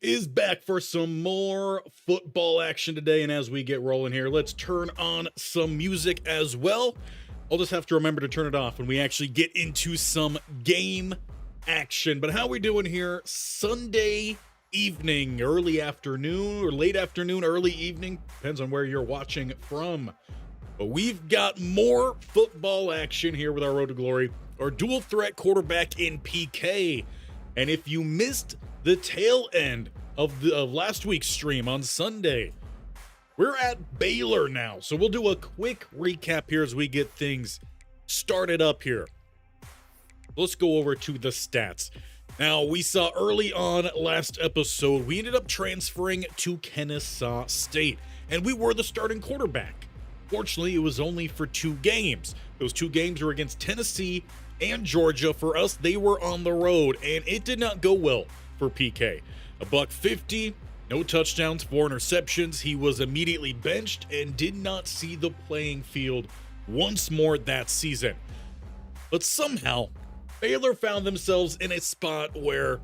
is back for some more football action today. And as we get rolling here, let's turn on some music as well. I'll just have to remember to turn it off when we actually get into some game action. But how are we doing here? Sunday evening, early afternoon, or late afternoon, early evening, depends on where you're watching from. But we've got more football action here with our Road to Glory, our dual threat quarterback in PK. And if you missed the tail end of last week's stream on Sunday, we're at Baylor now. So we'll do a quick recap here as we get things started up here. Let's go over to the stats. Now, we saw early on last episode, we ended up transferring to Kennesaw State, and we were the starting quarterback. Fortunately, it was only for 2 games. Those 2 games were against Tennessee and Georgia. For us, they were on the road, and it did not go well for PK. $150, no touchdowns, 4 interceptions. He was immediately benched and did not see the playing field once more that season. But somehow, Baylor found themselves in a spot where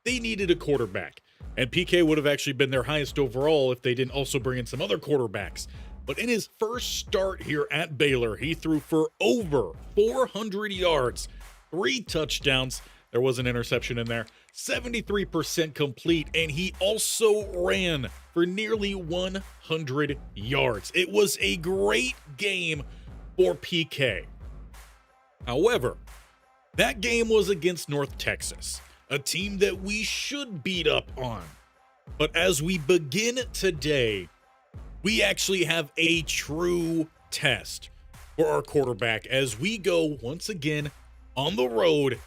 they needed a quarterback. And PK would have actually been their highest overall if they didn't also bring in some other quarterbacks. But in his first start here at Baylor, he threw for over 400 yards, 3 touchdowns. There was an interception in there, 73% complete, and he also ran for nearly 100 yards. It was a great game for PK. However, that game was against North Texas, a team that we should beat up on. But as we begin today, we actually have a true test for our quarterback as we go once again on the road.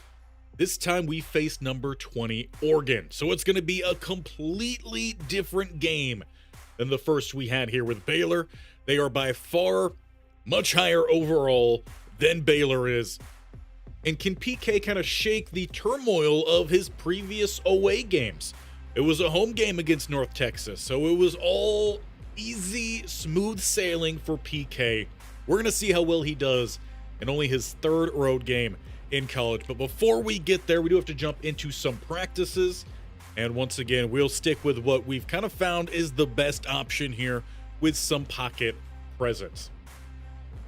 This time we face number 20 Oregon. So it's going to be a completely different game than the first we had here with Baylor. They are by far much higher overall than Baylor is. And can PK kind of shake the turmoil of his previous away games? It was a home game against North Texas, so it was all easy, smooth sailing for PK. We're going to see how well he does in only his 3rd road game in college. But before we get there, we do have to jump into some practices. And once again, we'll stick with what we've kind of found is the best option here with some pocket presence.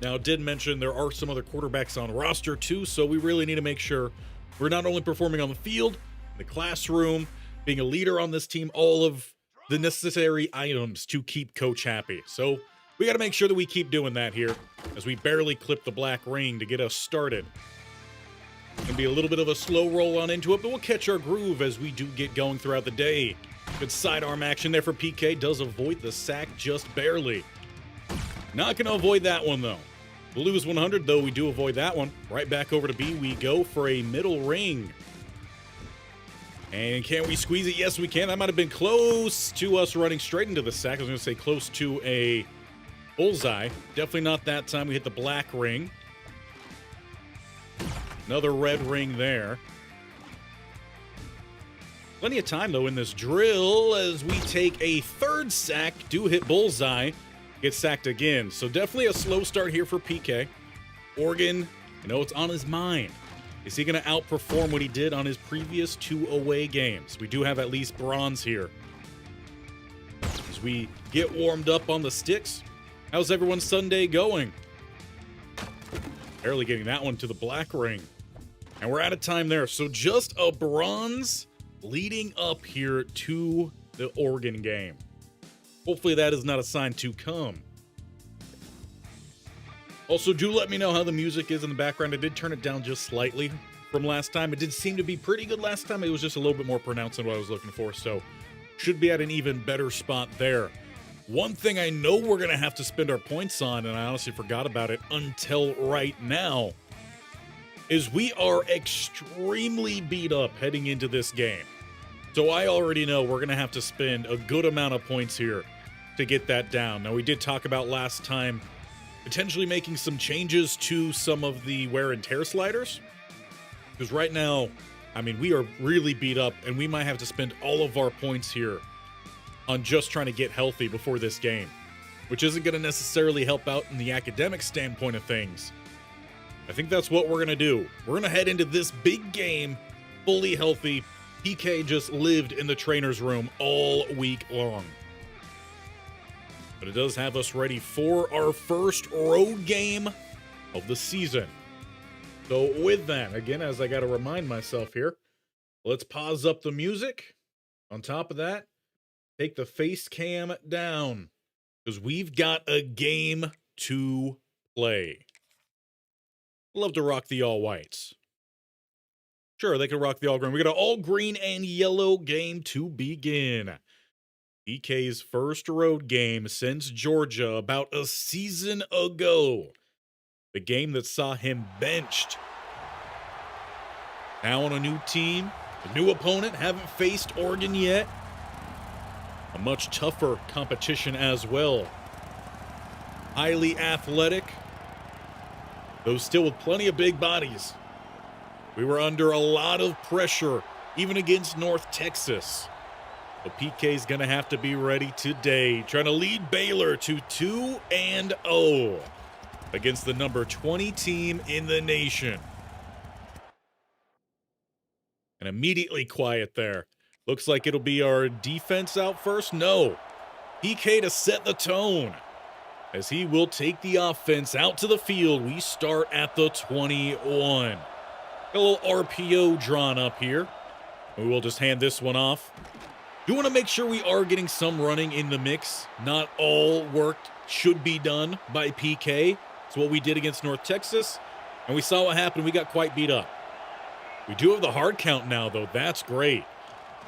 Now, I did mention there are some other quarterbacks on roster too, so we really need to make sure we're not only performing on the field, in the classroom, being a leader on this team, all of the necessary items to keep coach happy. So we got to make sure that we keep doing that here as we barely clip the black ring to get us started. It's going to be a little bit of a slow roll on into it, but we'll catch our groove as we do get going throughout the day. Good sidearm action there for PK. Does avoid the sack just barely. Not going to avoid that one, though. We'll lose 100, though we do avoid that one. Right back over to B. We go for a middle ring. And can we squeeze it? Yes, we can. That might have been close to us running straight into the sack. I was going to say close to a bullseye. Definitely not that time. We hit the black ring. Another red ring there. Plenty of time, though, in this drill as we take a 3rd sack. Do hit bullseye. Get sacked again. So definitely a slow start here for PK. Oregon, it's on his mind. Is he going to outperform what he did on his previous 2 away games? We do have at least bronze here. As we get warmed up on the sticks, how's everyone's Sunday going? Barely getting that one to the black ring. And we're out of time there. So just a bronze leading up here to the Oregon game. Hopefully that is not a sign to come. Also, do let me know how the music is in the background. I did turn it down just slightly from last time. It did seem to be pretty good last time. It was just a little bit more pronounced than what I was looking for. So should be at an even better spot there. One thing I know we're going to have to spend our points on, and I honestly forgot about it until right now, is we are extremely beat up heading into this game. So I already know we're going to have to spend a good amount of points here to get that down. Now, we did talk about last time potentially making some changes to some of the wear and tear sliders. Because right now, we are really beat up, and we might have to spend all of our points here on just trying to get healthy before this game, which isn't going to necessarily help out in the academic standpoint of things. I think that's what we're going to do. We're going to head into this big game fully healthy, PK just lived in the trainer's room all week long. But it does have us ready for our first road game of the season. So with that, again, as I got to remind myself here, let's pause up the music. On top of that, take the face cam down because we've got a game to play. Love to rock the all whites. Sure, they can rock the all green. We got an all green and yellow game to begin. PK's first road game since Georgia about a season ago. The game that saw him benched. Now on a new team, a new opponent, haven't faced Oregon yet. A much tougher competition as well. Highly athletic, though still with plenty of big bodies. We were under a lot of pressure, even against North Texas. But PK's going to have to be ready today, trying to lead Baylor to 2-0 against the number 20 team in the nation. And immediately quiet there. Looks like it'll be our defense out first. No, PK to set the tone, as he will take the offense out to the field. We start at the 21. A little RPO drawn up here. We will just hand this one off. Do want to make sure we are getting some running in the mix. Not all work should be done by PK. It's what we did against North Texas, and we saw what happened. We got quite beat up. We do have the hard count now, though. That's great.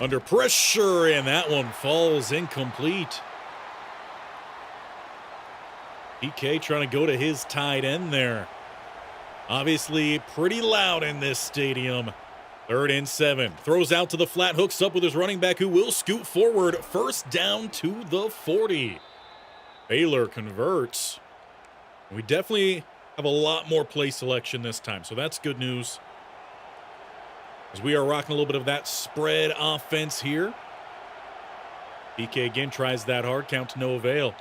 Under pressure, and that one falls incomplete. PK trying to go to his tight end there. Obviously pretty loud in this stadium. 3rd and 7. Throws out to the flat, hooks up with his running back who will scoot forward. First down to the 40. Baylor converts. We definitely have a lot more play selection this time, so that's good news. As we are rocking a little bit of that spread offense here. PK again tries that hard count to no avail.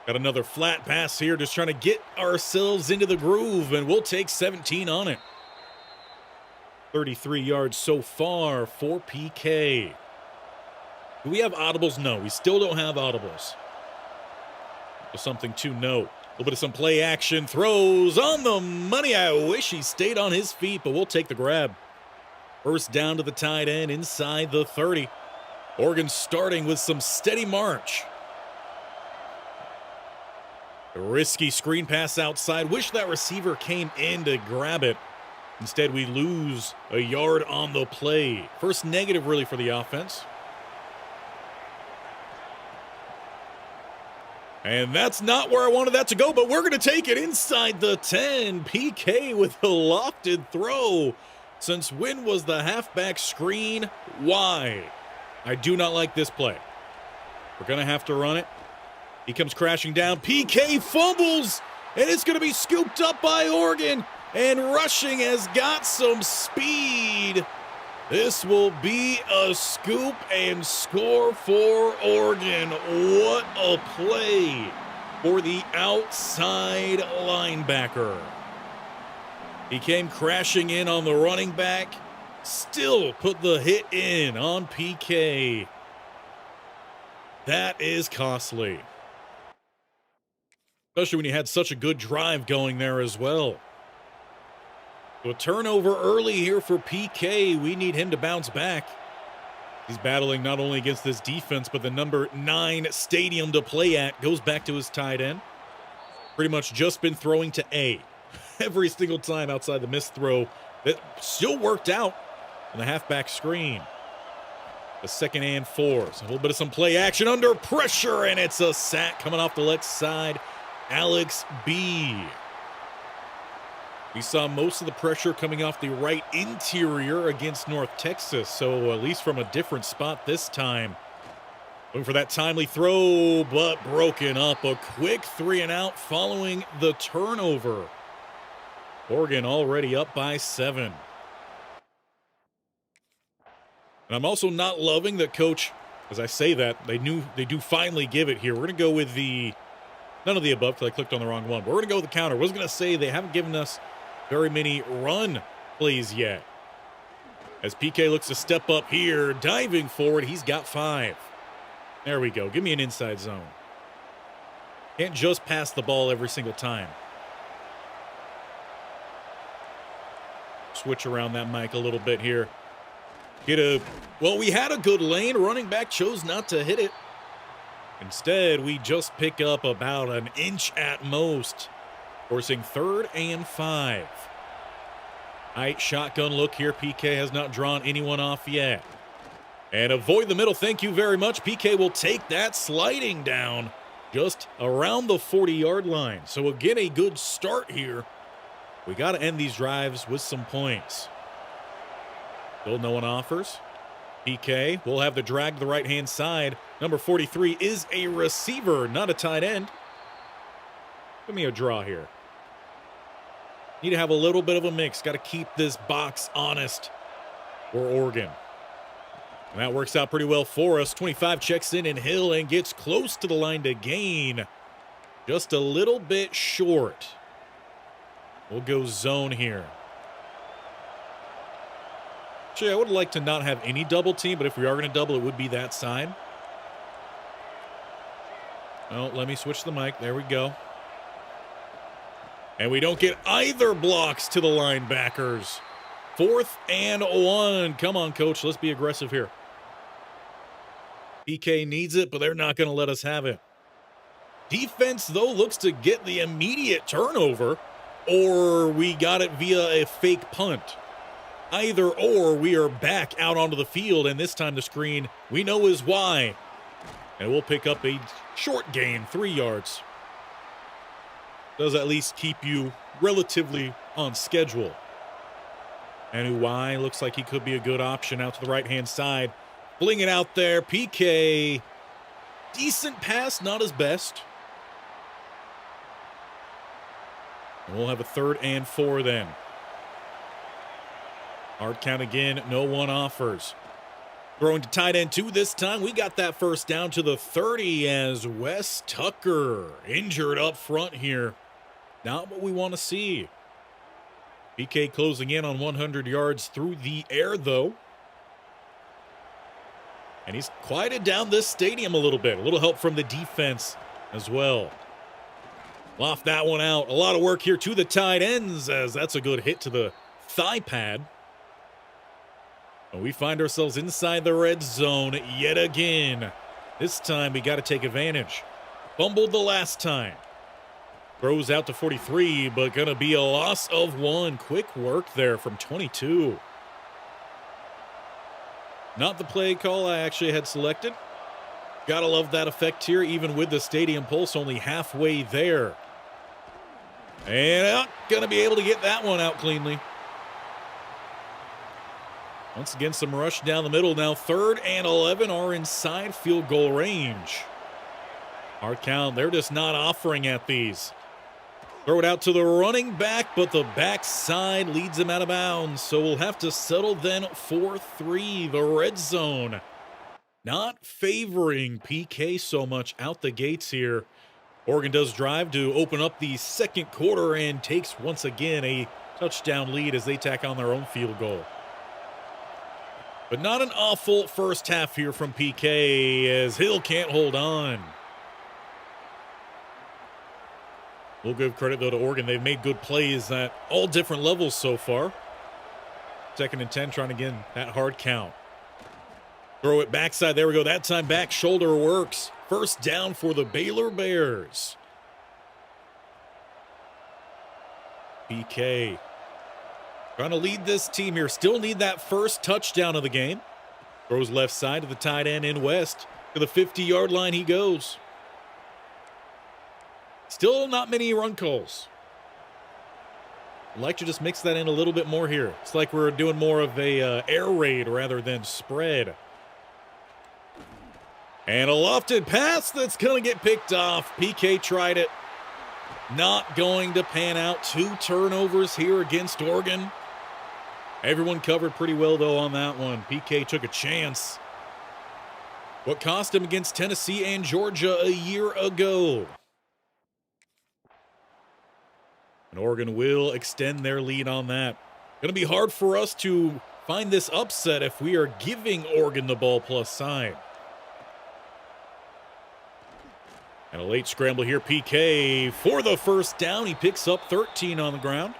Got another flat pass here, just trying to get ourselves into the groove, and we'll take 17 on it. 33 yards so far for PK. Do we have audibles? No, we still don't have audibles. Just something to note. A little bit of some play action. Throws on the money. I wish he stayed on his feet, but we'll take the grab. First down to the tight end inside the 30. Oregon starting with some steady march. A risky screen pass outside. Wish that receiver came in to grab it. Instead, we lose a yard on the play. First negative, really, for the offense. And that's not where I wanted that to go, but we're going to take it inside the 10. PK with a lofted throw. Since when was the halfback screen? Why? I do not like this play. We're going to have to run it. He comes crashing down. PK fumbles, and it's going to be scooped up by Oregon. And rushing has got some speed. This will be a scoop and score for Oregon. What a play for the outside linebacker. He came crashing in on the running back. Still put the hit in on PK. That is costly. Especially when you had such a good drive going there as well. So a turnover early here for PK. We need him to bounce back. He's battling not only against this defense, but the number 9 stadium to play at. Goes back to his tight end. Pretty much just been throwing to A. Every single time outside the missed throw. That still worked out on the halfback screen. The 2nd and 4. So a little bit of some play action under pressure, and it's a sack coming off the left side. Alex B. We saw most of the pressure coming off the right interior against North Texas, so at least from a different spot this time. Looking for that timely throw, but broken up. A quick 3-and-out following the turnover. Oregon already up by 7. And I'm also not loving that Coach, as I say that, they do finally give it here. We're going to go with the, none of the above because I clicked on the wrong one. But we're going to go with the counter. I was going to say they haven't given us very many run plays yet. As PK looks to step up here, diving forward, he's got 5. There we go. Give me an inside zone. Can't just pass the ball every single time. Switch around that mic a little bit here. Well, we had a good lane. Running back chose not to hit it. Instead, we just pick up about an inch at most, forcing 3rd and 5. All right, shotgun look here. PK has not drawn anyone off yet. And avoid the middle. Thank you very much. PK will take that, sliding down just around the 40-yard line. So again, a good start here. We got to end these drives with some points. Still no one offers. PK will have the drag to the right-hand side. Number 43 is a receiver, not a tight end. Give me a draw here. Need to have a little bit of a mix. Got to keep this box honest for Oregon. And that works out pretty well for us. 25 checks in, and Hill and gets close to the line to gain. Just a little bit short. We'll go zone here. Actually, I would like to not have any double team, but if we are going to double, it would be that side. Oh, let me switch the mic. There we go. And we don't get either blocks to the linebackers. 4th and 1. Come on, coach. Let's be aggressive here. PK needs it, but they're not going to let us have it. Defense, though, looks to get the immediate turnover, or we got it via a fake punt. Either or, we are back out onto the field, and this time the screen we know is why. And we'll pick up a short gain, 3 yards. Does at least keep you relatively on schedule. And Uwai looks like he could be a good option out to the right-hand side. Fling it out there. PK, decent pass, not his best. And we'll have a 3rd and 4 then. Hard count again, no one offers. Throwing to tight end 2 this time. We got that first down to the 30 as Wes Tucker injured up front here. Not what we want to see. PK closing in on 100 yards through the air, though. And he's quieted down this stadium a little bit. A little help from the defense as well. Loft that one out. A lot of work here to the tight ends, as that's a good hit to the thigh pad. And we find ourselves inside the red zone yet again. This time we got to take advantage. Fumbled the last time. Throws out to 43, but going to be a loss of 1. Quick work there from 22. Not the play call I actually had selected. Gotta love that effect here, even with the stadium pulse only halfway there. And going to be able to get that one out cleanly. Once again, some rush down the middle. Now 3rd and 11 are inside field goal range. Hard count. They're just not offering at these. Throw it out to the running back, but the backside leads him out of bounds. So we'll have to settle then for 3. The red zone not favoring PK so much out the gates here. Oregon does drive to open up the second quarter and takes once again a touchdown lead as they tack on their own field goal. But not an awful first half here from PK as Hill can't hold on. We'll give credit, though, to Oregon. They've made good plays at all different levels so far. 2nd and 10, trying to get that hard count. Throw it backside. There we go. That time back shoulder works. First down for the Baylor Bears. PK trying to lead this team here. Still need that first touchdown of the game. Throws left side to the tight end in West. To the 50-yard line he goes. Still not many run calls. I'd like to just mix that in a little bit more here. It's like we're doing more of a air raid rather than spread. And a lofted pass that's going to get picked off. PK tried it. Not going to pan out. 2 turnovers here against Oregon. Everyone covered pretty well, though, on that one. PK took a chance. What cost him against Tennessee and Georgia a year ago. And Oregon will extend their lead on that. Going to be hard for us to find this upset if we are giving Oregon the ball plus side. And a late scramble here. PK for the first down. He picks up 13 on the ground.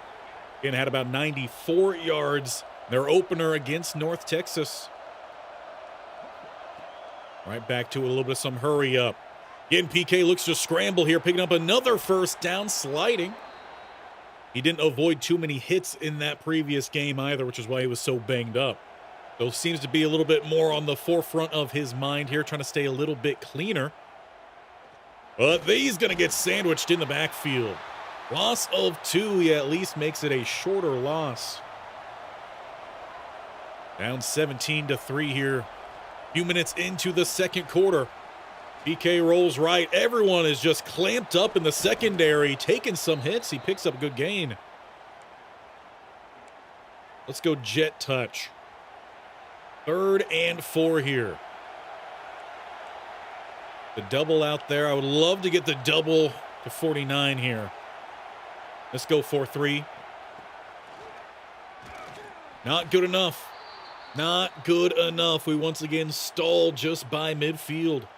And had about 94 yards. Their opener against North Texas. Right back to a little bit of some hurry up. Again, PK looks to scramble here, picking up another first down, sliding. He didn't avoid too many hits in that previous game either, which is why he was so banged up. So seems to be a little bit more on the forefront of his mind here, trying to stay a little bit cleaner. But he's going to get sandwiched in the backfield. Loss of 2, he at least makes it a shorter loss. Down 17-3 here. Few minutes into the second quarter. PK rolls right. Everyone is just clamped up in the secondary, taking some hits. He picks up a good gain. Let's go jet touch. 3rd and 4 here. The double out there. I would love to get the double to 49 here. Let's go 4-3. Not good enough. Not good enough. We once again stalled just by midfield.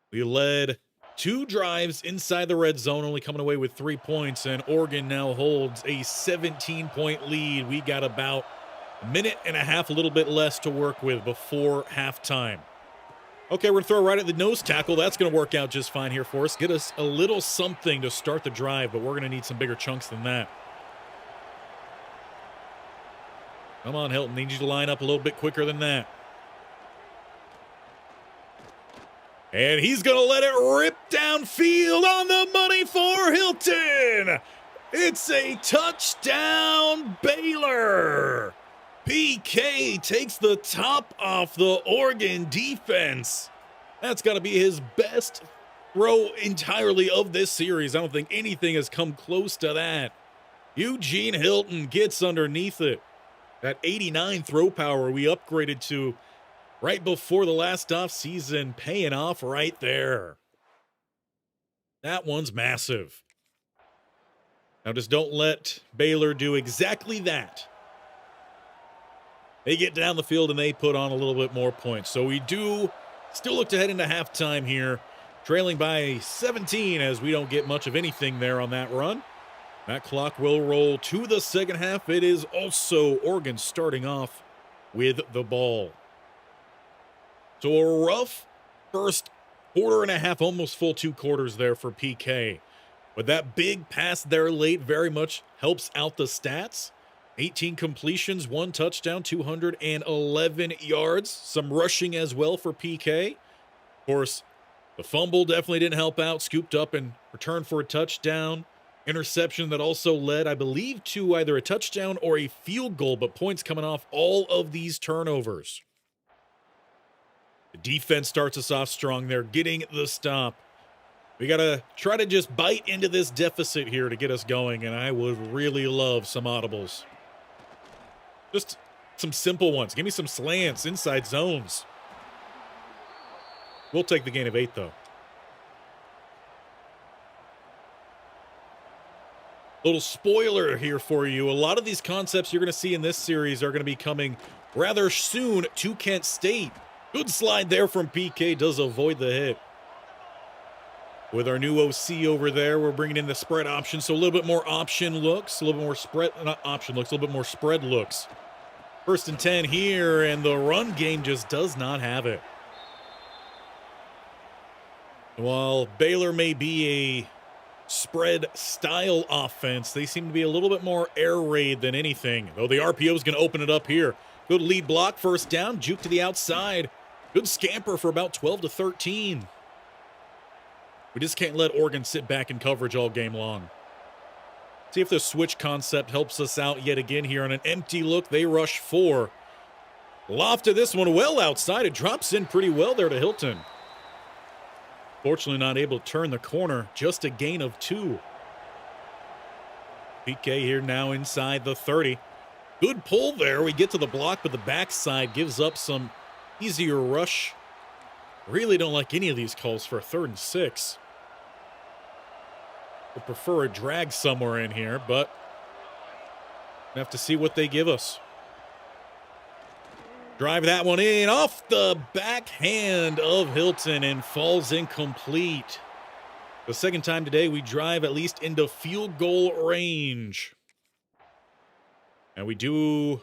We led 2 drives inside the red zone, only coming away with 3 points, and Oregon now holds a 17-point lead. We got about a minute and a half, a little bit less to work with before halftime. Okay, we're going to throw right at the nose tackle. That's going to work out just fine here for us. Get us a little something to start the drive, but we're going to need some bigger chunks than that. Come on, Hilton. Need you to line up a little bit quicker than that. And he's going to let it rip downfield on the money for Hilton. It's a touchdown, Baylor. PK takes the top off the Oregon defense. That's got to be his best throw entirely of this series. I don't think anything has come close to that. Eugene Hilton gets underneath it. That 89 throw power we upgraded to right before the last offseason, paying off right there. That one's massive. Now just don't let Baylor do exactly that. They get down the field and they put on a little bit more points. So we do still look to head into halftime here, trailing by 17 as we don't get much of anything there on that run. That clock will roll to the second half. It is also Oregon starting off with the ball. So a rough first quarter and a half, almost full 2 quarters there for PK. But that big pass there late very much helps out the stats. 18 completions, 1 touchdown, 211 yards. Some rushing as well for PK. Of course, the fumble definitely didn't help out. Scooped up and returned for a touchdown. Interception that also led, I believe, to either a touchdown or a field goal, but points coming off all of these turnovers. The defense starts us off strong. They're getting the stop. We got to try to just bite into this deficit here to get us going, and I would really love some audibles. Just some simple ones. Give me some slants, inside zones. We'll take the gain of 8, though. Little spoiler here for you. A lot of these concepts you're going to see in this series are going to be coming rather soon to Kent State. Good slide there from PK. Does avoid the hit. With our new OC over there, we're bringing in the spread option. So a little bit more option looks. A little bit more spread, not option looks, a little bit more spread looks. 1st and 10 here, and the run game just does not have it. While Baylor may be a spread style offense, they seem to be a little bit more air raid than anything. Though the RPO is going to open it up here. Good lead block, 1st down, juke to the outside. Good scamper for about 12-13. We just can't let Oregon sit back in coverage all game long. See if the switch concept helps us out yet again here on an empty look. They rush 4. Lofted this one well outside. It drops in pretty well there to Hilton. Fortunately not able to turn the corner. Just a gain of 2. PK here now inside the 30. Good pull there. We get to the block, but the backside gives up some easier rush. Really don't like any of these calls for a 3rd and 6. Would prefer a drag somewhere in here, but Have to see what they give us. Drive that one in off the backhand of Hilton and falls incomplete. The second time today we drive at least into field goal range. And we do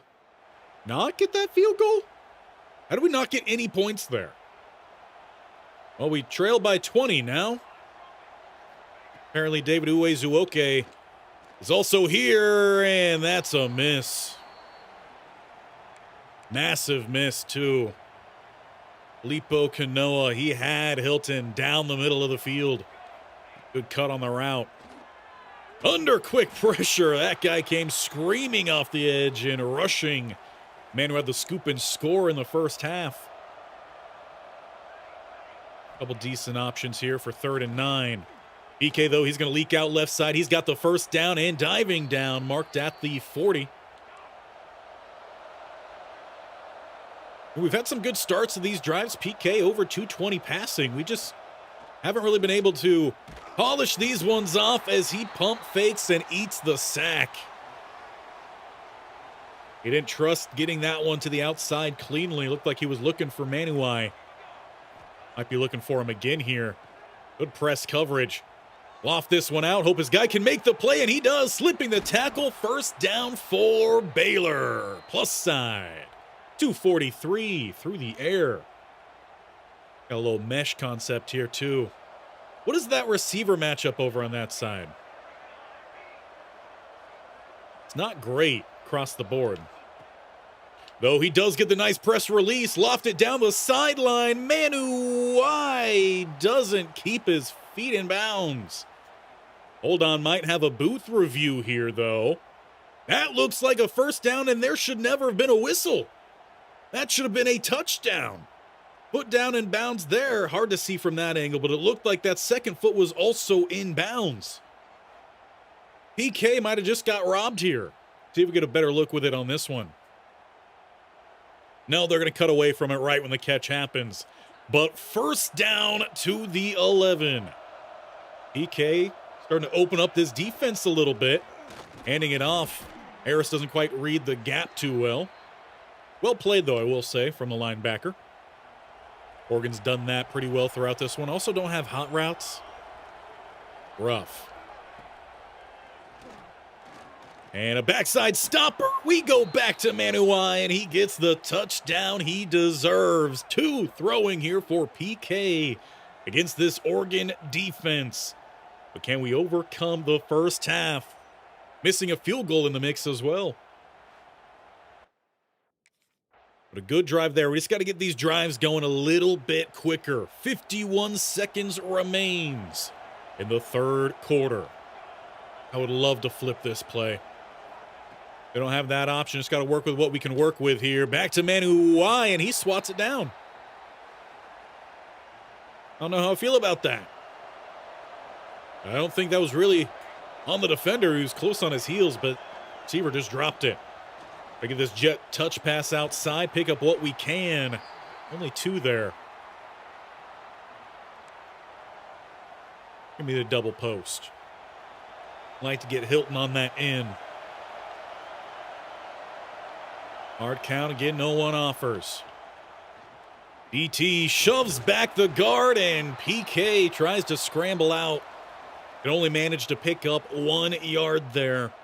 not get that field goal? How do we not get any points there? Well, we trail by 20 now. Apparently David Uwezuoke is also here, and that's a miss. Massive miss, too. Lipo Kanoa, he had Hilton down the middle of the field. Good cut on the route. Under quick pressure, that guy came screaming off the edge and rushing. Man who had the scoop and score in the first half. Couple decent options here for 3rd and 9. PK, though, he's going to leak out left side. He's got the first down and diving down, marked at the 40. We've had some good starts to these drives. PK over 220 passing. We just haven't really been able to polish these ones off as he pump fakes and eats the sack. He didn't trust getting that one to the outside cleanly. Looked like he was looking for Manuai. Might be looking for him again here. Good press coverage. Loft this one out. Hope his guy can make the play, and he does. Slipping the tackle. First down for Baylor. Plus side. 243 through the air. Got a little mesh concept here, too. What is that receiver matchup over on that side? It's not great across the board. Though he does get the nice press release. Loft it down the sideline. Manuai doesn't keep his feet in bounds. Hold on, might have a booth review here, though. That looks like a first down, and there should never have been a whistle. That should have been a touchdown. Put down in bounds there. Hard to see from that angle, but it looked like that second foot was also in bounds. PK might have just got robbed here. See if we get a better look with it on this one. No, they're going to cut away from it right when the catch happens. But first down to the 11. PK starting to open up this defense a little bit. Handing it off. Harris doesn't quite read the gap too well. Well played, though, I will say, from the linebacker. Oregon's done that pretty well throughout this one. Also don't have hot routes. Rough. And a backside stopper. We go back to Manuai, and he gets the touchdown he deserves. 2 throwing here for PK against this Oregon defense. But can we overcome the first half? Missing a field goal in the mix as well. But a good drive there. We just got to get these drives going a little bit quicker. 51 seconds remains in the third quarter. I would love to flip this play. They don't have that option. Just got to work with what we can work with here. Back to Manuai, and he swats it down. I don't know how I feel about that. I don't think that was really on the defender. He was close on his heels, but receiver just dropped it. I get this jet touch pass outside, pick up what we can. Only 2 there. Give me the double post. Like to get Hilton on that end. Hard count again, no one offers. DT shoves back the guard, and PK tries to scramble out. It only managed to pick up 1 yard there.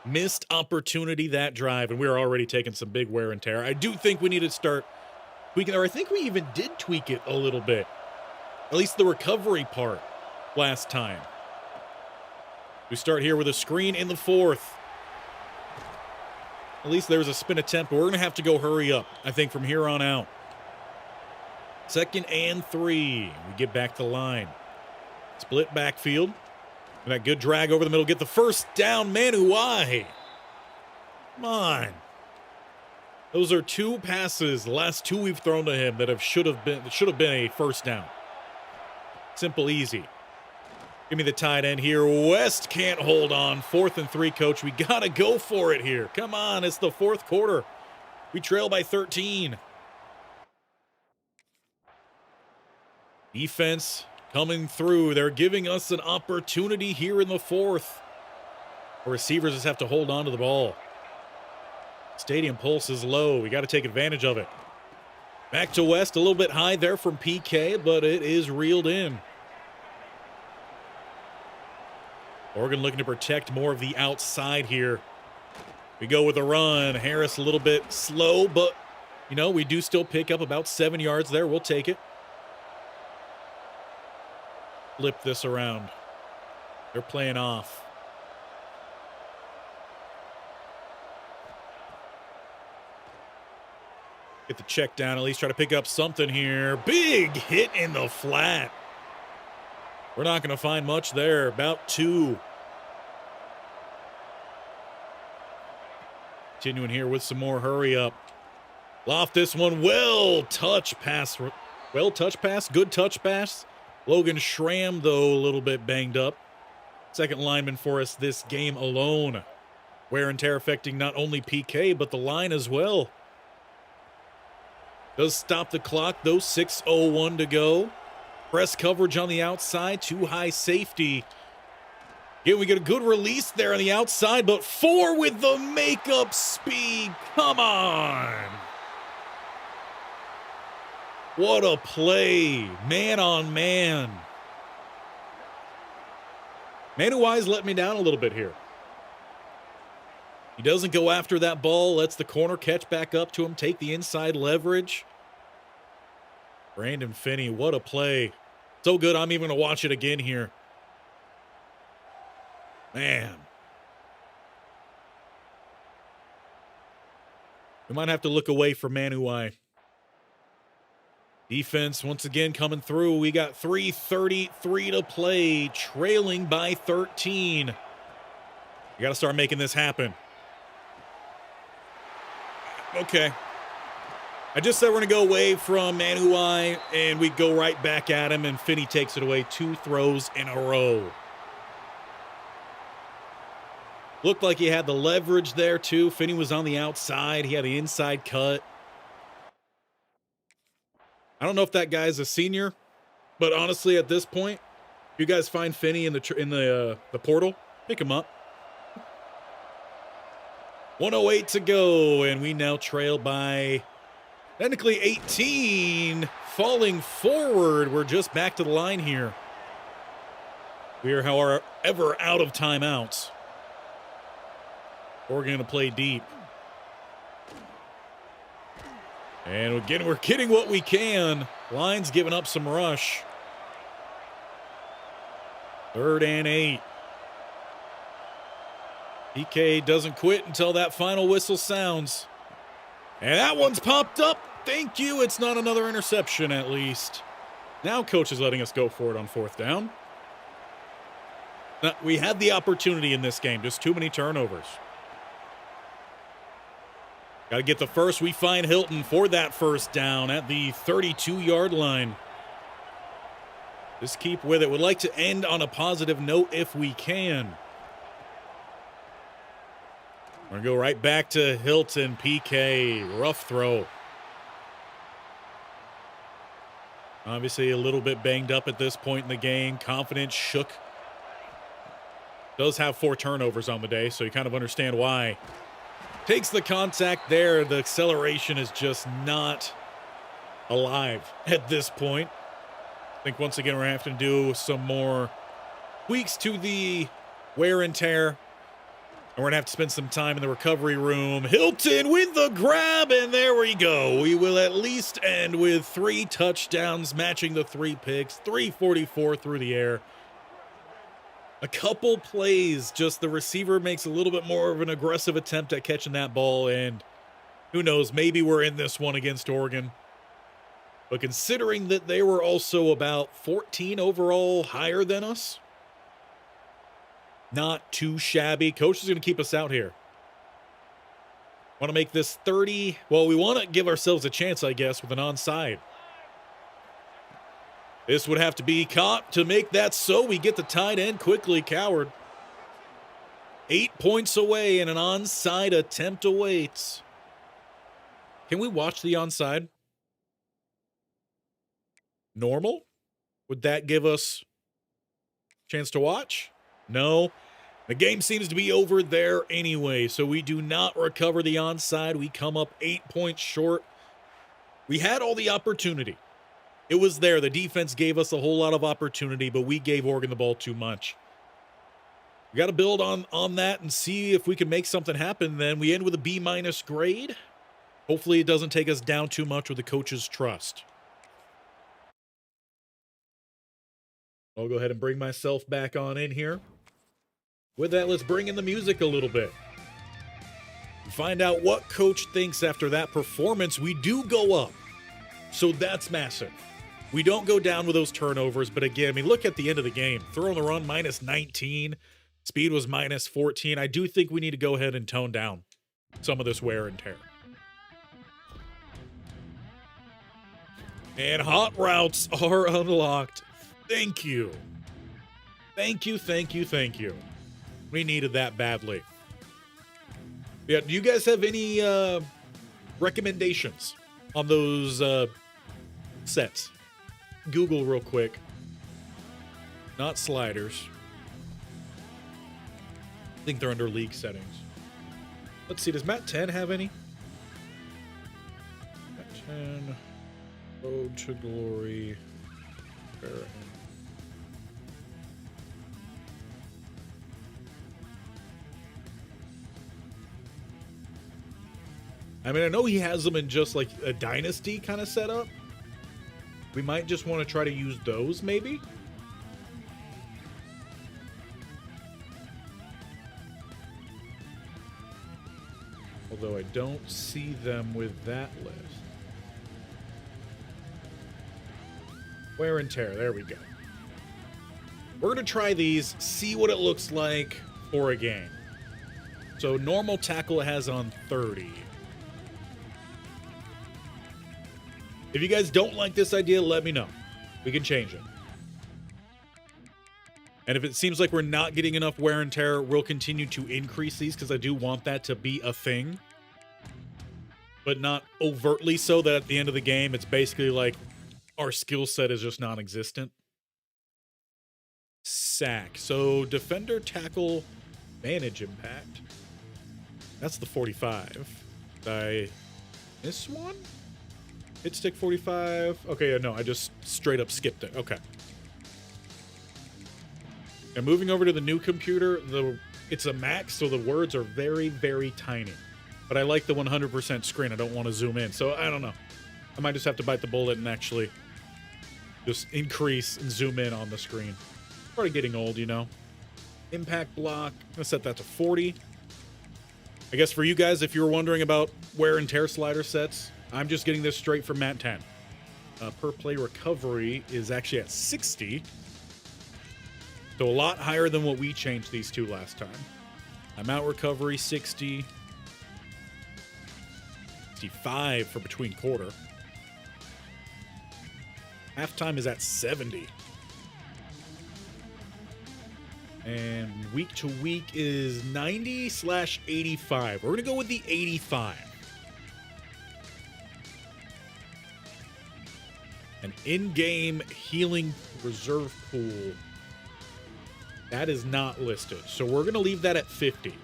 Missed opportunity that drive, and we were already taking some big wear and tear. I do think we need to start tweaking, or I think we even did tweak it a little bit. At least the recovery part last time. We start here with a screen in the 4th. At least there's a spin attempt, but we're going to have to go hurry up, I think, from here on out. 2nd and 3. We get back to the line. Split backfield. And that good drag over the middle. Get the first down, Manuai. Come on. Those are 2 passes, the last 2 we've thrown to him that should have been a first down. Simple, easy. Give me the tight end here. West can't hold on. 4th and 3, coach. We got to go for it here. Come on, it's the 4th quarter. We trail by 13. Defense coming through. They're giving us an opportunity here in the 4th. The receivers just have to hold on to the ball. Stadium pulse is low. We got to take advantage of it. Back to West, a little bit high there from PK, but it is reeled in. Oregon looking to protect more of the outside here. We go with a run. Harris a little bit slow, but, you know, we do still pick up about 7 yards there. We'll take it. Flip this around. They're playing off. Get the check down, at least try to pick up something here. Big hit in the flat. We're not going to find much there. About 2. Continuing here with some more hurry up. Loft this one. Well touch pass. Good touch pass. Logan Schramm, though, a little bit banged up. Second lineman for us this game alone. Wear and tear affecting not only PK, but the line as well. Does stop the clock, though. 6:01 to go. Press coverage on the outside. Too high safety. Yeah, we get a good release there on the outside, but 4 with the makeup speed. Come on. What a play. Man on man. Manuwai's let me down a little bit here. He doesn't go after that ball. Lets the corner catch back up to him. Take the inside leverage. Brandon Finney, what a play. So good, I'm even going to watch it again here. Man. We might have to look away from Manuwai. Defense once again coming through. We got 3:33 to play, trailing by 13. You got to start making this happen. Okay. I just said we're going to go away from Manuwai, and we go right back at him, and Finney takes it away. 2 throws in a row. Looked like he had the leverage there, too. Finney was on the outside. He had the inside cut. I don't know if that guy's a senior, but honestly, at this point, if you guys find Finney in the portal, pick him up. 1:08 to go, and we now trail by technically 18. Falling forward, we're just back to the line here. We are, however, out of timeouts. We're going to play deep. And again, we're getting what we can. Line's giving up some rush. 3rd and 8. PK doesn't quit until that final whistle sounds. And that one's popped up. Thank you. It's not another interception, at least. Now coach is letting us go for it on 4th down. Now, we had the opportunity in this game. Just too many turnovers. Got to get the first. We find Hilton for that 1st down at the 32-yard line. Just keep with it. Would like to end on a positive note if we can. We're going to go right back to Hilton. PK, rough throw. Obviously a little bit banged up at this point in the game. Confidence shook. Does have 4 turnovers on the day, so you kind of understand why. Takes the contact there. The acceleration is just not alive at this point. I think once again we're going to have to do some more tweaks to the wear and tear. And we're going to have to spend some time in the recovery room. Hilton with the grab, and there we go. We will at least end with 3 touchdowns, matching the 3 picks, 344 through the air. A couple plays, just the receiver makes a little bit more of an aggressive attempt at catching that ball, and who knows, maybe we're in this one against Oregon. But considering that they were also about 14 overall higher than us, not too shabby. Coach is going to keep us out here. Want to make this 30. Well, we want to give ourselves a chance, I guess, with an onside. This would have to be caught to make that so. We get the tight end quickly. Coward. 8 points away and an onside attempt awaits. Can we watch the onside? Normal? Would that give us a chance to watch? No. The game seems to be over there anyway, so we do not recover the onside. We come up 8 points short. We had all the opportunity. It was there. The defense gave us a whole lot of opportunity, but we gave Oregon the ball too much. We got to build on that and see if we can make something happen. Then we end with a B- grade. Hopefully it doesn't take us down too much with the coach's trust. I'll go ahead and bring myself back on in here. With that, let's bring in the music a little bit. Find out what coach thinks after that performance. We do go up, so that's massive. We don't go down with those turnovers, but again, I mean, look at the end of the game. Throw on the run, -19. Speed was -14. I do think we need to go ahead and tone down some of this wear and tear. And hot routes are unlocked. Thank you. Thank you, thank you, thank you. We needed that badly. Yeah, do you guys have any recommendations on those sets? Google real quick. Not sliders. I think they're under league settings. Let's see, does Mat 10 have any? Mat 10. Road to Glory. I mean, I know he has them in just like a Dynasty kind of setup. We might just want to try to use those, maybe. Although I don't see them with that list. Wear and tear, there we go. We're going to try these, see what it looks like for a game. So normal tackle it has on 30. If you guys don't like this idea, let me know. We can change it. And if it seems like we're not getting enough wear and tear, we'll continue to increase these because I do want that to be a thing. But not overtly so that at the end of the game, it's basically like our skill set is just non-existent. Sack. So defender, tackle, manage impact. That's the 45. Did I miss one? Hit stick 45. Okay, no, I just straight up skipped it. Okay. And moving over to the new computer, it's a Mac, so the words are very, very tiny. But I like the 100% screen. I don't want to zoom in. So I don't know. I might just have to bite the bullet and actually just increase and zoom in on the screen. Probably getting old, you know. Impact block. I'm going to set that to 40. I guess for you guys, if you were wondering about wear and tear slider sets, I'm just getting this straight from Mat 10. Per play recovery is actually at 60. So a lot higher than what we changed these to last time. Amount recovery, 60. 65 for between quarter. Halftime is at 70. And week to week is 90/85. We're going to go with the 85. An in-game healing reserve pool. That is not listed. So we're going to leave that at 50.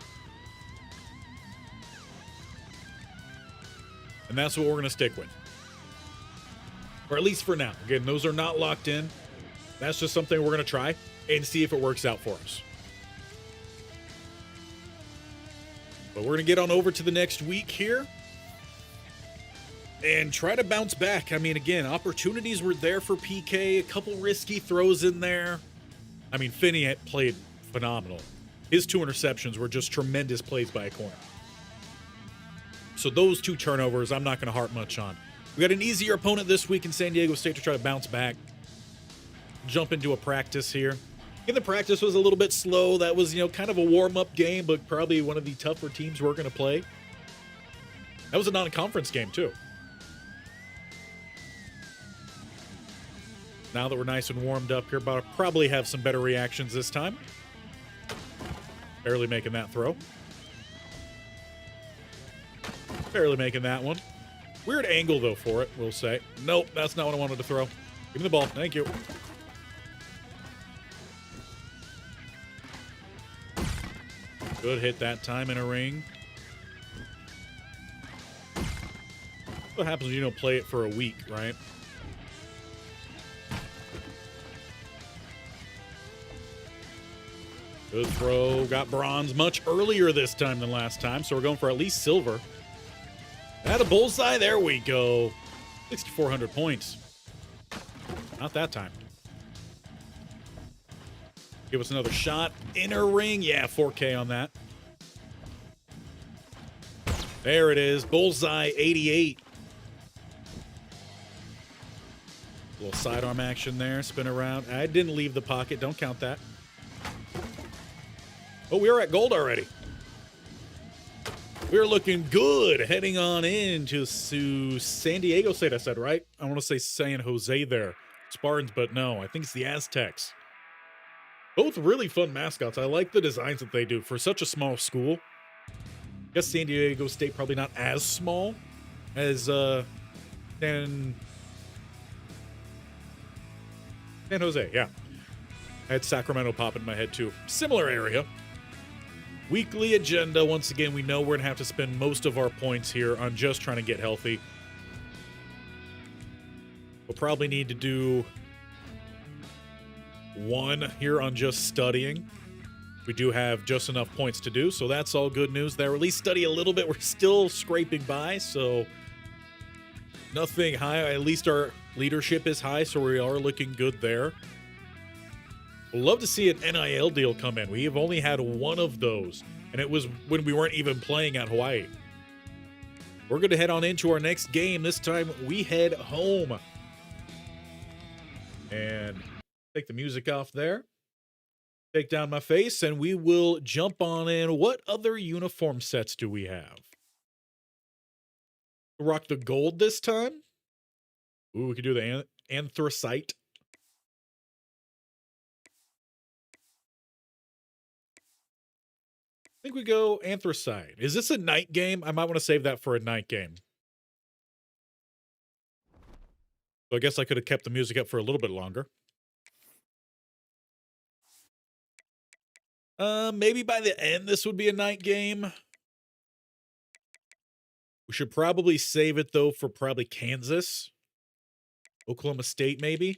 And that's what we're going to stick with. Or at least for now. Again, those are not locked in. That's just something we're going to try and see if it works out for us. But we're going to get on over to the next week here and try to bounce back. I mean, again, opportunities were there for PK. A couple risky throws in there. I mean, Finney played phenomenal. His 2 interceptions were just tremendous plays by a corner. So those 2 turnovers, I'm not going to harp much on. We got an easier opponent this week in San Diego State to try to bounce back. Jump into a practice here. Again, the practice was a little bit slow. That was, kind of a warm-up game, but probably one of the tougher teams we're going to play. That was a non-conference game, too. Now that we're nice and warmed up here, but I'll probably have some better reactions this time. Barely making that throw. Barely making that one. Weird angle, though, for it, we'll say. Nope, that's not what I wanted to throw. Give me the ball. Thank you. Good hit that time in a ring. What happens when you don't play it for a week, right? Good throw. Got bronze much earlier this time than last time, so we're going for at least silver. At a bullseye. There we go. 6,400 points. Not that time. Give us another shot. Inner ring. Yeah, 4K on that. There it is. Bullseye 88. A little sidearm action there. Spin around. I didn't leave the pocket. Don't count that. Oh, we are at gold already. We're looking good heading on into San Diego State, I said, right? I want to say San Jose there. Spartans, but no. I think it's the Aztecs. Both really fun mascots. I like the designs that they do for such a small school. I guess San Diego State probably not as small as San Jose, yeah. I had Sacramento pop in my head too. Similar area. Weekly agenda. Once again, we know we're going to have to spend most of our points here on just trying to get healthy. We'll probably need to do one here on just studying. We do have just enough points to do, so that's all good news there. At least study a little bit. We're still scraping by, so nothing high. At least our leadership is high, so we are looking good there. We'd love to see an NIL deal come in. We have only had one of those, and it was when we weren't even playing at Hawaii. We're going to head on into our next game. This time, we head home. And take the music off there. Take down my face, and we will jump on in. What other uniform sets do we have? Rock the gold this time. Ooh, we could do the anthracite. I think we go anthracite. Is this a night game? I might want to save that for a night game. So I guess I could have kept the music up for a little bit longer. Maybe by the end this would be a night game. We should probably save it, though, for probably Kansas. Oklahoma State, maybe.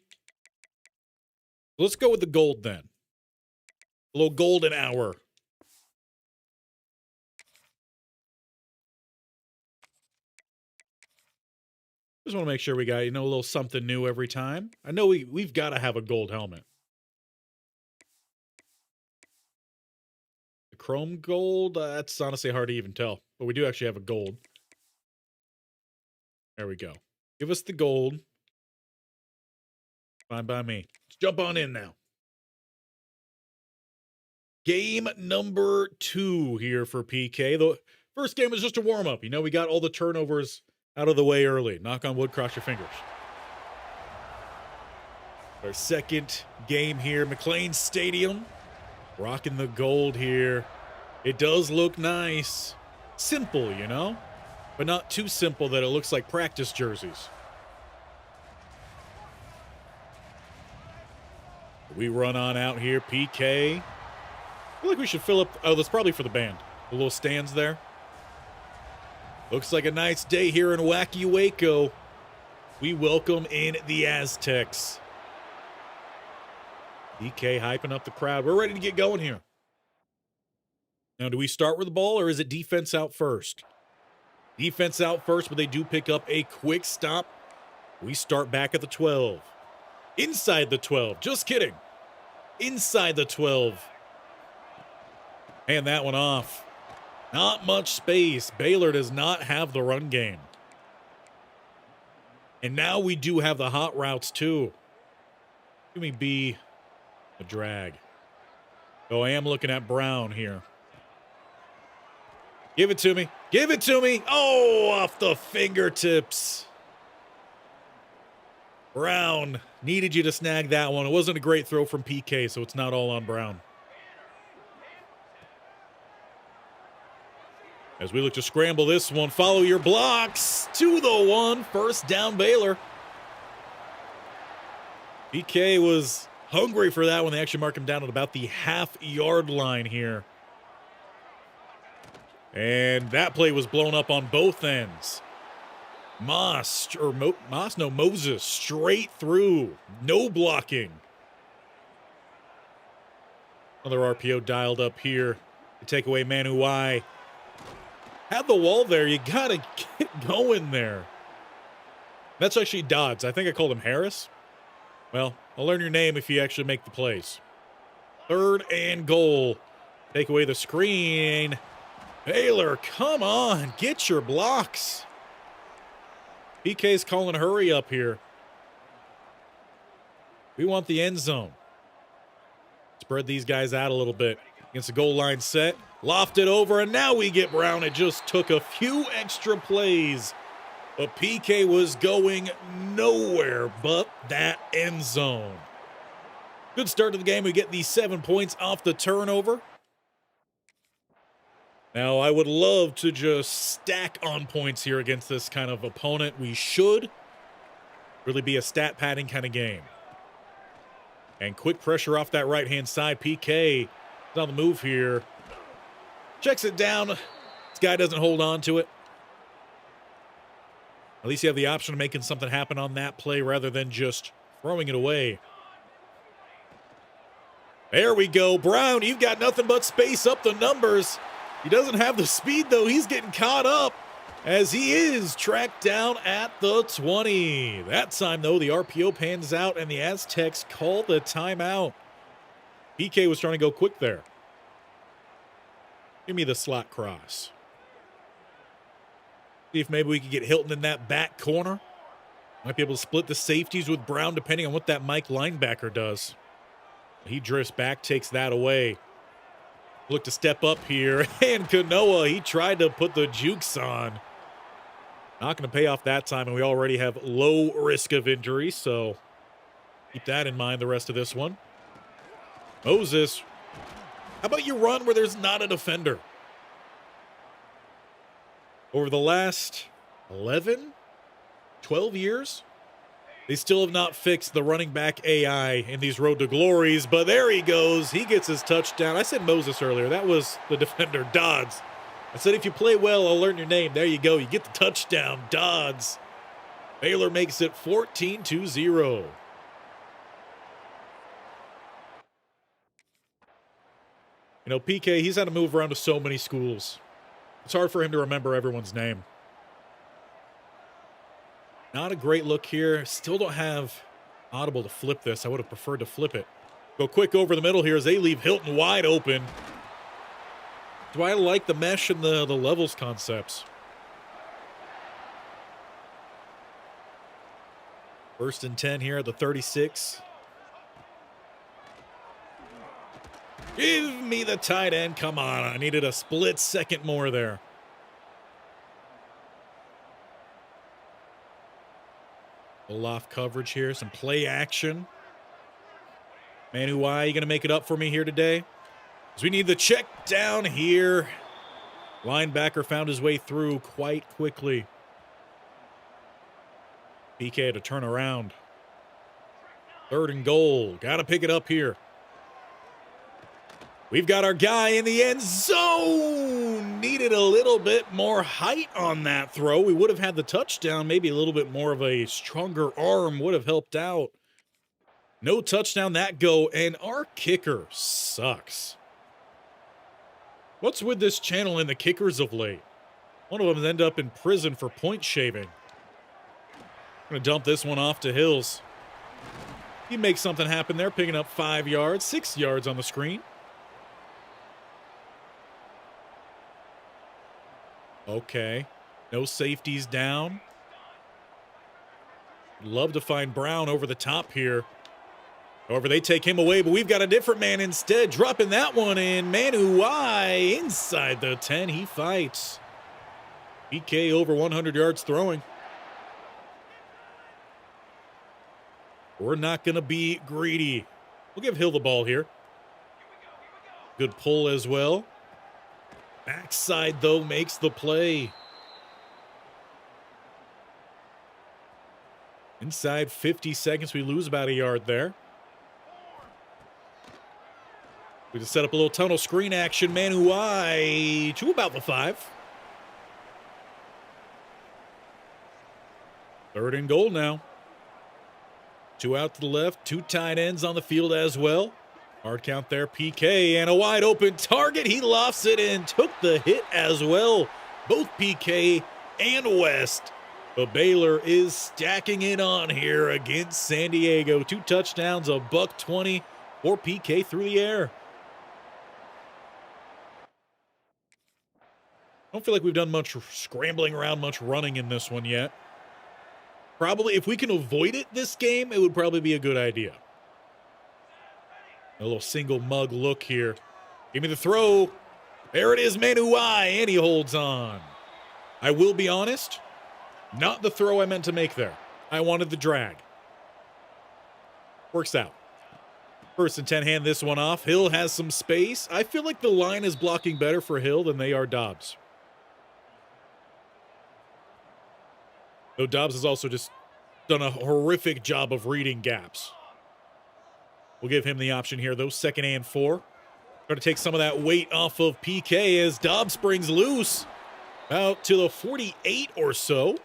Let's go with the gold, then. A little golden hour. Just want to make sure we got, a little something new every time. I know we've got to have a gold helmet. The chrome gold, that's honestly hard to even tell. But we do actually have a gold. There we go. Give us the gold. Fine by me. Let's jump on in now. Game number 2 here for PK. The first game was just a warm-up. We got all the turnovers out of the way early. Knock on wood, cross your fingers. Our second game here, McLean Stadium. Rocking the gold here. It does look nice. Simple, but not too simple that it looks like practice jerseys. We run on out here, PK. I feel like we should fill up. Oh, that's probably for the band. The little stands there. Looks like a nice day here in Wacky Waco. We welcome in the Aztecs. DK hyping up the crowd. We're ready to get going here. Now, do we start with the ball or is it defense out first? Defense out first, but they do pick up a quick stop. We start back at the 12. Inside the 12. Just kidding. Inside the 12. Hand that one off. Not much space. Baylor does not have the run game. And now we do have the hot routes too. Give me B, a drag. Oh, I am looking at Brown here. Give it to me. Give it to me. Oh, off the fingertips. Brown, needed you to snag that one. It wasn't a great throw from PK, so it's not all on Brown. As we look to scramble this one, follow your blocks to the 1. First down, Baylor. PK was hungry for that one. They actually mark him down at about the half-yard line here. And that play was blown up on both ends. Moses, straight through. No blocking. Another RPO dialed up here to take away Manuai. Had the wall there. You got to get going there. That's actually Dodds. I think I called him Harris. Well, I'll learn your name if you actually make the plays. 3rd and goal. Take away the screen. Baylor, come on. Get your blocks. PK's calling hurry up here. We want the end zone. Spread these guys out a little bit. Against the goal line set. Lofted over, and now we get Brown. It just took a few extra plays. But PK was going nowhere but that end zone. Good start to the game. We get these 7 points off the turnover. Now, I would love to just stack on points here against this kind of opponent. We should really be a stat padding kind of game. And quick pressure off that right-hand side. PK is on the move here. Checks it down. This guy doesn't hold on to it. At least you have the option of making something happen on that play rather than just throwing it away. There we go. Brown, you've got nothing but space up the numbers. He doesn't have the speed, though. He's getting caught up as he is tracked down at the 20. That time, though, the RPO pans out, and the Aztecs call the timeout. PK was trying to go quick there. Give me the slot cross. See if maybe we can get Hilton in that back corner. Might be able to split the safeties with Brown, depending on what that Mike linebacker does. He drifts back, takes that away. Look to step up here, and Kanoa, he tried to put the jukes on. Not going to pay off that time, and we already have low risk of injury, so keep that in mind the rest of this one. Moses, how about you run where there's not a defender? Over the last 11, 12 years, they still have not fixed the running back AI in these Road to Glories, but there he goes. He gets his touchdown. I said Moses earlier. That was the defender, Dodds. I said if you play well, I'll learn your name. There you go. You get the touchdown, Dodds. Baylor makes it 14-0. You know, PK, he's had to move around to so many schools. It's hard for him to remember everyone's name. Not a great look here. Still don't have audible to flip this. I would have preferred to flip it. Go quick over the middle here as they leave Hilton wide open. Do I like the mesh and the levels concepts? 1st and 10 here at the 36. Give me the tight end. Come on. I needed a split second more there. Pull off coverage here. Some play action. Manuai, you going to make it up for me here today? Because we need the check down here. Linebacker found his way through quite quickly. PK had to turn around. 3rd and goal. Got to pick it up here. We've got our guy in the end zone. Needed a little bit more height on that throw. We would have had the touchdown. Maybe a little bit more of a stronger arm would have helped out. No touchdown that go, and our kicker sucks. What's with this channel and the kickers of late? One of them end up in prison for point shaving. I'm going to dump this one off to Hills. He makes something happen there, picking up 5 yards, 6 yards on the screen. Okay, no safeties down. Love to find Brown over the top here. However, they take him away, but we've got a different man instead. Dropping that one in. Manuai inside the 10. He fights. PK over 100 yards throwing. We're not going to be greedy. We'll give Hill the ball here. Good pull as well. Backside, though, makes the play. Inside 50 seconds, we lose about a yard there. We just set up a little tunnel screen action. Manuai to about the 5. 3rd and goal now. 2 out to the left. 2 tight ends on the field as well. Hard count there. PK and a wide open target. He lofts it and took the hit as well. Both PK and West. But Baylor is stacking it on here against San Diego. 2 touchdowns, a $120 for PK through the air. I don't feel like we've done much scrambling around, much running in this one yet. Probably, if we can avoid it this game, it would probably be a good idea. A little single mug look here. Give me the throw. There it is, Manuai, and he holds on. I will be honest, not the throw I meant to make there. I wanted the drag. Works out. 1st and 10, hand this one off. Hill has some space. I feel like the line is blocking better for Hill than they are Dobbs. Though Dobbs has also just done a horrific job of reading gaps. We'll give him the option here, though. 2nd and 4. Trying to take some of that weight off of PK as Dobbs springs loose. Out to the 48 or so.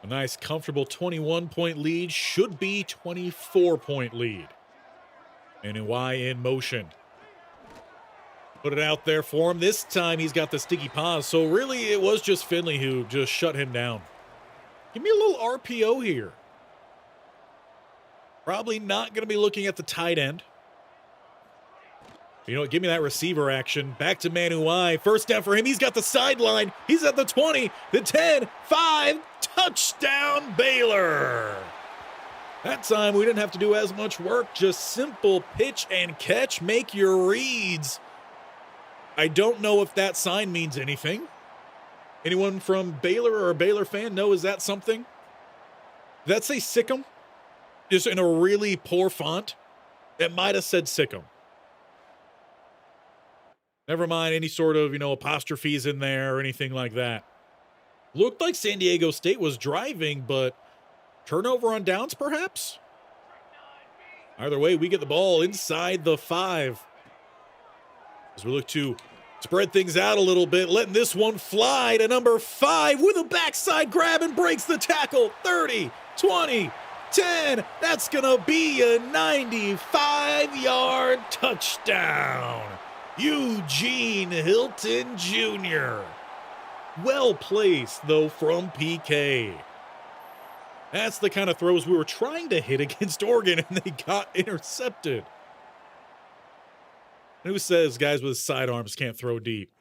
A nice, comfortable 21-point lead. Should be 24-point lead. And Y in motion. Put it out there for him. This time he's got the sticky paws. So really it was just Finley who just shut him down. Give me a little RPO here. Probably not going to be looking at the tight end. You know what? Give me that receiver action. Back to Manuai. 1st down for him. He's got the sideline. He's at the 20, the 10, 5. Touchdown Baylor. That time we didn't have to do as much work. Just simple pitch and catch. Make your reads. I don't know if that sign means anything. Anyone from Baylor or a Baylor fan know, is that something? Did that say Sick'em? Just in a really poor font? It might have said Sick'em. Never mind any sort of, apostrophes in there or anything like that. Looked like San Diego State was driving, but turnover on downs perhaps? Either way, we get the ball inside the 5. As we look to spread things out a little bit, letting this one fly to number 5 with a backside grab and breaks the tackle. 30, 20, 10. That's going to be a 95-yard touchdown. Eugene Hilton Jr. Well placed, though, from PK. That's the kind of throws we were trying to hit against Oregon, and they got intercepted. Who says guys with sidearms can't throw deep?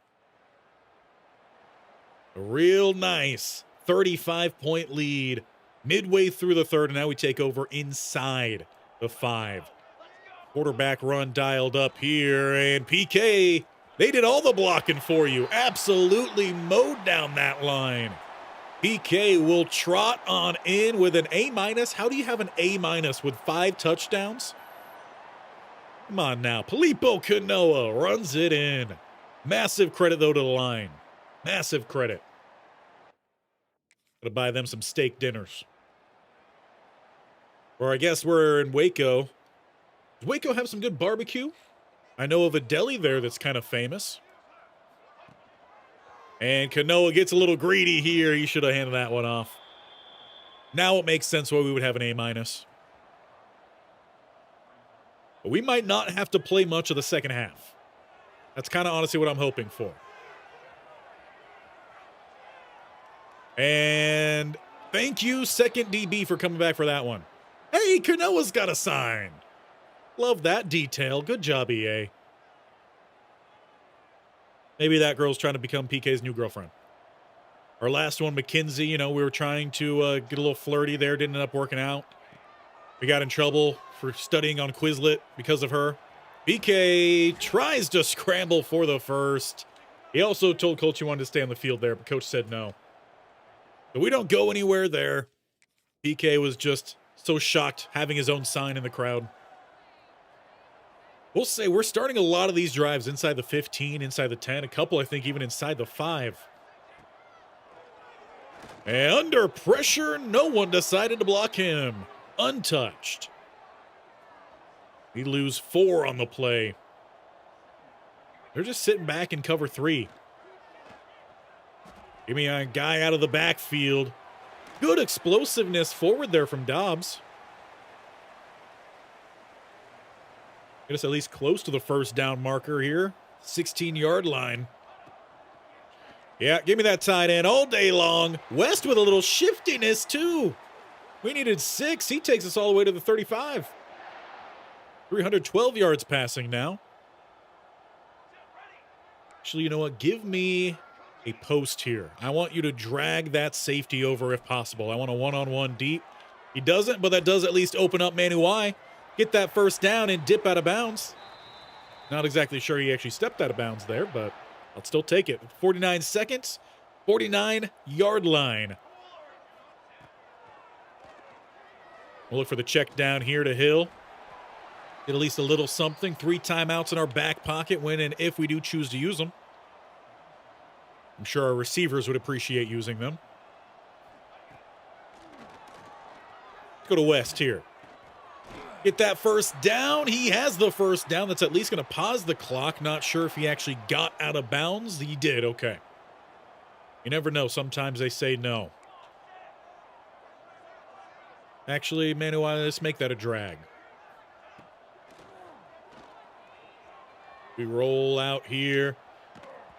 A real nice 35-point lead midway through the 3rd, and now we take over inside the 5. Quarterback run dialed up here, and PK, they did all the blocking for you. Absolutely mowed down that line. PK will trot on in with an A-. How do you have an A- with 5 touchdowns? Come on now. Filippo Canoa runs it in. Massive credit, though, to the line. Massive credit. Gotta buy them some steak dinners. Or I guess we're in Waco. Does Waco have some good barbecue? I know of a deli there that's kind of famous. And Canoa gets a little greedy here. He should have handed that one off. Now it makes sense why we would have an A-. But we might not have to play much of the second half. That's kind of honestly what I'm hoping for. And thank you, second DB, for coming back for that one. Hey, Canoa's got a sign. Love that detail. Good job, EA. Maybe that girl's trying to become PK's new girlfriend. Our last one, McKinsey, we were trying to get a little flirty there. Didn't end up working out. We got in trouble for studying on Quizlet because of her. PK tries to scramble for the 1st. He also told Coach he wanted to stay on the field there, but Coach said no. So we don't go anywhere there. PK was just so shocked having his own sign in the crowd. We'll say we're starting a lot of these drives inside the 15, inside the 10. A couple, I think, even inside the 5. And under pressure, no one decided to block him. Untouched. We lose 4 on the play. They're just sitting back in cover 3. Give me a guy out of the backfield. Good explosiveness forward there from Dobbs. Get us at least close to the first down marker here. 16-yard line. Yeah, give me that tight end all day long. West with a little shiftiness, too. We needed 6. He takes us all the way to the 35. 312 yards passing now. Actually, you know what? Give me a post here. I want you to drag that safety over if possible. I want a one-on-one deep. He doesn't, but that does at least open up Manuai. Get that first down and dip out of bounds. Not exactly sure he actually stepped out of bounds there, but I'll still take it. 49 seconds, 49-yard line. We'll look for the check down here to Hill. Get at least a little something. 3 timeouts in our back pocket when and if we do choose to use them. I'm sure our receivers would appreciate using them. Let's go to West here. Get that first down. He has the first down. That's at least going to pause the clock. Not sure if he actually got out of bounds. He did. Okay. You never know. Sometimes they say no. Actually, Manuel, let's make that a drag. We roll out here.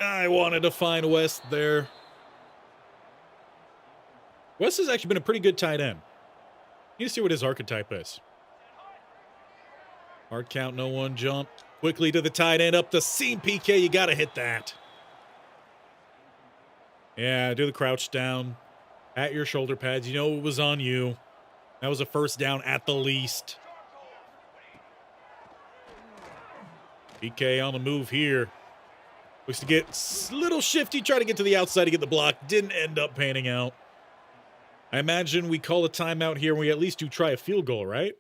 I wanted to find West there. West has actually been a pretty good tight end. You need to see what his archetype is. Hard count, no one jump. Quickly to the tight end, up the seam PK. You got to hit that. Yeah, do the crouch down. At your shoulder pads. You know it was on you. That was a first down at the least. PK on the move here. Looks to get a little shifty. Try to get to the outside to get the block. Didn't end up panning out. I imagine we call a timeout here and we at least do try a field goal, right?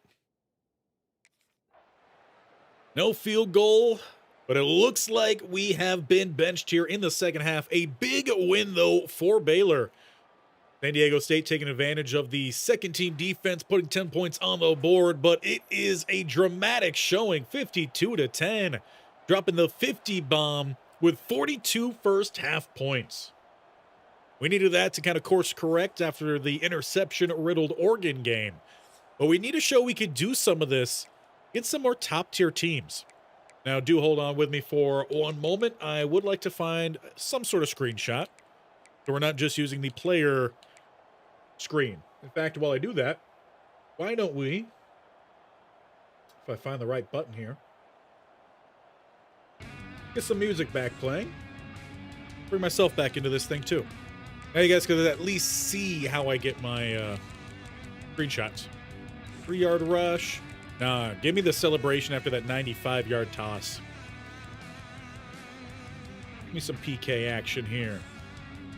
No field goal, but it looks like we have been benched here in the second half. A big win, though, for Baylor. San Diego State taking advantage of the second-team defense, putting 10 points on the board, but it is a dramatic showing, 52-10, dropping the 50 bomb with 42 first-half points. We needed that to kind of course correct after the interception-riddled Oregon game, but we need to show we could do some of this against some more top-tier teams. Now, do hold on with me for one moment. I would like to find some sort of screenshot, so we're not just using the player screen. In fact, while I do that, why don't we, if I find the right button here, get some music back playing. Bring myself back into this thing too. Now you guys can at least see how I get my screenshots. 3-yard rush. Nah, give me the celebration after that 95-yard toss. Give me some PK action here.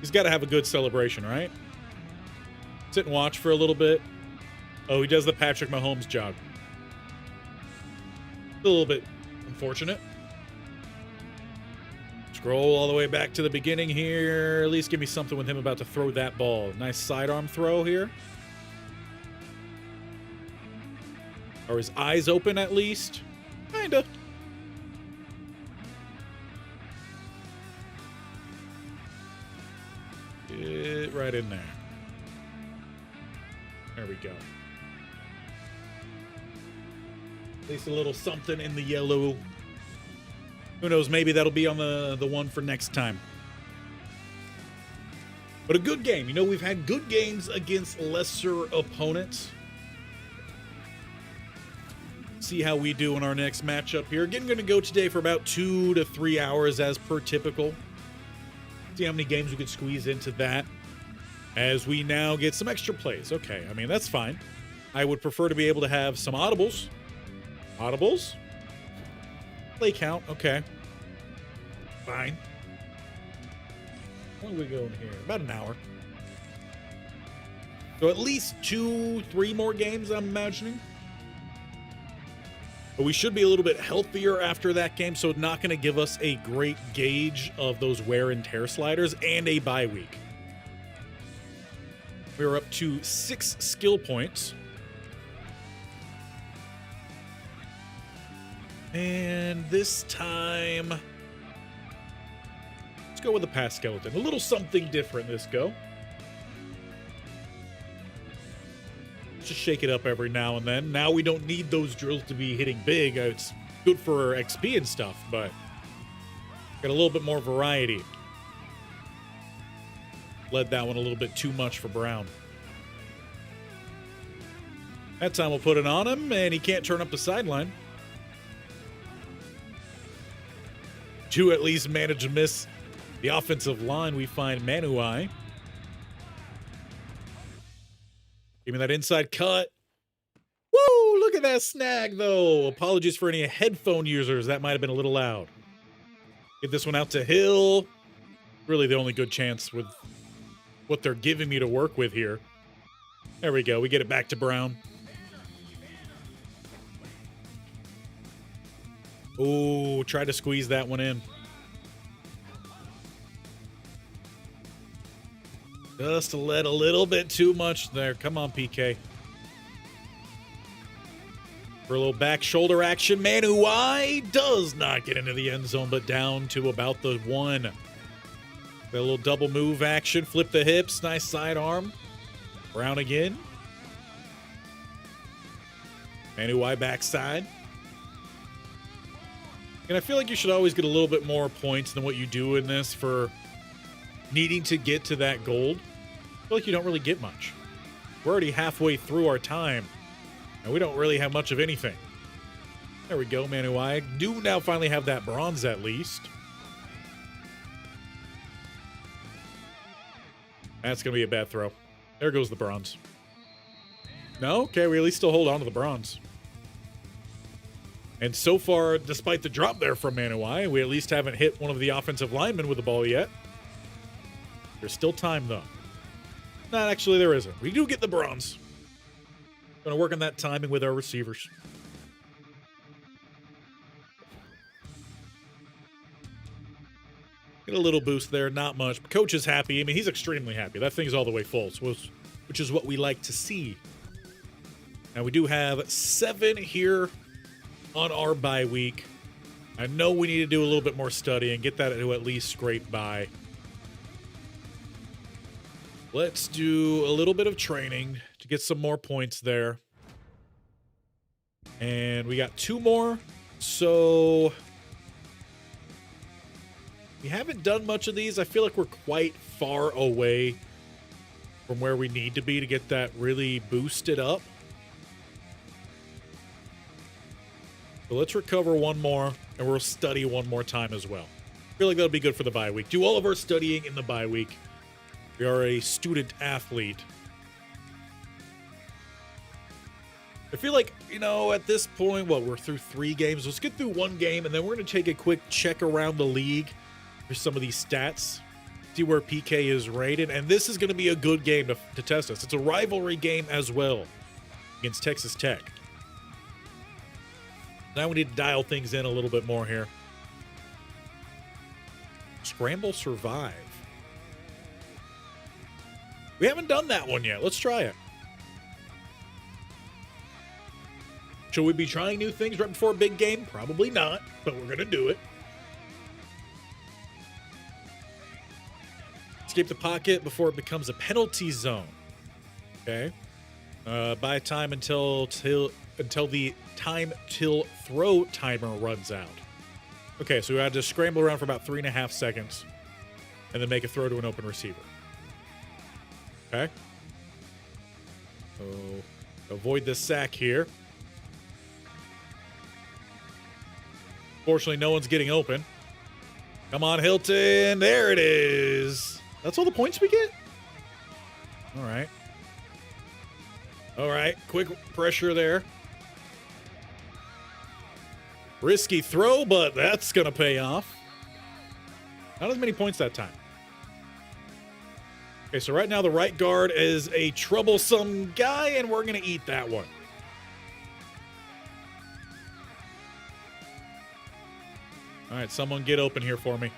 He's got to have a good celebration, right? Sit and watch for a little bit. Oh, he does the Patrick Mahomes jog. A little bit unfortunate. Scroll all the way back to the beginning here. At least give me something with him about to throw that ball. Nice sidearm throw here. Are his eyes open at least? Kinda. Get right in there. There we go. At least a little something in the yellow. Who knows, maybe that'll be on the one for next time. But a good game. You know, we've had good games against lesser opponents. See how we do in our next matchup here. Again, going to go today for about 2 to 3 hours as per typical. See how many games we could squeeze into that as we now get some extra plays. Okay, I mean, that's fine. I would prefer to be able to have some audibles. Audibles? Play count, okay. Fine. How long are we going here? About an hour. So at least 2, 3 more games, I'm imagining. But we should be a little bit healthier after that game, so it's not going to give us a great gauge of those wear and tear sliders and a bye week. We're up to 6 skill points. And this time, let's go with the pass skeleton. A little something different this go. Just shake it up every now and then. Now we don't need those drills to be hitting big. It's good for XP and stuff, but got a little bit more variety. Led that one a little bit too much for Brown. That time we'll put it on him, and he can't turn up the sideline. To at least manage to miss the offensive line, we find Manuai. Give me that inside cut. Woo! Look at that snag, though. Apologies for any headphone users. That might have been a little loud. Get this one out to Hill. Really the only good chance with what they're giving me to work with here. There we go. We get it back to Brown. Ooh, tried to squeeze that one in. Just let a little bit too much there. Come on, PK. For a little back shoulder action. Manuai does not get into the end zone, but down to about the 1. A little double move action. Flip the hips. Nice sidearm. Brown again. Manuai backside. And I feel like you should always get a little bit more points than what you do in this for needing to get to that gold. I feel like you don't really get much. We're already halfway through our time, and we don't really have much of anything. There we go, Manuai. Do now finally have that bronze at least. That's going to be a bad throw. There goes the bronze. No? Okay, we at least still hold on to the bronze. And so far, despite the drop there from Manuai, we at least haven't hit one of the offensive linemen with the ball yet. There's still time, though. Not actually, there isn't. We do get the bronze. Going to work on that timing with our receivers. Get a little boost there, not much. But Coach is happy. I mean, he's extremely happy. That thing's all the way full, which is what we like to see. Now, we do have 7 here on our bye week. I know we need to do a little bit more studying, get that to at least scrape by. Let's do a little bit of training to get some more points there. And we got 2 more. So we haven't done much of these. I feel like we're quite far away from where we need to be to get that really boosted up. So let's recover 1 more, and we'll study 1 more time as well. I feel like that'll be good for the bye week. Do all of our studying in the bye week. We are a student athlete. I feel like, you know, at this point, we're through 3 games. Let's get through 1 game, and then we're going to take a quick check around the league for some of these stats, see where PK is rated. And this is going to be a good game to test us. It's a rivalry game as well against Texas Tech. Now we need to dial things in a little bit more here. Scramble survive. We haven't done that one yet. Let's try it. Should we be trying new things right before a big game? Probably not, but we're going to do it. Escape the pocket before it becomes a penalty zone. Okay. Buy time until the time till throw timer runs out. Okay, so we had to scramble around for about 3.5 seconds and then make a throw to an open receiver. Okay. So avoid this sack here. Fortunately, no one's getting open. Come on, Hilton. There it is. That's all the points we get? All right. All right, quick pressure there. Risky throw, but that's going to pay off. Not as many points that time. Okay, so right now the right guard is a troublesome guy, and we're going to eat that one. All right, someone get open here for me.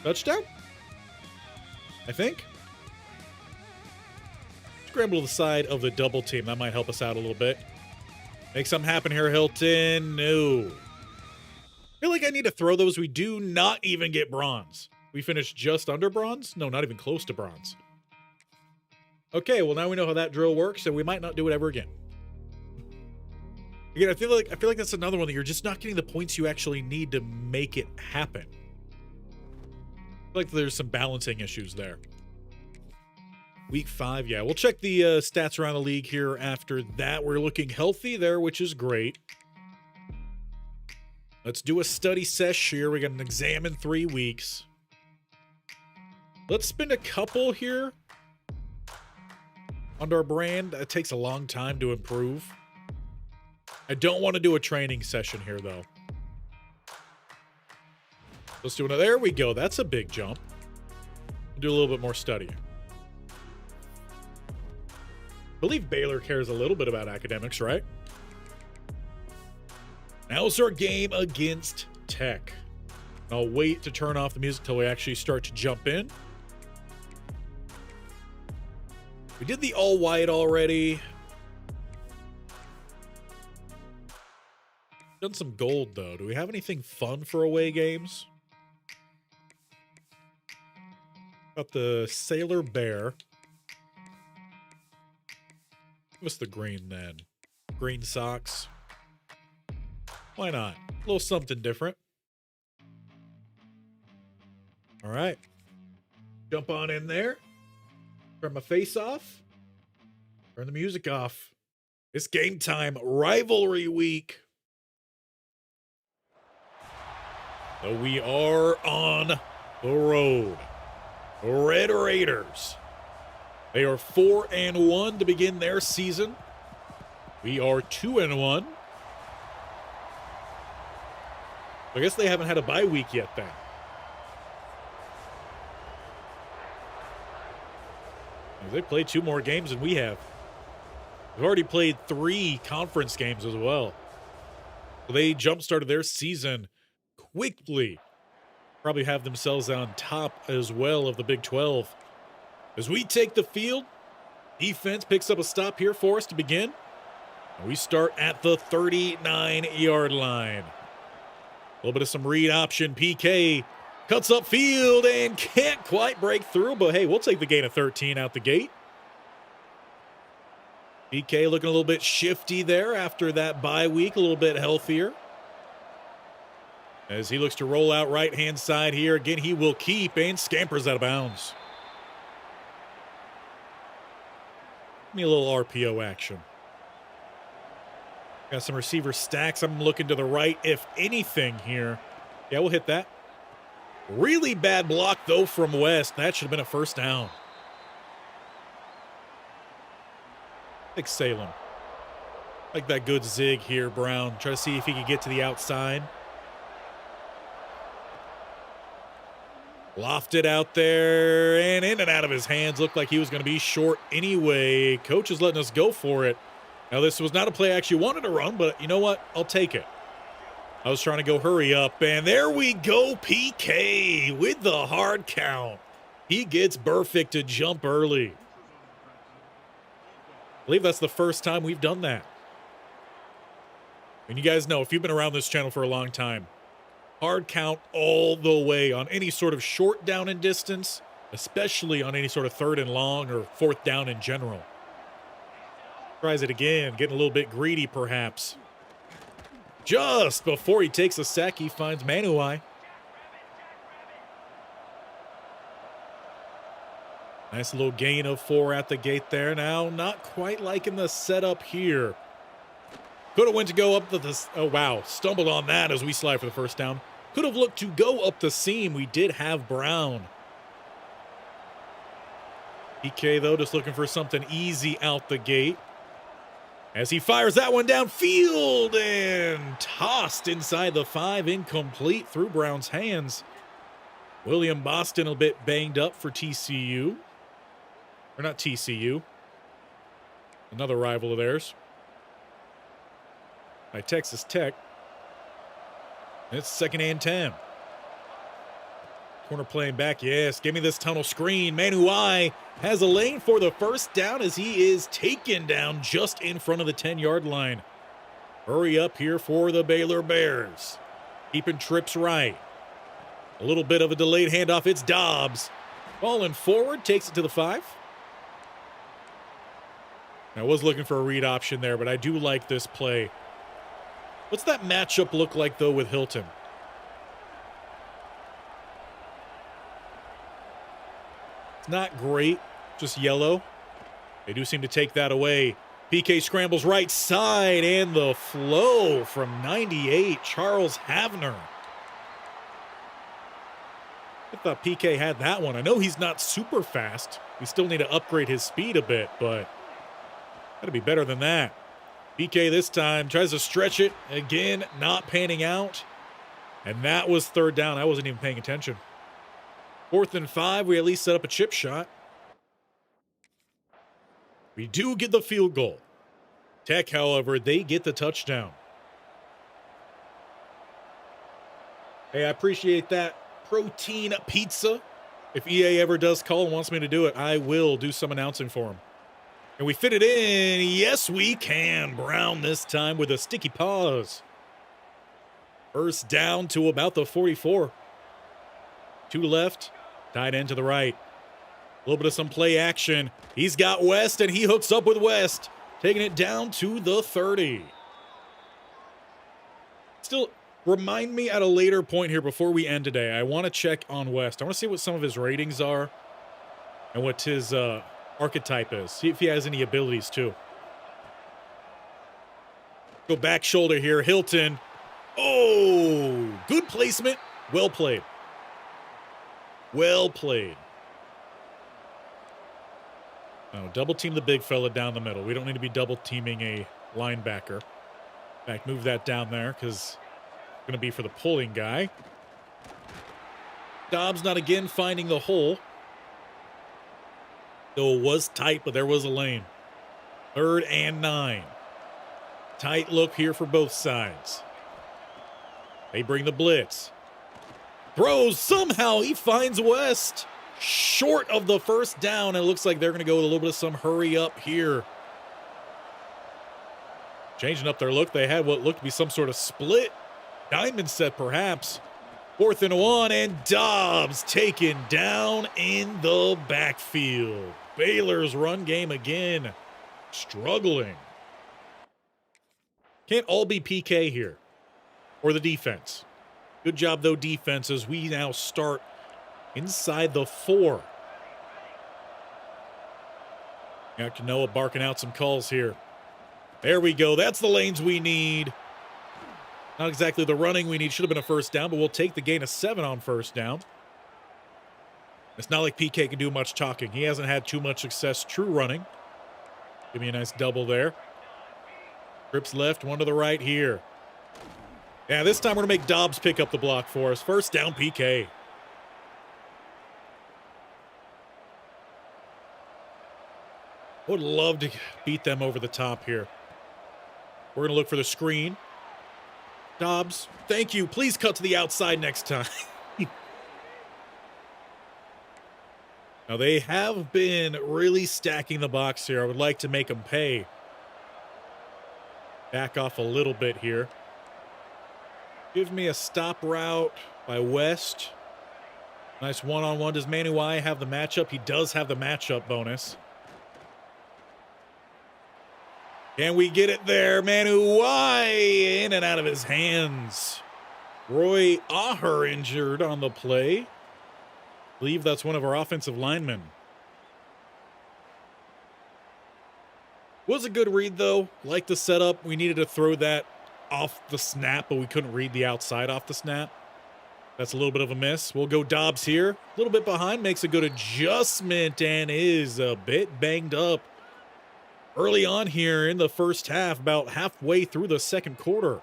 Touchdown? I think. Scramble to the side of the double team. That might help us out a little bit. Make something happen here, Hilton. No. I feel like I need to throw those. We do not even get bronze. We finished just under bronze? No, not even close to bronze. Okay, well now we know how that drill works, and we might not do it ever again. Again, I feel like that's another one that you're just not getting the points you actually need to make it happen. I feel like there's some balancing issues there. Week 5, yeah. We'll check the stats around the league here after that. We're looking healthy there, which is great. Let's do a study sesh here. We got an exam in 3 weeks. Let's spend a couple here on our brand. It takes a long time to improve. I don't want to do a training session here, though. Let's do another. There we go. That's a big jump. Do a little bit more studying. I believe Baylor cares a little bit about academics, right? Now's our game against Tech. I'll wait to turn off the music till we actually start to jump in. We did the all white already. Done some gold, though. Do we have anything fun for away games? Got the Sailor Bear. Give us the green, then. Green socks. Why not? A little something different. All right. Jump on in there. Turn my face off. Turn the music off. It's game time. Rivalry week. So we are on the road. Red Raiders. They are 4-1 to begin their season. We are 2-1. I guess they haven't had a bye week yet then. They played 2 more games than we have. They've already played 3 conference games as well. So they jump-started their season quickly. Probably have themselves on top as well of the Big 12. As we take the field, defense picks up a stop here for us to begin. And we start at the 39-yard line. A little bit of some read option. PK cuts up field and can't quite break through, but hey, we'll take the gain of 13 out the gate. PK looking a little bit shifty there after that bye week, a little bit healthier. As he looks to roll out right-hand side here. Again, he will keep and scampers out of bounds. Give me a little RPO action. Got some receiver stacks. I'm looking to the right, if anything here. Yeah, we'll hit that. Really bad block, though, from West. That should have been a first down. Like Salem. Like that good zig here, Brown. Try to see if he can get to the outside. Lofted out there and in and out of his hands. Looked like he was going to be short anyway. Coach is letting us go for it. Now, this was not a play I actually wanted to run, but you know what? I'll take it. I was trying to go hurry up, and there we go. PK with the hard count. He gets perfect to jump early. I believe that's the first time we've done that. And you guys know, if you've been around this channel for a long time, hard count all the way on any sort of short down and distance, especially on any sort of 3rd and long or 4th down in general. Tries it again, getting a little bit greedy perhaps. Just before he takes a sack, he finds Manuai. Nice little gain of 4 at the gate there. Now, not quite liking the setup here. Could have went to go up the, oh wow, stumbled on that as we slide for the first down. Could have looked to go up the seam. We did have Brown. PK, though, just looking for something easy out the gate. As he fires that one downfield and tossed inside the 5, incomplete through Brown's hands. William Boston a bit banged up for TCU. Or not TCU. Another rival of theirs. By Texas Tech. It's 2nd and 10. Corner playing back, yes. Give me this tunnel screen. Manuai has a lane for the first down as he is taken down just in front of the 10-yard line. Hurry up here for the Baylor Bears. Keeping trips right. A little bit of a delayed handoff. It's Dobbs. Falling forward, takes it to the 5. I was looking for a read option there, but I do like this play. What's that matchup look like, though, with Hilton? It's not great, just yellow. They do seem to take that away. PK scrambles right side, and the flow from 98, Charles Havner. I thought PK had that one. I know he's not super fast. We still need to upgrade his speed a bit, but got to be better than that. PK this time tries to stretch it. Again, not panning out. And that was third down. I wasn't even paying attention. 4th and 5. We at least set up a chip shot. We do get the field goal. Tech, however, they get the touchdown. Hey, I appreciate that protein pizza. If EA ever does call and wants me to do it, I will do some announcing for him. And we fit it in. Yes, we can. Brown this time with a sticky paws. First down to about the 44. 2 left. Tight end to the right. A little bit of some play action. He's got West, and he hooks up with West. Taking it down to the 30. Still, remind me at a later point here before we end today. I want to check on West. I want to see what some of his ratings are and what his archetype is. See if he has any abilities too. Go back shoulder here. Hilton. Oh, good placement. Well played. Well played. Oh, double team the big fella down the middle. We don't need to be double teaming a linebacker. In fact, move that down there because it's going to be for the pulling guy. Dobbs not again finding the hole. Though it was tight, but there was a lane. 3rd and 9. Tight look here for both sides. They bring the blitz. Throws. Somehow he finds West. Short of the first down. It looks like they're going to go with a little bit of some hurry up here. Changing up their look. They had what looked to be some sort of split diamond set perhaps. 4th and 1, and Dobbs taken down in the backfield. Baylor's run game again struggling. Can't all be PK here or the defense. Good job, though, defense, as we now start inside the 4. Got Noah barking out some calls here. There we go. That's the lanes we need. Not exactly the running we need. Should have been a first down, but we'll take the gain of 7 on first down. It's not like PK can do much talking. He hasn't had too much success true running. Give me a nice double there. Trips left, 1 to the right here. Yeah, this time we're going to make Dobbs pick up the block for us. First down, PK. Would love to beat them over the top here. We're going to look for the screen. Dobbs, thank you. Please cut to the outside next time. Now, they have been really stacking the box here. I would like to make them pay. Back off a little bit here. Give me a stop route by West. Nice one-on-one. Does Manuai have the matchup? He does have the matchup bonus. Can we get it there? Manuai in and out of his hands. Roy Aher injured on the play. I believe that's one of our offensive linemen. Was a good read, though. Like the setup. We needed to throw that off the snap, but we couldn't read the outside off the snap. That's a little bit of a miss. We'll go Dobbs here. A little bit behind. Makes a good adjustment and is a bit banged up early on here in the first half, about halfway through the second quarter.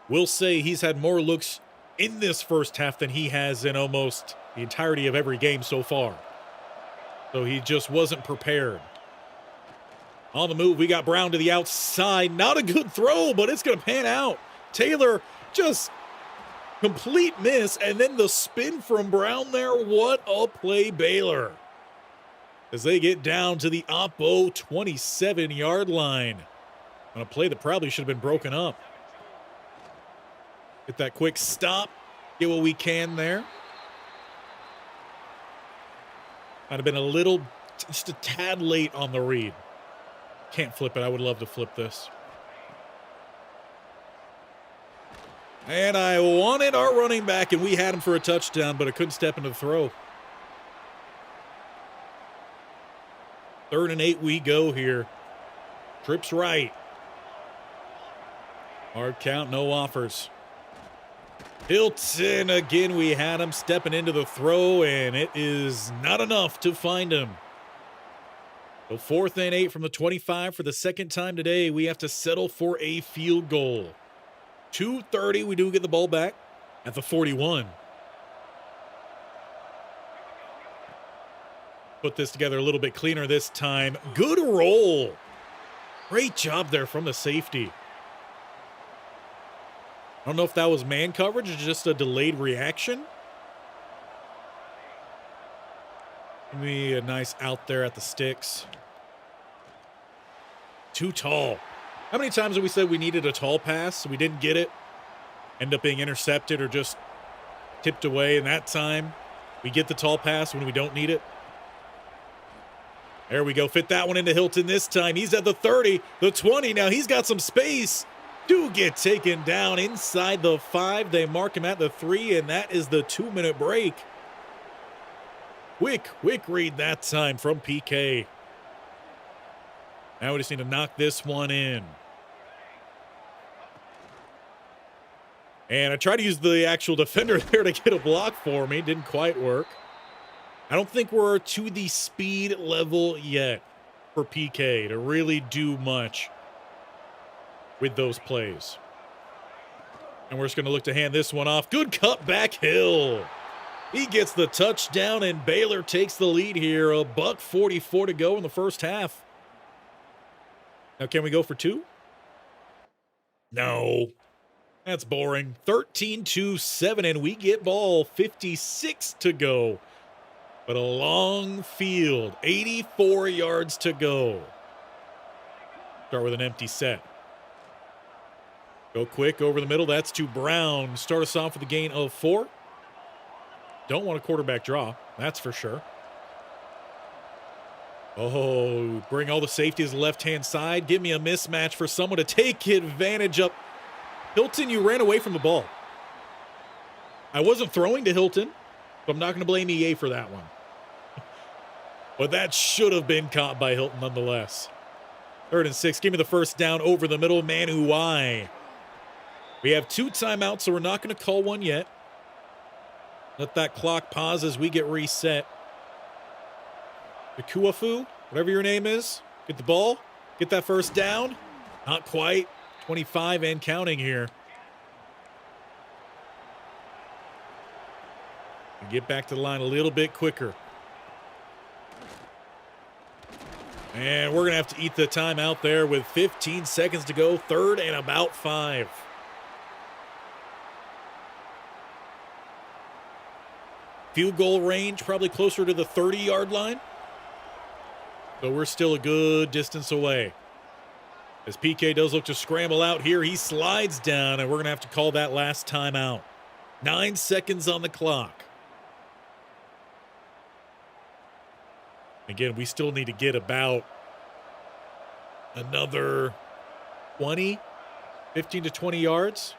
We'll say he's had more looks in this first half than he has in almost the entirety of every game so far. So he just wasn't prepared. On the move, we got Brown to the outside. Not a good throw, but it's going to pan out. Taylor just complete miss, and then the spin from Brown there. What a play, Baylor. As they get down to the Oppo 27-yard line. On a play that probably should have been broken up. Get that quick stop. Get what we can there. Might have been a little, just a tad late on the read. Can't flip it. I would love to flip this. And I wanted our running back, and we had him for a touchdown, but I couldn't step into the throw. 3rd and 8 we go here. Trips right. Hard count, no offers. Hilton, again, we had him stepping into the throw, and it is not enough to find him. So 4th and 8 from the 25 for the second time today. We have to settle for a field goal. 2:30, we do get the ball back at the 41. Put this together a little bit cleaner this time. Good roll. Great job there from the safety. I don't know if that was man coverage or just a delayed reaction. Give me a nice out there at the sticks. Too tall. How many times have we said we needed a tall pass, so we didn't get it? End up being intercepted or just tipped away, and that time we get the tall pass when we don't need it. There we go. Fit that one into Hilton this time. He's at the 30, the 20. Now he's got some space. Do get taken down inside the 5. They mark him at the 3, and that is the 2-minute break. Quick read that time from PK. Now we just need to knock this one in. And I tried to use the actual defender there to get a block for me. Didn't quite work. I don't think we're to the speed level yet for PK to really do much with those plays. And we're just going to look to hand this one off. Good cut back Hill. He gets the touchdown, and Baylor takes the lead here. $1:44 to go in the first half. Now, can we go for 2? No. That's boring. 13-7, and we get ball. 56 to go. But a long field. 84 yards to go. Start with an empty set. Go quick over the middle. That's to Brown. Start us off with a gain of 4. Don't want a quarterback draw. That's for sure. Oh, bring all the safeties to the left-hand side. Give me a mismatch for someone to take advantage of. Hilton, you ran away from the ball. I wasn't throwing to Hilton, so I'm not going to blame EA for that one. But that should have been caught by Hilton nonetheless. 3rd and 6. Give me the first down over the middle. Manuai. We have 2 timeouts, so we're not going to call one yet. Let that clock pause as we get reset. Ikuafu, whatever your name is, get the ball. Get that first down. Not quite. 25 and counting here. And get back to the line a little bit quicker. And we're going to have to eat the timeout there with 15 seconds to go. 3rd and about 5. Field goal range probably closer to the 30-yard line. So we're still a good distance away. As PK does look to scramble out here, he slides down, and we're going to have to call that last timeout. 9 seconds on the clock. Again, we still need to get about another 20, 15 to 20 yards.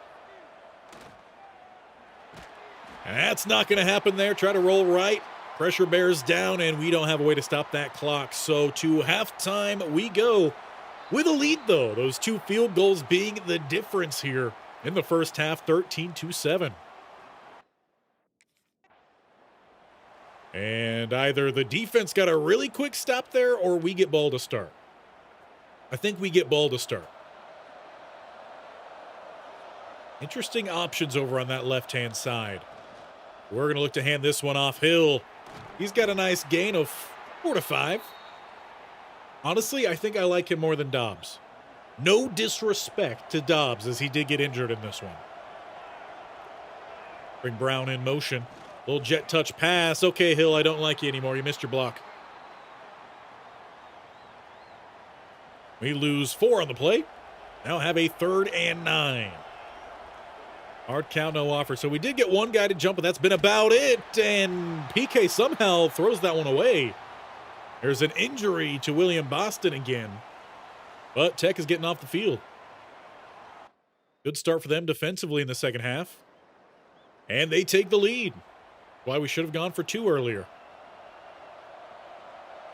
And that's not going to happen there. Try to roll right. Pressure bears down, and we don't have a way to stop that clock. So to halftime we go with a lead, though. Those 2 field goals being the difference here in the first half, 13-7. And either the defense got a really quick stop there or we get ball to start. I think we get ball to start. Interesting options over on that left-hand side. We're going to look to hand this one off. Hill, he's got a nice gain of 4 to 5. Honestly, I think I like him more than Dobbs. No disrespect to Dobbs, as he did get injured in this one. Bring Brown in motion. Little jet touch pass. Okay, Hill, I don't like you anymore. You missed your block. We lose 4 on the play. Now have a 3rd and 9. Hard count, no offer. So we did get one guy to jump, but that's been about it. And PK somehow throws that one away. There's an injury to William Boston again. But Tech is getting off the field. Good start for them defensively in the second half. And they take the lead. Why we should have gone for 2 earlier.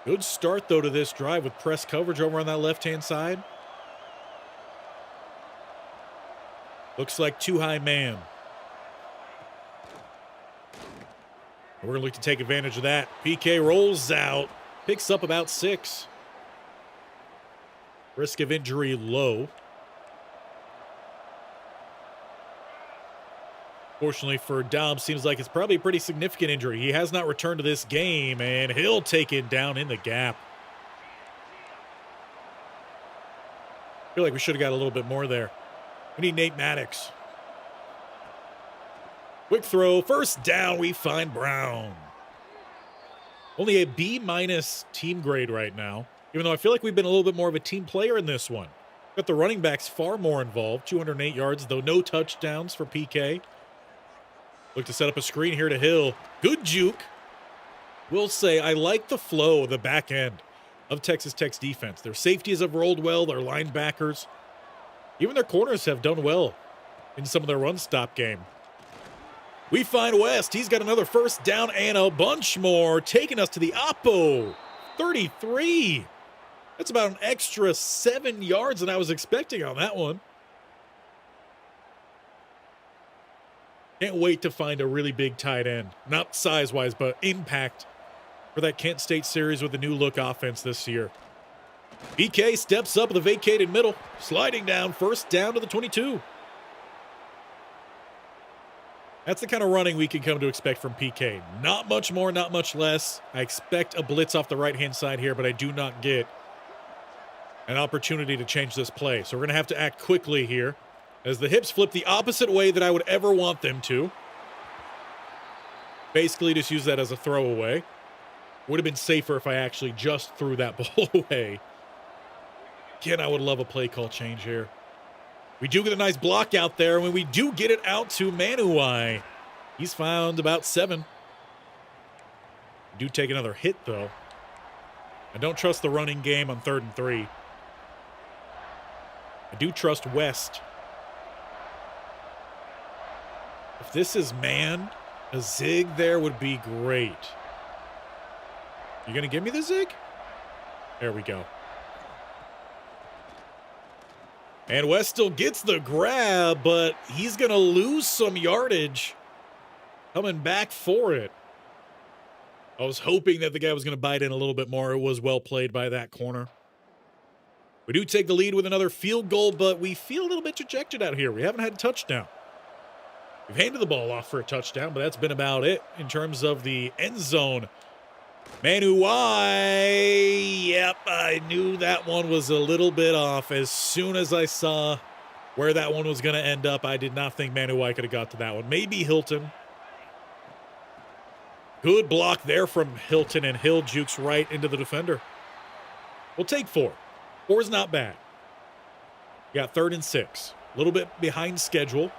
Good start, though, to this drive with press coverage over on that left-hand side. Looks like too high man. We're going to look to take advantage of that. PK rolls out. Picks up about 6. Risk of injury low. Fortunately for Dobbs, seems like it's probably a pretty significant injury. He has not returned to this game, and he'll take it down in the gap. I feel like we should have got a little bit more there. We need Nate Maddox. Quick throw. First down, we find Brown. Only a B- team grade right now, even though I feel like we've been a little bit more of a team player in this one. Got the running backs far more involved. 208 yards, though no touchdowns for PK. Look to set up a screen here to Hill. Good juke. Will say I like the flow of the back end of Texas Tech's defense. Their safeties have rolled well. Their linebackers, even their corners have done well in some of their run stop game. We find West. He's got another first down and a bunch more, taking us to the Oppo 33. That's about an extra 7 yards than I was expecting on that one. Can't wait to find a really big tight end. Not size-wise, but impact for that Kent State series with the new look offense this year. PK steps up with a vacated middle, sliding down, first down to the 22. That's the kind of running we can come to expect from PK. Not much more, not much less. I expect a blitz off the right-hand side here, but I do not get an opportunity to change this play. So we're going to have to act quickly here as the hips flip the opposite way that I would ever want them to. Basically just use that as a throwaway. Would have been safer if I actually just threw that ball away. Again, I would love a play call change here. We do get a nice block out there when we do get it out to Manuai. He's found about 7. We do take another hit, though. I don't trust the running game on 3rd and 3. I do trust West. If this is man, a zig there would be great. You going to give me the zig? There we go. And West still gets the grab, but he's going to lose some yardage coming back for it. I was hoping that the guy was going to bite in a little bit more. It was well played by that corner. We do take the lead with another field goal, but we feel a little bit dejected out here. We haven't had a touchdown. We've handed the ball off for a touchdown, but that's been about it in terms of the end zone. Manuai, yep, I knew that one was a little bit off. As soon as I saw where that one was going to end up, I did not think Manuai could have got to that one. Maybe Hilton. Good block there from Hilton, and Hill jukes right into the defender. We'll take 4. 4 is not bad. We got 3rd and 6. A little bit behind schedule.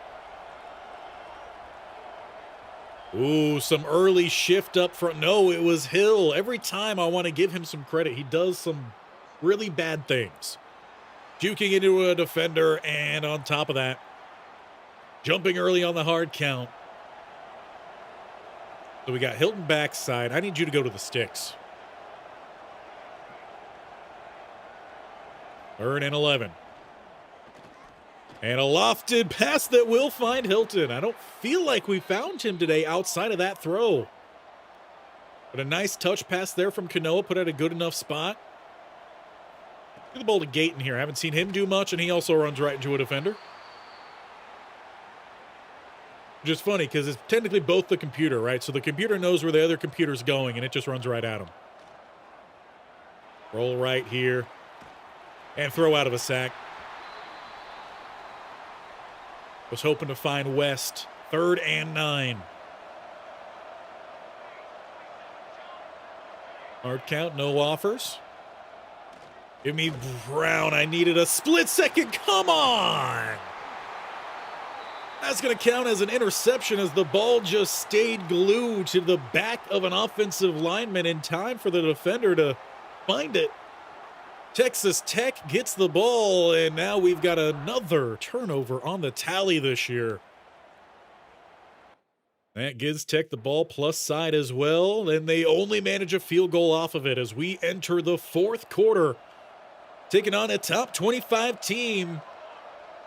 Ooh, some early shift up front. No, it was Hill. Every time I want to give him some credit. He does some really bad things. Juking into a defender, and on top of that, jumping early on the hard count. So we got Hilton backside. I need you to go to the sticks. 3rd and 11. And a lofted pass that will find Hilton. I don't feel like we found him today outside of that throw. But a nice touch pass there from Kanoa, put at a good enough spot. Get the ball to Gayton here. I haven't seen him do much, and he also runs right into a defender. Which is funny because it's technically both the computer, right? So the computer knows where the other computer's going, and it just runs right at him. Roll right here. And throw out of a sack. Was hoping to find West. 3rd and 9. Hard count, no offers. Give me Brown. I needed a split second. Come on. That's going to count as an interception as the ball just stayed glued to the back of an offensive lineman in time for the defender to find it. Texas Tech gets the ball, and now we've got another turnover on the tally this year. That gives Tech the ball plus side as well, and they only manage a field goal off of it as we enter the fourth quarter. Taking on a top 25 team.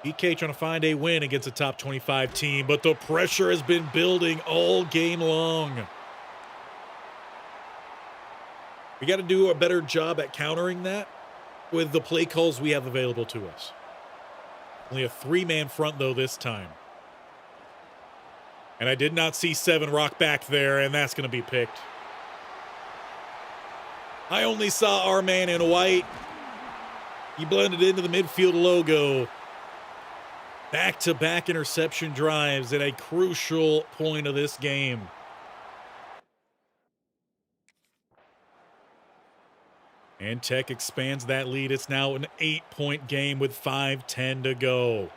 PK trying to find a win against a top 25 team, but the pressure has been building all game long. We got to do a better job at countering that with the play calls we have available to us. Only a three-man front, though, this time. And I did not see Seven rock back there, and that's going to be picked. I only saw our man in white. He blended into the midfield logo. Back-to-back interception drives at a crucial point of this game. And Tech expands that lead. It's now an 8-point game with 5:10 to go.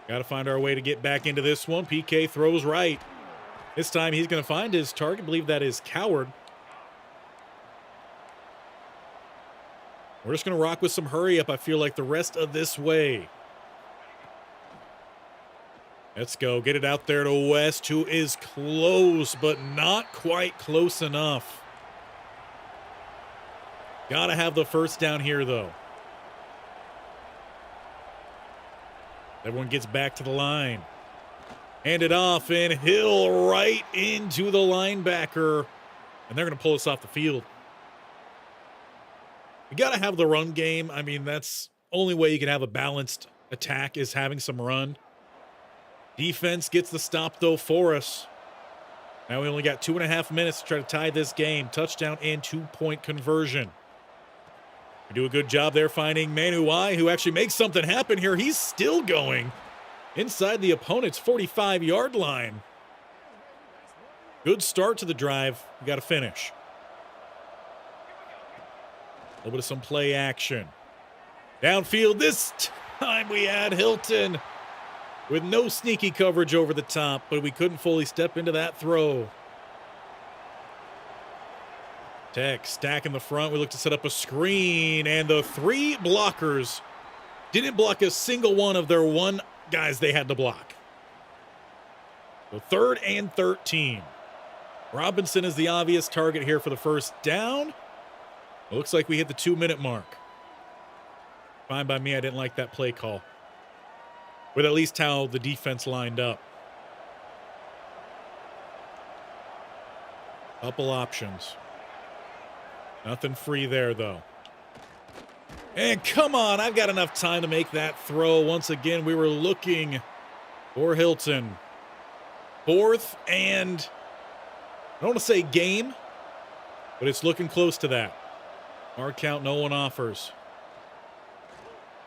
Got to find our way to get back into this one. PK throws right. This time he's going to find his target. I believe that is Coward. We're just going to rock with some hurry up, I feel like, the rest of this way. Let's go. Get it out there to West, who is close, but not quite close enough. Got to have the first down here, though. Everyone gets back to the line. Hand it off, and Hill right into the linebacker. And they're going to pull us off the field. You got to have the run game. I mean, that's only way you can have a balanced attack is having some run. Defense gets the stop, though, for us. Now we only got 2.5 minutes to try to tie this game. Touchdown and 2-point conversion. We do a good job there finding Manuai, who actually makes something happen here. He's still going inside the opponent's 45-yard line. Good start to the drive. We got to finish. A little bit of some play action. Downfield this time we had Hilton with no sneaky coverage over the top, but we couldn't fully step into that throw. Tech stack in the front. We look to set up a screen, and the three blockers didn't block a single one of their guys they had to block. So 3rd and 13. Robinson is the obvious target here for the first down. It looks like we hit the 2-minute mark. Fine by me. I didn't like that play call. With at least how the defense lined up. Couple options. Nothing free there, though. And come on, I've got enough time to make that throw. Once again, we were looking for Hilton. 4th and, I don't want to say game, but it's looking close to that. Hard count, no one offers.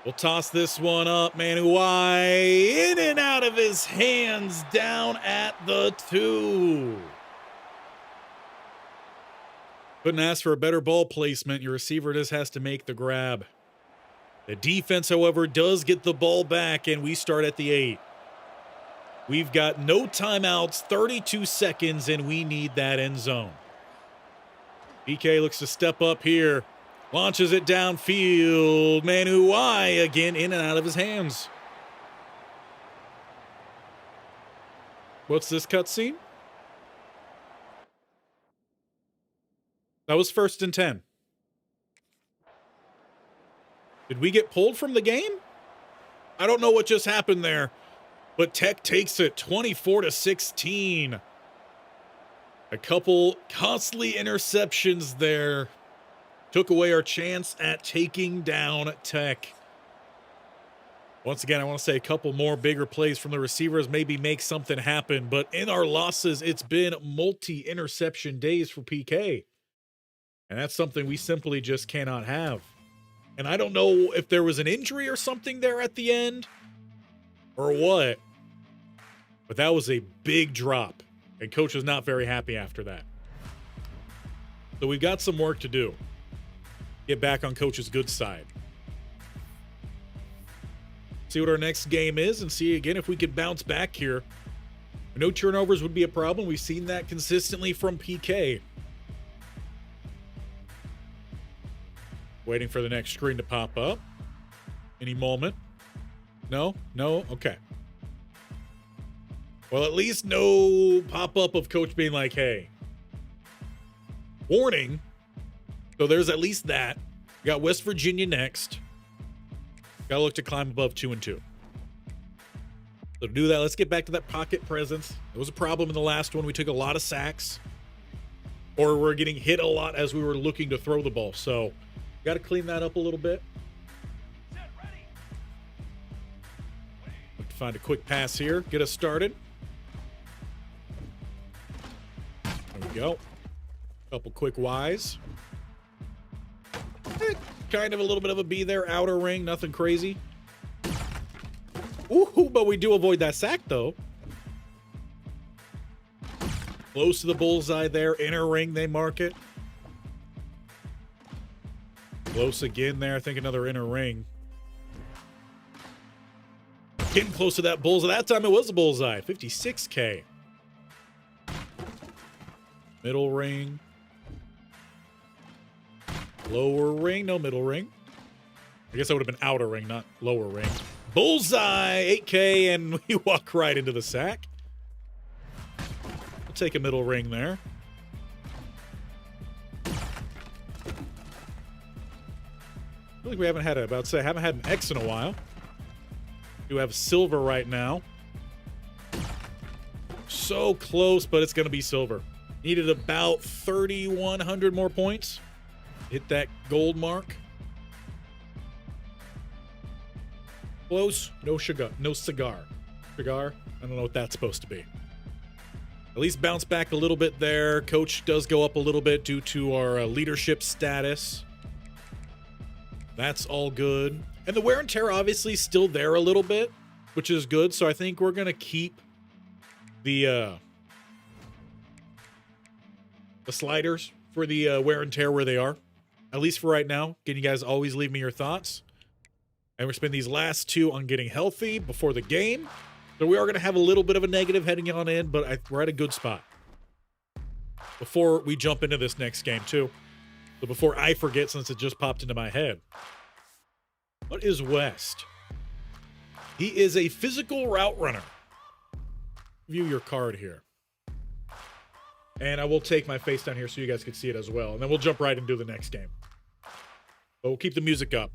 We'll toss this one up. Manuai in and out of his hands, down at the 2. Couldn't ask for a better ball placement. Your receiver just has to make the grab. The defense, however, does get the ball back, and we start at the 8. We've got no timeouts, 32 seconds, and we need that end zone. PK looks to step up here. Launches it downfield. Manuai again in and out of his hands. What's this cutscene? That was 1st and 10. Did we get pulled from the game? I don't know what just happened there, but Tech takes it 24-16. A couple costly interceptions there took away our chance at taking down Tech. Once again, I want to say a couple more bigger plays from the receivers maybe make something happen, but in our losses, it's been multi-interception days for PK. And that's something we simply just cannot have. And I don't know if there was an injury or something there at the end or what, but that was a big drop. And coach was not very happy after that. So we've got some work to do. Get back on Coach's good side. See what our next game is and see again if we could bounce back here. No turnovers would be a problem. We've seen that consistently from PK. Waiting for the next screen to pop up. Any moment. No? No? Okay. Well, at least no pop-up of Coach being like, hey, warning. So there's at least that. We got West Virginia next. Got to look to climb above 2-2. So to do that, let's get back to that pocket presence. It was a problem in the last one. We took a lot of sacks. Or we're getting hit a lot as we were looking to throw the ball. So got to clean that up a little bit. Look to find a quick pass here. Get us started. There we go. Couple quick Ys. Kind of a little bit of a B there. Outer ring. Nothing crazy. Ooh, but we do avoid that sack, though. Close to the bullseye there. Inner ring, they mark it. Close again there. I think another inner ring. Getting close to that bullseye. That time it was a bullseye. 56K. Middle ring. Lower ring. No middle ring. I guess that would have been outer ring, not lower ring. Bullseye. 8K, and we walk right into the sack. We'll take a middle ring there. I feel like we haven't had haven't had an X in a while. We do have silver right now. So close, but it's going to be silver. Needed about 3,100 more points. Hit that gold mark. Close. No sugar. No cigar. Cigar? I don't know what that's supposed to be. At least bounce back a little bit there. Coach does go up a little bit due to our leadership status. That's all good. And the wear and tear obviously still there a little bit, which is good. So I think we're going to keep the sliders for the wear and tear where they are. At least for right now. Can you guys always leave me your thoughts? And we're spending these last two on getting healthy before the game. So we are going to have a little bit of a negative heading on in, but we're at a good spot. Before we jump into this next game too. So before I forget, since it just popped into my head. What is West? He is a physical route runner. View your card here. And I will take my face down here so you guys can see it as well. And then we'll jump right into the next game. But we'll keep the music up.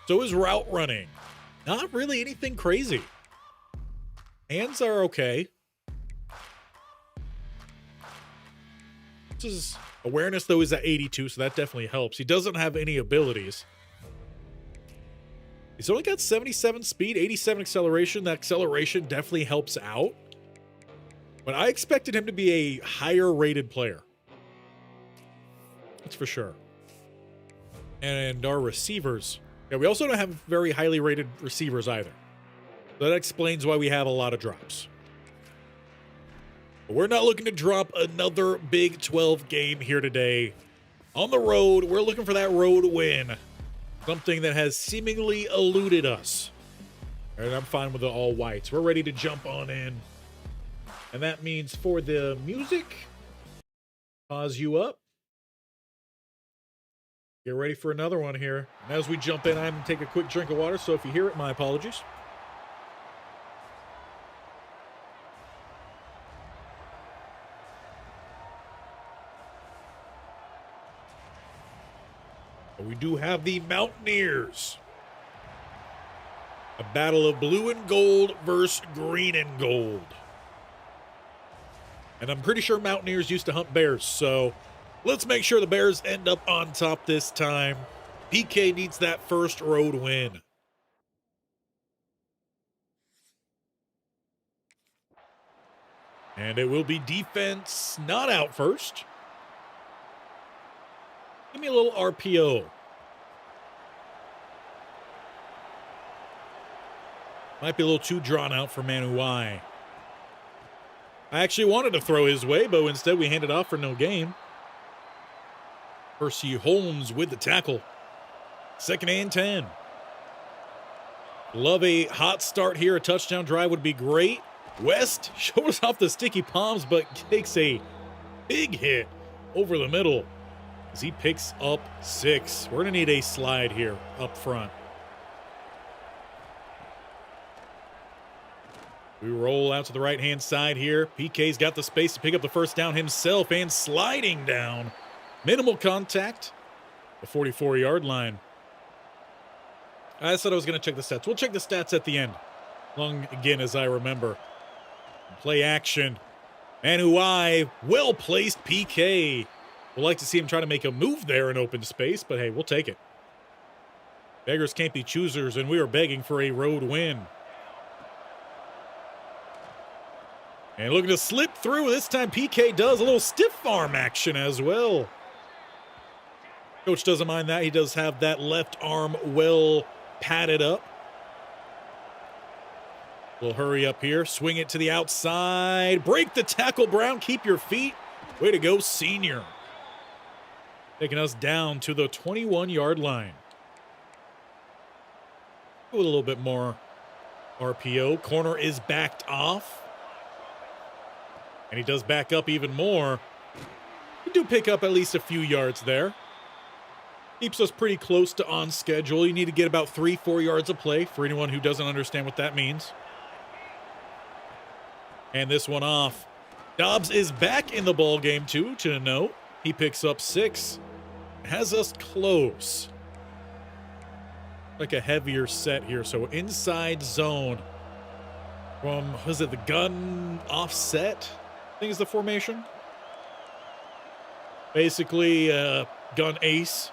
So is route running. Not really anything crazy. Hands are okay. This is awareness, though, is at 82, so that definitely helps. He doesn't have any abilities. He's only got 77 speed, 87 acceleration. That acceleration definitely helps out. But I expected him to be a higher rated player. That's for sure. And our receivers. Yeah, we also don't have very highly rated receivers either. So that explains why we have a lot of drops. But we're not looking to drop another Big 12 game here today. On the road, we're looking for that road win. Something that has seemingly eluded us. And I'm fine with the all whites. We're ready to jump on in. And that means for the music, pause you up. Get ready for another one here. And as we jump in, I'm going to take a quick drink of water. So if you hear it, my apologies. We do have the Mountaineers. A battle of blue and gold versus green and gold. And I'm pretty sure Mountaineers used to hunt bears, so let's make sure the Bears end up on top this time. PK needs that first road win. And it will be defense not out first. Give me a little RPO. Might be a little too drawn out for Manu Y. I actually wanted to throw his way, but instead we handed off for no gain. Percy Holmes with the tackle. 2nd and 10. Love a hot start here. A touchdown drive would be great. West shows off the sticky palms, but takes a big hit over the middle as he picks up 6. We're going to need a slide here up front. We roll out to the right-hand side here. PK's got the space to pick up the first down himself and sliding down. Minimal contact. The 44-yard line. I said I was going to check the stats. We'll check the stats at the end. Long again as I remember. Play action. Manuai, well-placed PK. We'll like to see him try to make a move there in open space, but hey, we'll take it. Beggars can't be choosers, and we are begging for a road win. And looking to slip through. This time PK does a little stiff arm action as well. Coach doesn't mind that. He does have that left arm well padded up. We'll hurry up here. Swing it to the outside. Break the tackle, Brown. Keep your feet. Way to go, senior. Taking us down to the 21-yard line. A little bit more RPO. Corner is backed off. And he does back up even more. We do pick up at least a few yards there. Keeps us pretty close to on schedule. You need to get about 3-4 yards of play for anyone who doesn't understand what that means. And this one off. Dobbs is back in the ball game too, to note. He picks up 6. Has us close. Like a heavier set here. So inside zone. From, was it the gun offset? I think is the formation. Basically, gun ace.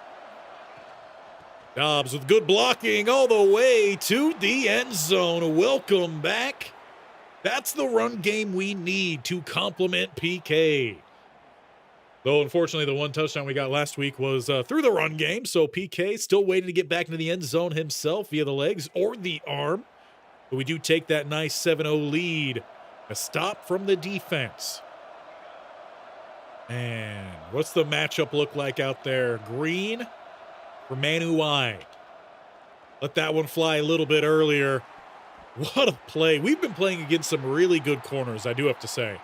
Dobbs with good blocking all the way to the end zone. Welcome back. That's the run game we need to complement PK. Though, unfortunately, the one touchdown we got last week was through the run game. So PK still waiting to get back into the end zone himself via the legs or the arm. But we do take that nice 7-0 lead. A stop from the defense. And what's the matchup look like out there? Green for Manuai. Let that one fly a little bit earlier. What a play. We've been playing against some really good corners, I do have to say.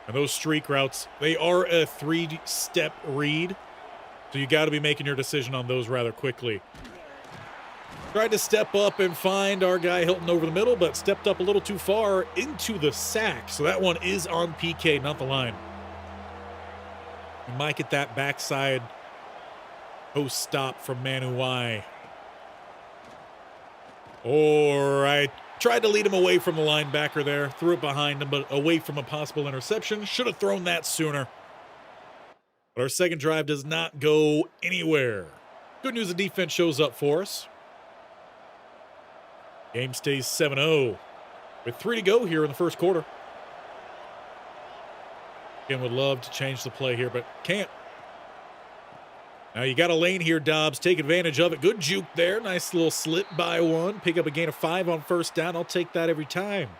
And those streak routes, they are a 3-step read. So you got to be making your decision on those rather quickly. Tried to step up and find our guy Hilton over the middle, but stepped up a little too far into the sack. So that one is on PK, not the line. We might get that backside post stop from Manuai. Or I tried to lead him away from the linebacker there. Threw it behind him, but away from a possible interception. Should have thrown that sooner. But our second drive does not go anywhere. Good news, the defense shows up for us. Game stays 7-0 with 3 to go here in the first quarter. Again, would love to change the play here, but can't. Now you got a lane here, Dobbs. Take advantage of it. Good juke there. Nice little slip by one. Pick up a gain of 5 on first down. I'll take that every time.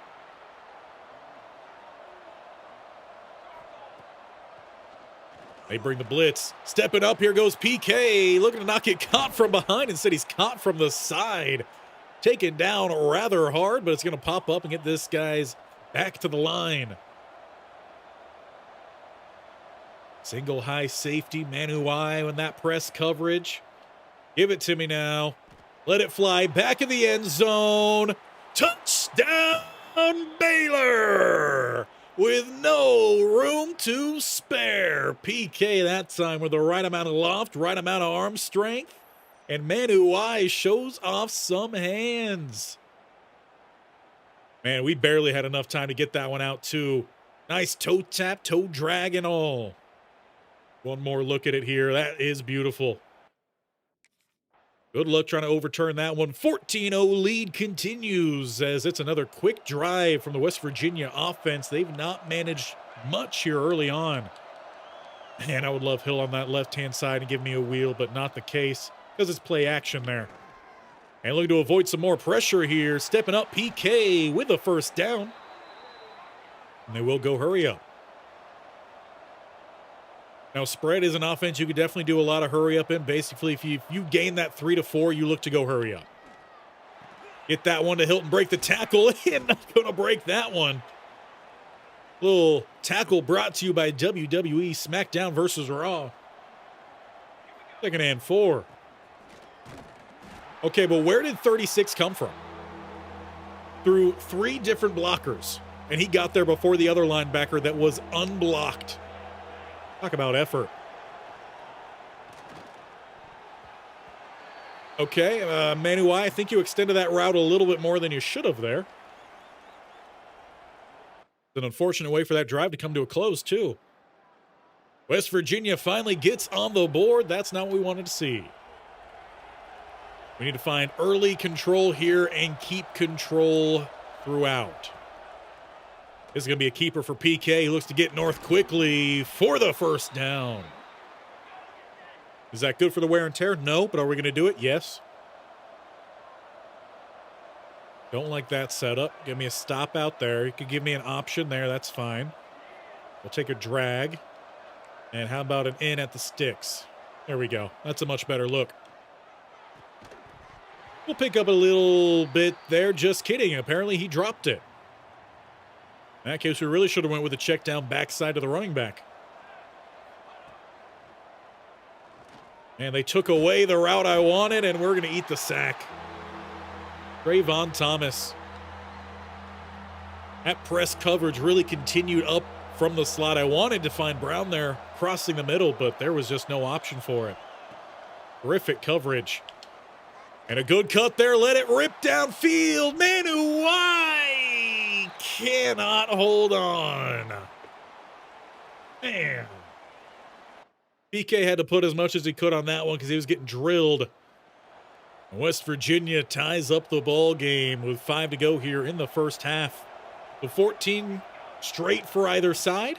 They bring the blitz. Stepping up, here goes PK. Looking to not get caught from behind. Instead, he's caught from the side. Taken down rather hard, but it's going to pop up and get this guy's back to the line. Single high safety, Manuai in that press coverage. Give it to me now. Let it fly back in the end zone. Touchdown, Baylor! With no room to spare. PK that time with the right amount of loft, right amount of arm strength. And Manuai shows off some hands. Man, we barely had enough time to get that one out too. Nice toe tap, toe drag and all. One more look at it here. That is beautiful. Good luck trying to overturn that one. 14-0 lead continues as it's another quick drive from the West Virginia offense. They've not managed much here early on. Man, I would love Hill on that left-hand side and give me a wheel, but not the case because it's play action there. And looking to avoid some more pressure here. Stepping up PK with a first down. And they will go hurry up. Now, spread is an offense you could definitely do a lot of hurry up in. Basically, if you gain that 3 to 4, you look to go hurry up. Get that one to Hilton, break the tackle, and not going to break that one. Little tackle brought to you by WWE SmackDown versus Raw. Second and 4. Okay, but where did 36 come from? Through 3 different blockers, and he got there before the other linebacker that was unblocked. Talk about effort. Okay, Manu, I think you extended that route a little bit more than you should have there. It's an unfortunate way for that drive to come to a close, too. West Virginia finally gets on the board. That's not what we wanted to see. We need to find early control here and keep control throughout. This is going to be a keeper for PK. He looks to get north quickly for the first down. Is that good for the wear and tear? No, but are we going to do it? Yes. Don't like that setup. Give me a stop out there. You could give me an option there. That's fine. We'll take a drag. And how about an in at the sticks? There we go. That's a much better look. We'll pick up a little bit there. Just kidding. Apparently he dropped it. In that case, we really should have went with a check down backside to the running back. And they took away the route I wanted, and we're going to eat the sack. Trayvon Thomas. That press coverage really continued up from the slot. I wanted to find Brown there crossing the middle, but there was just no option for it. Terrific coverage. And a good cut there. Let it rip downfield. Manu, why cannot hold on? Man. PK had to put as much as he could on that one because he was getting drilled. West Virginia ties up the ball game with 5 to go here in the first half. The 14 straight for either side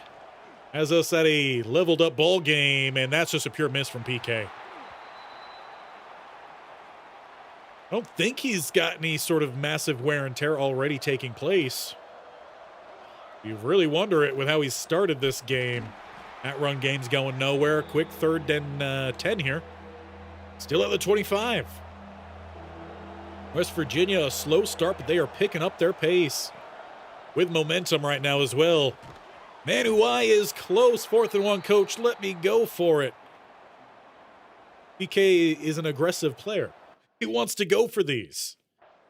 has us at a leveled up ball game, and that's just a pure miss from PK. I don't think he's got any sort of massive wear and tear already taking place. You really wonder it with how he started this game. That run game's going nowhere. Quick 3rd and 10 here. Still at the 25. West Virginia, a slow start, but they are picking up their pace with momentum right now as well. Manu is close. 4th and 1, coach. Let me go for it. PK is an aggressive player. He wants to go for these.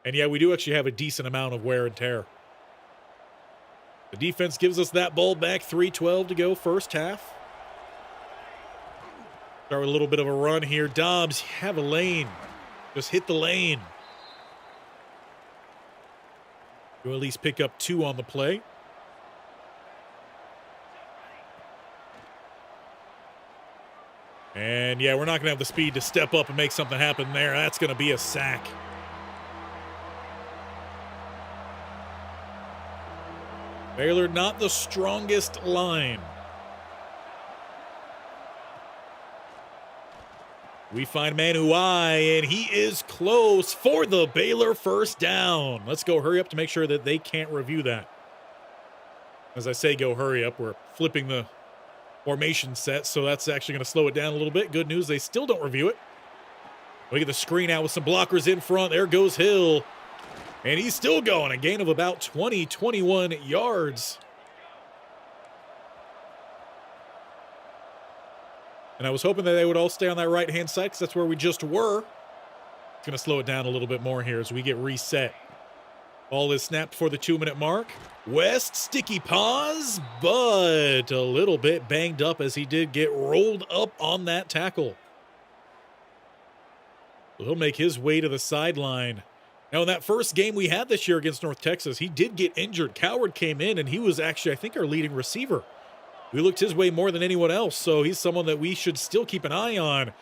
And yeah, we do actually have a decent amount of wear and tear. The defense gives us that ball back. 3:12 to go, first half. Start with a little bit of a run here. Dobbs, have a lane. Just hit the lane. You'll at least pick up 2 on the play. And yeah, we're not going to have the speed to step up and make something happen there. That's going to be a sack. Baylor, not the strongest line. We find Manu, and he is close for the Baylor first down. Let's go hurry up to make sure that they can't review that. As I say, go hurry up. We're flipping the formation set, so that's actually going to slow it down a little bit. Good news, they still don't review it. We get the screen out with some blockers in front. There goes Hill. And he's still going. A gain of about 20, 21 yards. And I was hoping that they would all stay on that right-hand side because that's where we just were. It's going to slow it down a little bit more here as we get reset. Ball is snapped for the 2-minute mark. West, sticky paws, but a little bit banged up as he did get rolled up on that tackle. So he'll make his way to the sideline. Now, in that first game we had this year against North Texas, he did get injured. Coward came in, and he was actually, I think, our leading receiver. We looked his way more than anyone else, so he's someone that we should still keep an eye on.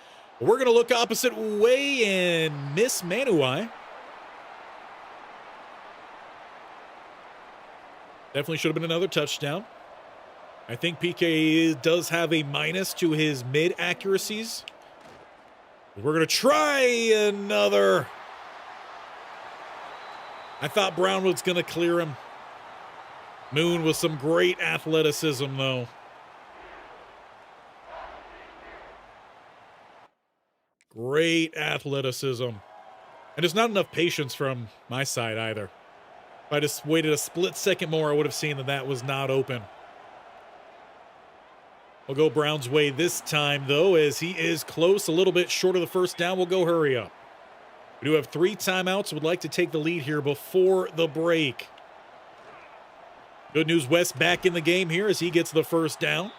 We're going to look opposite way and miss Manu. Definitely should have been another touchdown. I think PK does have a minus to his mid-accuracies. We're going to try another. I thought Brown was going to clear him. Moon with some great athleticism, though. Great athleticism. And there's not enough patience from my side either. If I just waited a split second more, I would have seen that that was not open. We'll go Brown's way this time, though, as he is close, a little bit short of the first down. We'll go hurry up. We do have 3 timeouts. Would like to take the lead here before the break. Good news, West back in the game here as he gets the first down.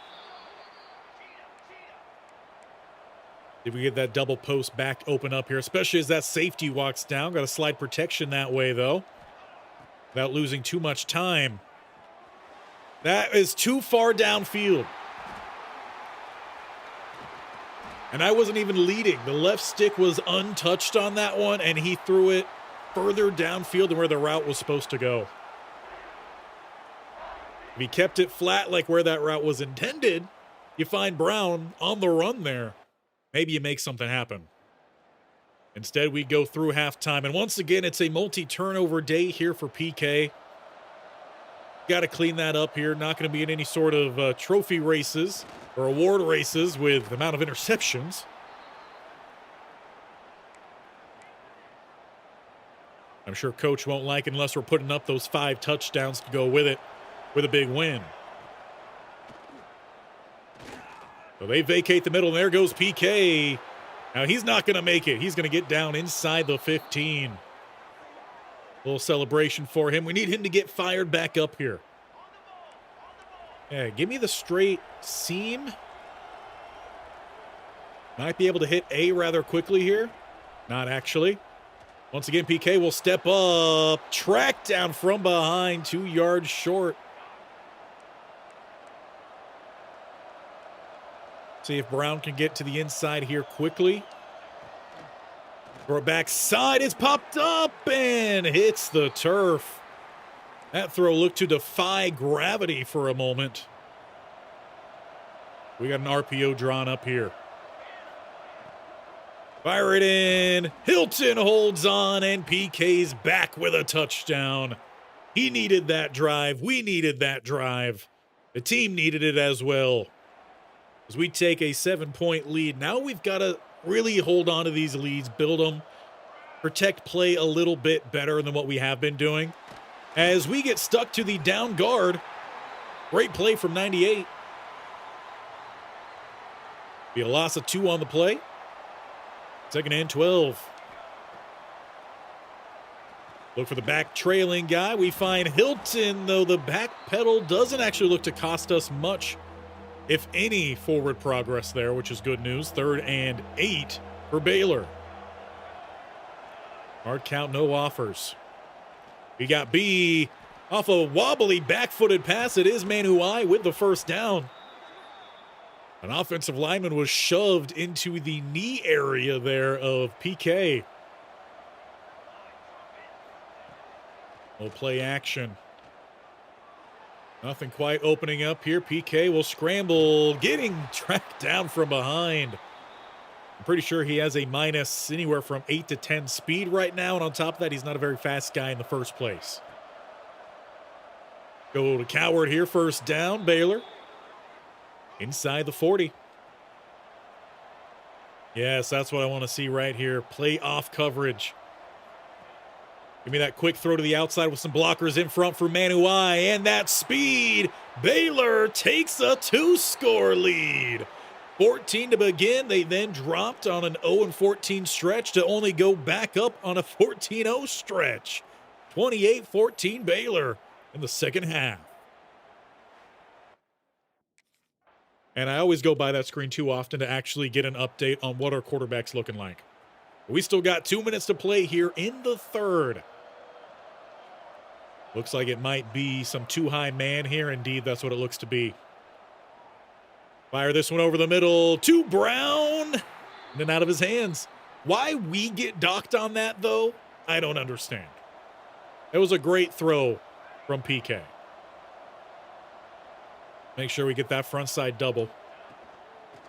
If we get that double post back open up here, especially as that safety walks down. Got a slide protection that way, though, without losing too much time. That is too far downfield. And I wasn't even leading. The left stick was untouched on that one, and he threw it further downfield than where the route was supposed to go. If he kept it flat like where that route was intended, you find Brown on the run there. Maybe you make something happen. Instead, we go through halftime. And once again, it's a multi-turnover day here for PK. Got to clean that up here. Not going to be in any sort of trophy races or award races with the amount of interceptions. I'm sure Coach won't like it unless we're putting up those 5 touchdowns to go with it with a big win. So they vacate the middle, and there goes PK. Now he's not going to make it. He's going to get down inside the 15. Little celebration for him. We need him to get fired back up here. Yeah, give me the straight seam. Might be able to hit A rather quickly here. Not actually. Once again, PK will step up. Track down from behind, 2 yards short. See if Brown can get to the inside here quickly. Throw it backside. It's popped up and hits the turf. That throw looked to defy gravity for a moment. We got an RPO drawn up here. Fire it in. Hilton holds on, and PK's back with a touchdown. He needed that drive. We needed that drive. The team needed it as well. As we take a 7-point lead, now we've got to really hold on to these leads, build them, protect play a little bit better than what we have been doing. As we get stuck to the down guard, great play from 98. Be a loss of 2 on the play. 2nd and 12. Look for the back trailing guy. We find Hilton, though the back pedal doesn't actually look to cost us much, if any, forward progress there, which is good news. 3rd and 8 for Baylor. Hard count, no offers. We got B off a wobbly back-footed pass. It is Manuai with the first down. An offensive lineman was shoved into the knee area there of PK. No play action. Nothing quite opening up here. PK will scramble, getting tracked down from behind. I'm pretty sure he has a minus anywhere from 8 to 10 speed right now, and on top of that, he's not a very fast guy in the first place. Go to Coward here, first down, Baylor. Inside the 40. Yes, that's what I want to see right here. Play off coverage. Give me that quick throw to the outside with some blockers in front for Manuai, and that speed. Baylor takes a 2-score lead. 14 to begin. They then dropped on an 0-14 stretch to only go back up on a 14-0 stretch. 28-14 Baylor in the second half. And I always go by that screen too often to actually get an update on what our quarterback's looking like. We still got 2 minutes to play here in the third. Looks like it might be some too high man here. Indeed, that's what it looks to be. Fire this one over the middle to Brown. And then out of his hands. Why we get docked on that, though, I don't understand. It was a great throw from PK. Make sure we get that front side double.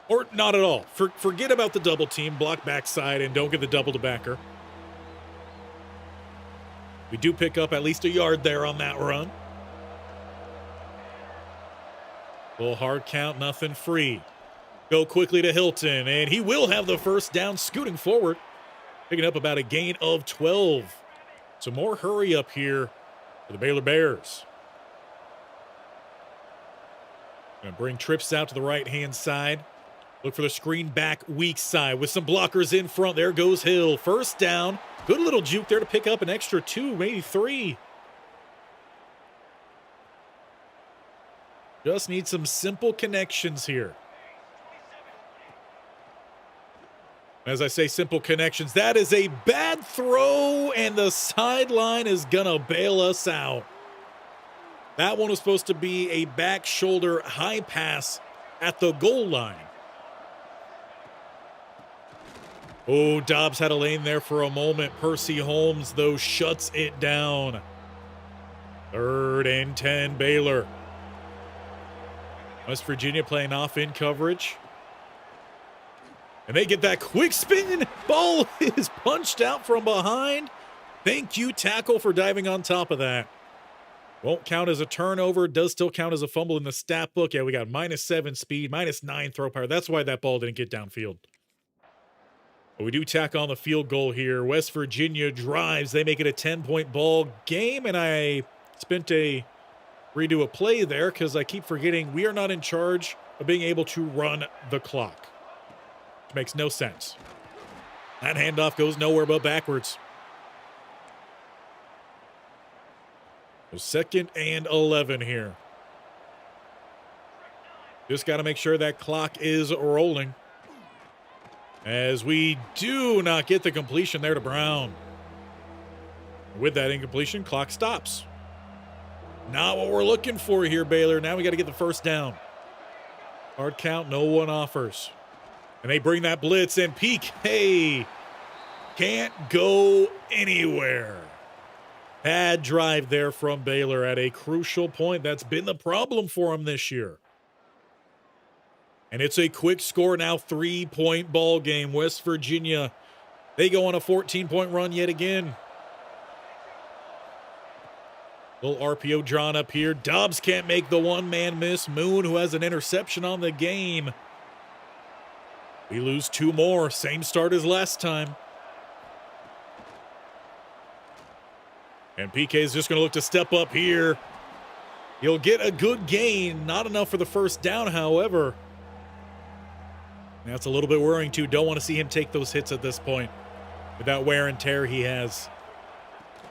Or not at all. Forget about the double team, block backside, and don't get the double to backer. We do pick up at least a yard there on that run. Little hard count, nothing free. Go quickly to Hilton, and he will have the first down, scooting forward, picking up about a gain of 12. So more hurry up here for the Baylor Bears. Gonna bring trips out to the right-hand side. Look for the screen back weak side with some blockers in front. There goes Hill. First down. Good little juke there to pick up an extra 2, maybe 3. Just need some simple connections here. As I say, simple connections. That is a bad throw, and the sideline is going to bail us out. That one was supposed to be a back shoulder high pass at the goal line. Oh, Dobbs had a lane there for a moment. Percy Holmes, though, shuts it down. 3rd and 10, Baylor. West Virginia playing off in coverage. And they get that quick spin. Ball is punched out from behind. Thank you, tackle, for diving on top of that. Won't count as a turnover. Does still count as a fumble in the stat book. Yeah, we got -7 speed, -9 throw power. That's why that ball didn't get downfield. But we do tack on the field goal here. West Virginia drives. They make it a 10-point ball game. And I spent a redo a play there because I keep forgetting we are not in charge of being able to run the clock. Which makes no sense. That handoff goes nowhere but backwards. So 2nd and 11 here. Just got to make sure that clock is rolling. As we do not get the completion there to Brown. With that incompletion, clock stops. Not what we're looking for here, Baylor. Now we got to get the first down. Hard count, no one offers. And they bring that blitz, and PK can't go anywhere. Bad drive there from Baylor at a crucial point. That's been the problem for him this year. And it's a quick score now, 3-point ball game. West Virginia, they go on a 14-point run yet again. Little RPO drawn up here. Dobbs can't make the one-man miss. Moon, who has an interception on the game. We lose 2 more. Same start as last time. And PK is just going to look to step up here. He'll get a good gain. Not enough for the first down, however. That's a little bit worrying, too. Don't want to see him take those hits at this point. With that wear and tear he has.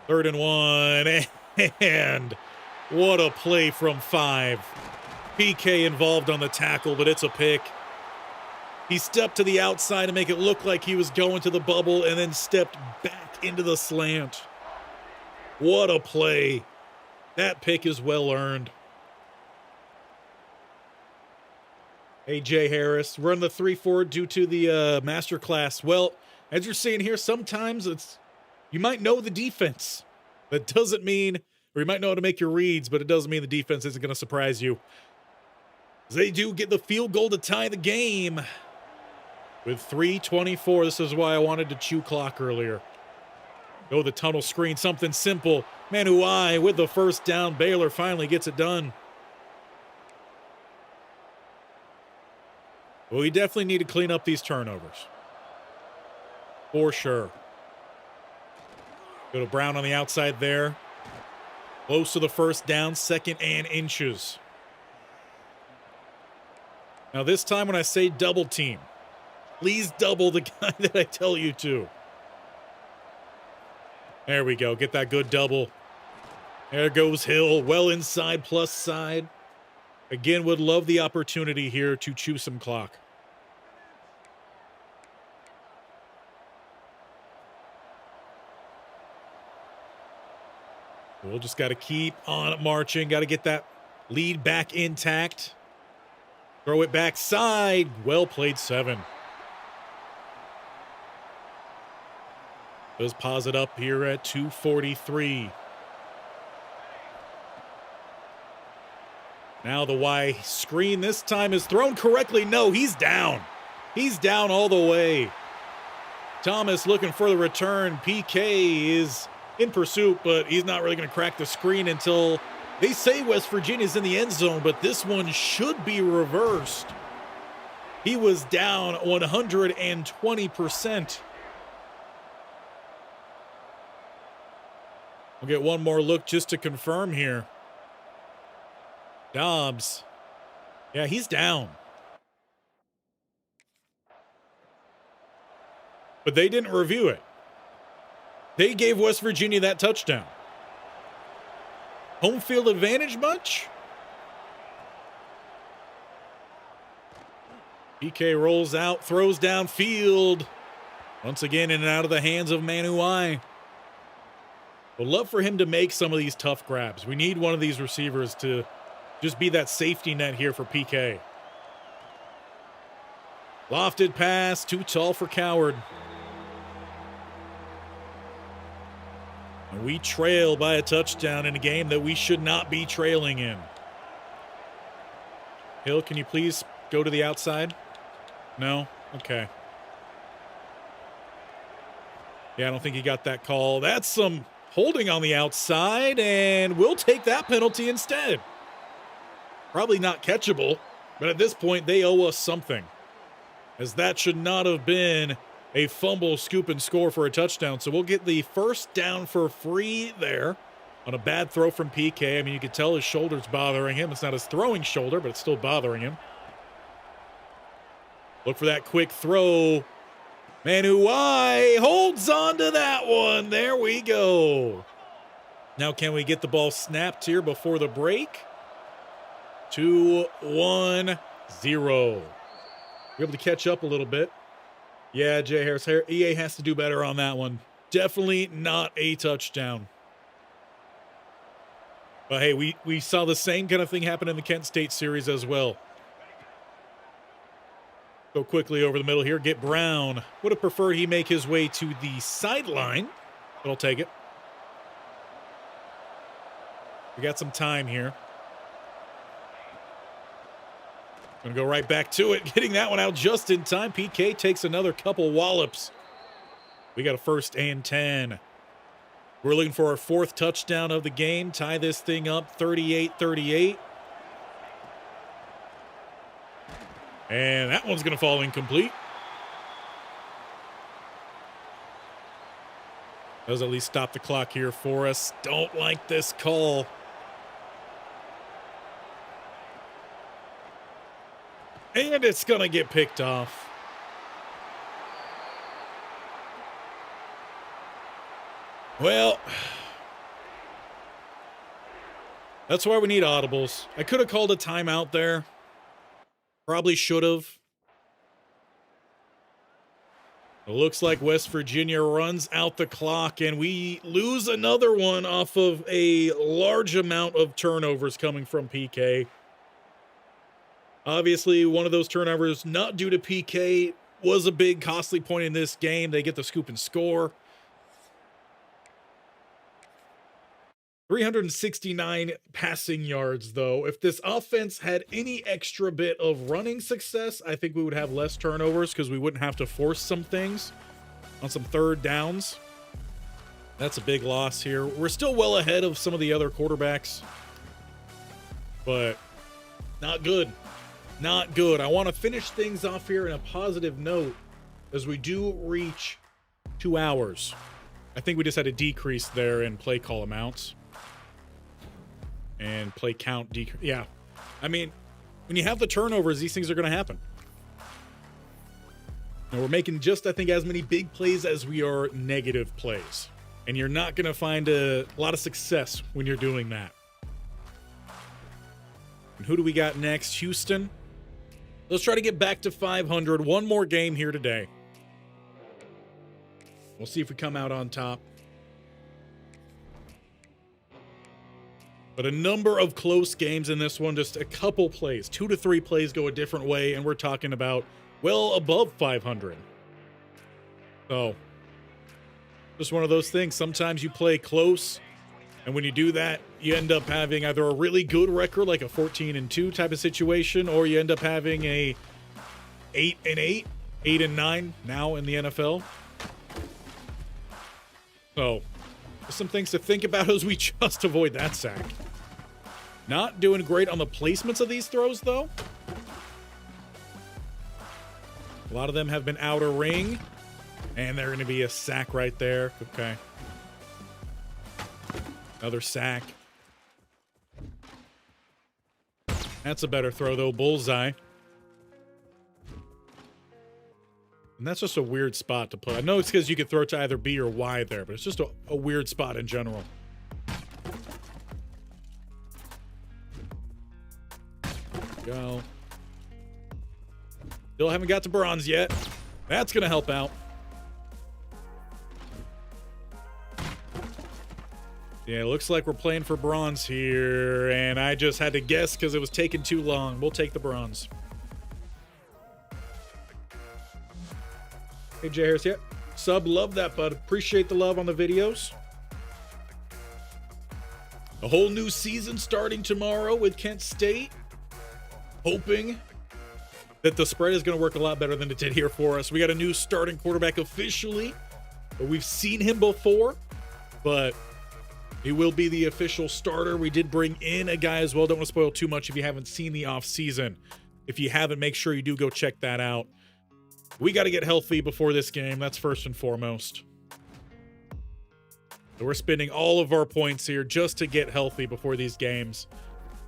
3rd and 1. And what a play from 5. PK involved on the tackle, but it's a pick. He stepped to the outside to make it look like he was going to the bubble and then stepped back into the slant. What a play. That pick is well earned. A.J. Harris, run the 3-4 due to the master class. Well, as you're seeing here, sometimes you might know the defense. That doesn't mean, or you might know how to make your reads, but it doesn't mean the defense isn't going to surprise you. They do get the field goal to tie the game with 3:24. This is why I wanted to chew clock earlier. Go the tunnel screen, something simple. Manuai with the first down. Baylor finally gets it done. Well, we definitely need to clean up these turnovers. For sure. Go to Brown on the outside there. Close to the first down, 2nd and inches. Now this time when I say double team, please double the guy that I tell you to. There we go. Get that good double. There goes Hill. Well inside, plus side. Again, would love the opportunity here to chew some clock. We'll just got to keep on marching. Got to get that lead back intact. Throw it backside. Well played, 7. Does pause it up here at 2:43. Now the Y screen this time is thrown correctly. No, he's down. He's down all the way. Thomas looking for the return. PK is in pursuit, but he's not really going to crack the screen until they say West Virginia's in the end zone, but this one should be reversed. He was down 120%. We'll get one more look just to confirm here. Dobbs. Yeah, he's down. But they didn't review it. They gave West Virginia that touchdown. Home field advantage much? PK rolls out, throws downfield. Once again, in and out of the hands of Manuai. Would love for him to make some of these tough grabs. We need one of these receivers to just be that safety net here for PK. Lofted pass, too tall for Coward. And we trail by a touchdown in a game that we should not be trailing in. Hill, can you please go to the outside? No? Okay. Yeah, I don't think he got that call. That's some holding on the outside, and we'll take that penalty instead. Probably not catchable, but at this point, they owe us something, as that should not have been a fumble, scoop, and score for a touchdown. So we'll get the first down for free there on a bad throw from PK. I mean, you can tell his shoulder's bothering him. It's not his throwing shoulder, but it's still bothering him. Look for that quick throw. Manuai holds on to that one. There we go. Now can we get the ball snapped here before the break? 2-1-0. We're able to catch up a little bit. Yeah, Jay Harris. EA has to do better on that one. Definitely not a touchdown. But hey, we saw the same kind of thing happen in the Kent State series as well. Go quickly over the middle here. Get Brown. Would have preferred he make his way to the sideline, but I'll take it. We got some time here. Gonna go right back to it. Getting that one out just in time. PK takes another couple wallops. We got a 1st and 10. We're looking for our 4th touchdown of the game. Tie this thing up 38-38. And that one's going to fall incomplete. Does at least stop the clock here for us. Don't like this call. And it's going to get picked off. Well, that's why we need audibles. I could have called a timeout there. Probably should have. It looks like West Virginia runs out the clock, and we lose another one off of a large amount of turnovers coming from PK. Obviously, one of those turnovers, not due to PK, was a big costly point in this game. They get the scoop and score. 369 passing yards, though. If this offense had any extra bit of running success, I think we would have less turnovers because we wouldn't have to force some things on some 3rd downs. That's a big loss here. We're still well ahead of some of the other quarterbacks, but not good. Not good. I want to finish things off here in a positive note as we do reach 2 hours. I think we just had a decrease there in play call amounts. And play count decrease. Yeah. I mean, when you have the turnovers, these things are going to happen. And we're making just, I think, as many big plays as we are negative plays. And you're not going to find a lot of success when you're doing that. And who do we got next? Houston. Let's try to get back to 500. One more game here today. We'll see if we come out on top. But a number of close games in this one, just a couple plays, 2 to 3 plays go a different way, and we're talking about well above 500. So, just one of those things. Sometimes you play close, and when you do that, you end up having either a really good record, like a 14-2 type of situation, or you end up having a 8-8, 8-9 now in the NFL. So, there's some things to think about as we just avoid that sack. Not doing great on the placements of these throws, though. A lot of them have been outer ring. And they're going to be a sack right there. Okay. Another sack. That's a better throw, though. Bullseye. And that's just a weird spot to put. I know it's because you could throw to either B or Y there, but it's just a weird spot in general. Go. Still haven't got to bronze yet. That's going to help out. Yeah, it looks like we're playing for bronze here, and I just had to guess because it was taking too long. We'll take the bronze. Hey, Jay Harris, yeah. Sub, love that, bud. Appreciate the love on the videos. A whole new season starting tomorrow with Kent State. Hoping that the spread is going to work a lot better than it did here for us. We got a new starting quarterback officially. We've seen him before, but he will be the official starter. We did bring in a guy as well. Don't want to spoil too much if you haven't seen the offseason. If you haven't, make sure you do go check that out. We got to get healthy before this game. That's first and foremost. So we're spending all of our points here just to get healthy before these games.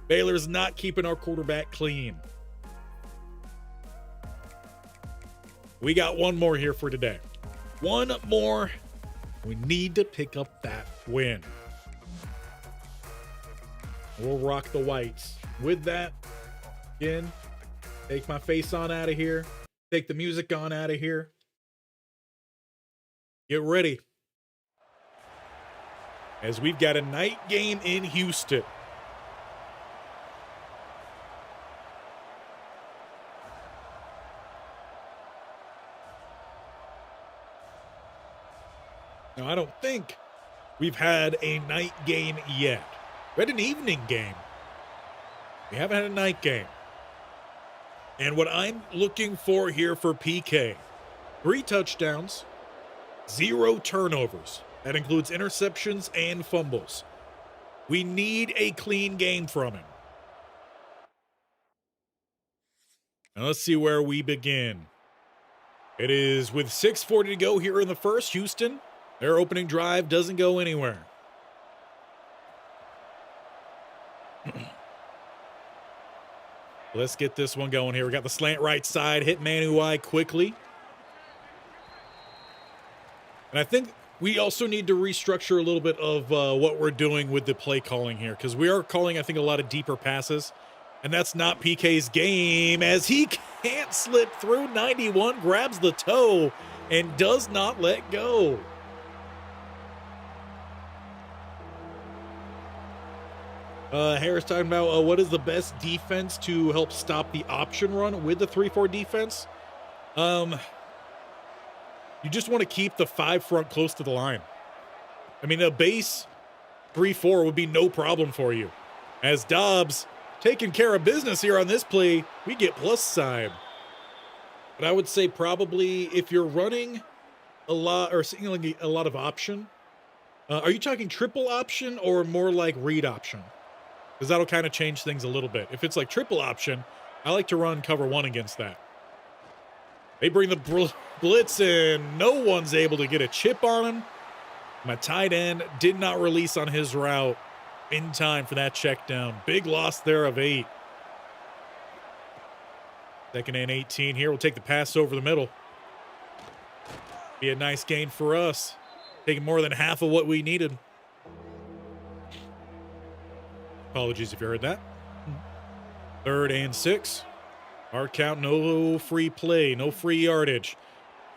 Baylor's not keeping our quarterback clean. We got one more here for today. One more. We need to pick up that win. We'll rock the whites. With that, again, take my face on out of here. Take the music on out of here. Get ready. As we've got a night game in Houston. Now, I don't think we've had a night game yet. We had an evening game. We haven't had a night game. And what I'm looking for here for PK, 3 touchdowns, 0 turnovers. That includes interceptions and fumbles. We need a clean game from him. Now let's see where we begin. It is with 6:40 to go here in the first. Houston, their opening drive doesn't go anywhere. Let's get this one going here. We got the slant right side, hit Manuai quickly. And I think we also need to restructure a little bit of what we're doing with the play calling here, because we are calling, I think, a lot of deeper passes. And that's not PK's game, as he can't slip through. 91 grabs the toe and does not let go. Harris talking about what is the best defense to help stop the option run with the 3-4 defense. You just want to keep the 5 front close to the line. I mean, a base 3-4 would be no problem for you. As Dobbs taking care of business here on this play, we get plus side. But I would say probably if you're running a lot or seeing a lot of option, are you talking triple option or more like read option? Because that'll kind of change things a little bit. If it's like triple option, I like to run cover 1 against that. They bring the blitz in. No one's able to get a chip on him. My tight end did not release on his route in time for that check down. Big loss there of 8. Second and 18 here. We'll take the pass over the middle. Be a nice gain for us. Taking more than half of what we needed. Apologies if you heard that. 3rd and 6. Hard count, no free play, no free yardage.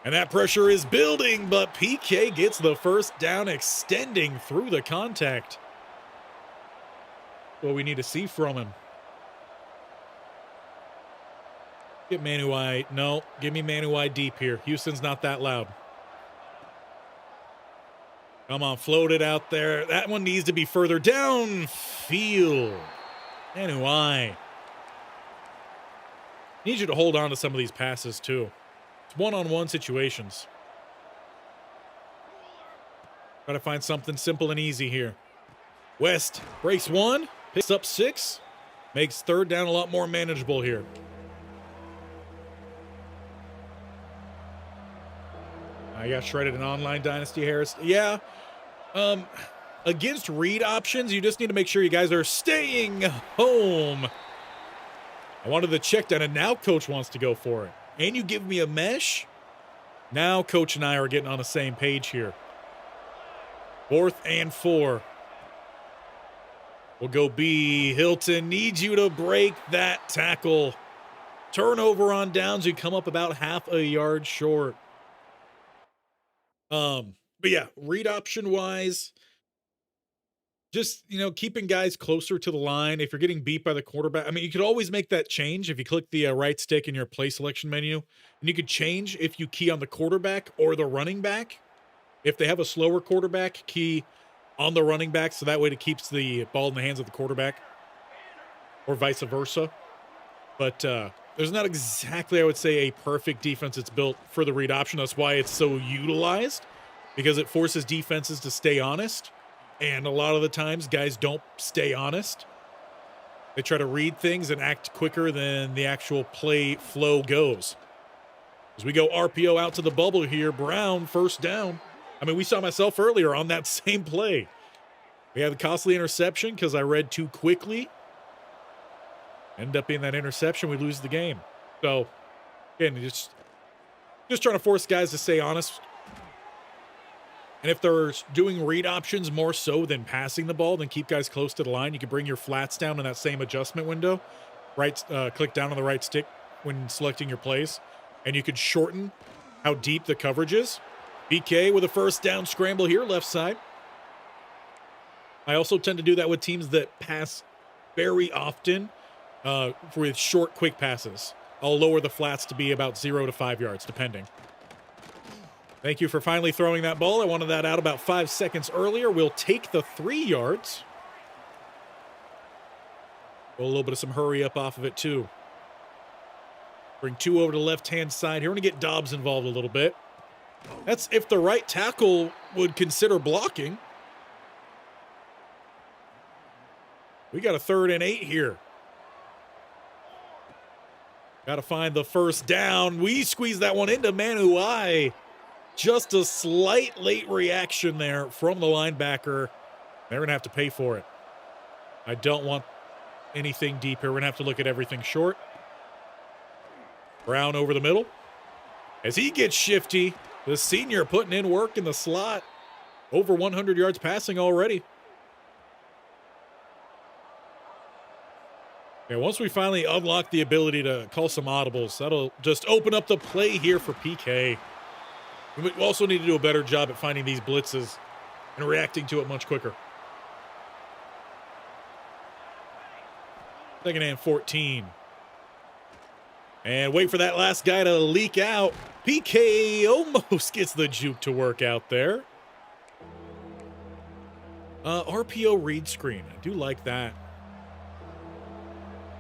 And that pressure is building, but PK gets the first down, extending through the contact. What we need to see from him. Get Manuai. No, give me Manuai deep here. Houston's not that loud. Come on, float it out there. That one needs to be further downfield. Manuai. Need you to hold on to some of these passes, too. It's one-on-one situations. Try to find something simple and easy here. West breaks 1, picks up 6, makes 3rd down a lot more manageable here. I got shredded in online Dynasty, Harris. Yeah. Against read options, you just need to make sure you guys are staying home. I wanted the check down, and now coach wants to go for it. And you give me a mesh? Now coach and I are getting on the same page here. 4th and 4. We'll go B. Hilton needs you to break that tackle. Turnover on downs. You come up about half a yard short. But yeah, read option wise, just, keeping guys closer to the line. If you're getting beat by the quarterback, I mean, you could always make that change if you click the right stick in your play selection menu, and you could change if you key on the quarterback or the running back. If they have a slower quarterback, key on the running back, so that way it keeps the ball in the hands of the quarterback, or vice versa. But there's not exactly, I would say, a perfect defense that's built for the read option. That's why it's so utilized, because it forces defenses to stay honest. And a lot of the times, guys don't stay honest. They try to read things and act quicker than the actual play flow goes. As we go RPO out to the bubble here, Brown, first down. I mean, we saw myself earlier on that same play. We had the costly interception because I read too quickly. End up being that interception, we lose the game. So, again, just trying to force guys to stay honest. And if they're doing read options more so than passing the ball, then keep guys close to the line. You can bring your flats down in that same adjustment window. Click down on the right stick when selecting your plays. And you could shorten how deep the coverage is. BK with a first down scramble here, left side. I also tend to do that with teams that pass very often with short, quick passes. I'll lower the flats to be about 0 to 5 yards, depending. Thank you for finally throwing that ball. I wanted that out about 5 seconds earlier. We'll take the 3 yards. Go a little bit of some hurry up off of it, too. Bring 2 over to the left-hand side here. We're going to get Dobbs involved a little bit. That's if the right tackle would consider blocking. We got a 3rd and 8 here. Got to find the first down. We squeeze that one into Manuai. Just a slight late reaction there from the linebacker. They're going to have to pay for it. I don't want anything deep here. We're going to have to look at everything short. Brown over the middle. As he gets shifty, the senior putting in work in the slot. Over 100 yards passing already. Yeah, once we finally unlock the ability to call some audibles, that'll just open up the play here for PK. We also need to do a better job at finding these blitzes and reacting to it much quicker. 2nd and 14. And wait for that last guy to leak out. PK almost gets the juke to work out there. RPO read screen. I do like that.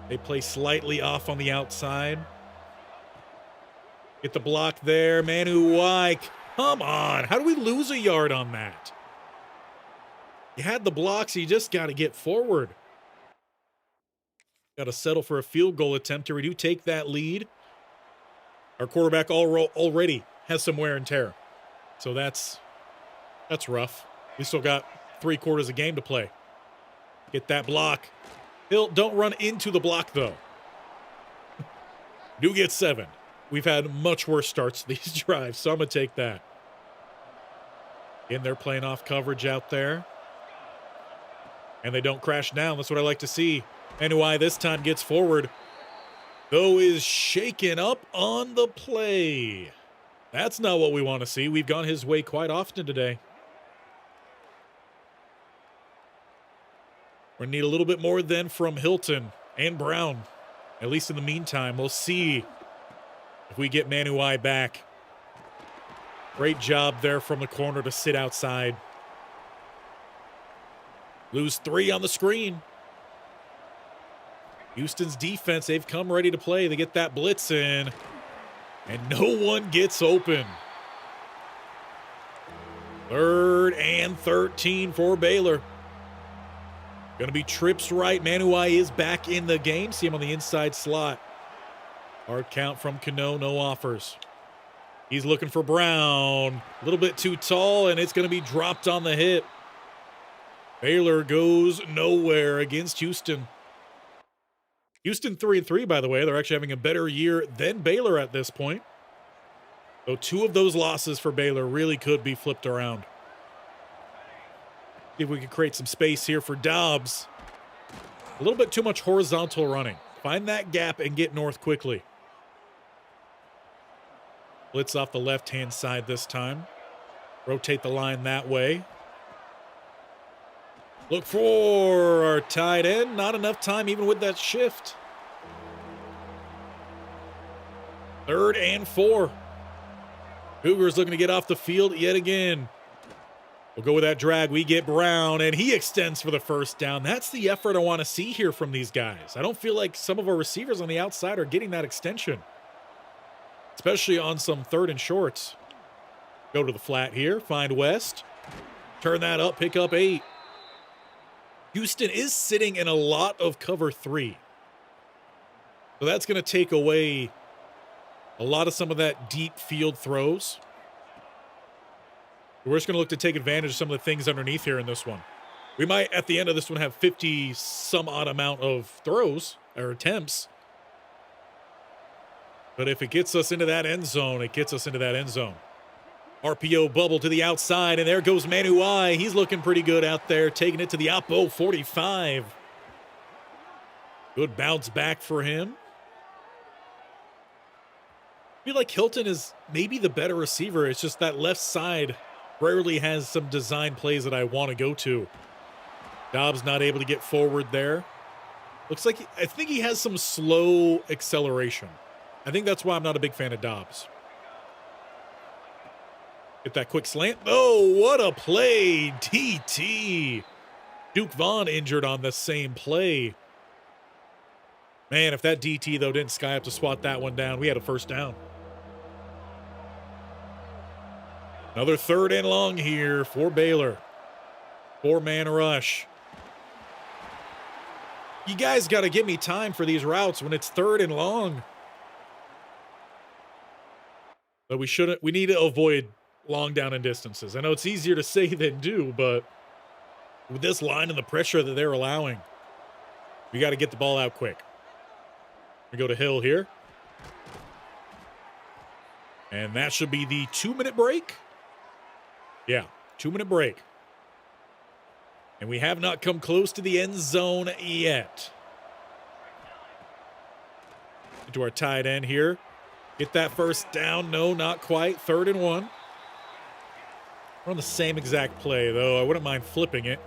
They play slightly off on the outside. Get the block there. Manuai, come on. How do we lose a yard on that? You had the blocks, so you just got to get forward. Got to settle for a field goal attempt here. We do take that lead. Our quarterback already has some wear and tear. So that's rough. We still got 3 quarters of game to play. Get that block. Don't run into the block, though. Do get 7. We've had much worse starts to these drives, so I'm going to take that. Again, they're playing off coverage out there. And they don't crash down. That's what I like to see. Manuai this time gets forward, though is shaken up on the play. That's not what we want to see. We've gone his way quite often today. We're going to need a little bit more then from Hilton and Brown. At least in the meantime, we'll see if we get Manuai back. Great job there from the corner to sit outside. Lose 3 on the screen. Houston's defense, they've come ready to play. They get that blitz in, and no one gets open. 3rd and 13 for Baylor. Going to be trips right. Manuai is back in the game. See him on the inside slot. Hard count from Cano, no offers. He's looking for Brown. A little bit too tall, and it's going to be dropped on the hit. Baylor goes nowhere against Houston. Houston 3-3, by the way. They're actually having a better year than Baylor at this point. So 2 of those losses for Baylor really could be flipped around. See if we can create some space here for Dobbs. A little bit too much horizontal running. Find that gap and get north quickly. Blitz off the left-hand side this time. Rotate the line that way. Look for our tight end. Not enough time even with that shift. 3rd and 4. Cougars looking to get off the field yet again. We'll go with that drag. We get Brown, and he extends for the first down. That's the effort I want to see here from these guys. I don't feel like some of our receivers on the outside are getting that extension, especially on some 3rd and shorts. Go to the flat here. Find West. Turn that up. Pick up 8. Houston is sitting in a lot of cover 3. So that's going to take away a lot of some of that deep field throws. We're just going to look to take advantage of some of the things underneath here in this one. We might, at the end of this one, have 50-some-odd amount of throws or attempts. But if it gets us into that end zone, it gets us into that end zone. RPO bubble to the outside, and there goes Manuai. He's looking pretty good out there, taking it to the Oppo 45. Good bounce back for him. I feel like Hilton is maybe the better receiver. It's just that left side rarely has some design plays that I want to go to. Dobbs not able to get forward there. Looks like, I think he has some slow acceleration. I think that's why I'm not a big fan of Dobbs. Get that quick slant. Oh, what a play. DT. Duke Vaughn injured on the same play. Man, if that DT, though, didn't sky up to swat that one down, we had a first down. Another 3rd and long here for Baylor. 4-man rush. You guys got to give me time for these routes when it's 3rd and long. But we need to avoid long down and distances. I know it's easier to say than do, but with this line and the pressure that they're allowing, we got to get the ball out quick. We go to Hill here. And that should be the 2-minute break. Yeah, 2-minute break. And we have not come close to the end zone yet. Into our tight end here. Get that first down. No, not quite. 3rd and 1. We're on the same exact play, though. I wouldn't mind flipping it.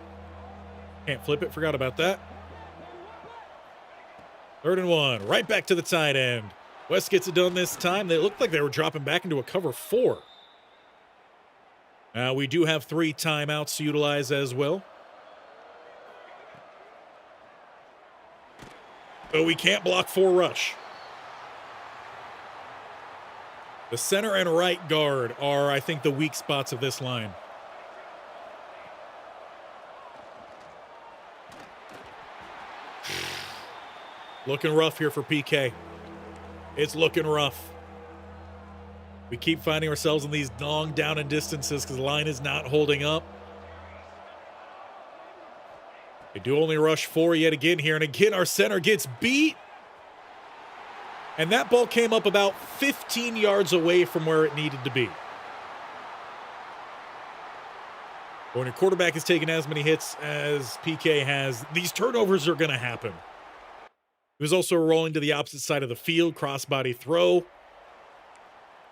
Can't flip it. Forgot about that. 3rd and 1. Right back to the tight end. West gets it done this time. They looked like they were dropping back into a cover 4. Now, we do have 3 timeouts to utilize as well. But we can't block 4 rush. The center and right guard are, I think, the weak spots of this line. Looking rough here for PK. It's looking rough. We keep finding ourselves in these long down and distances because the line is not holding up. They do only rush 4 yet again here. And again, our center gets beat. And that ball came up about 15 yards away from where it needed to be. When your quarterback has taken as many hits as PK has, these turnovers are going to happen. He was also rolling to the opposite side of the field, crossbody throw.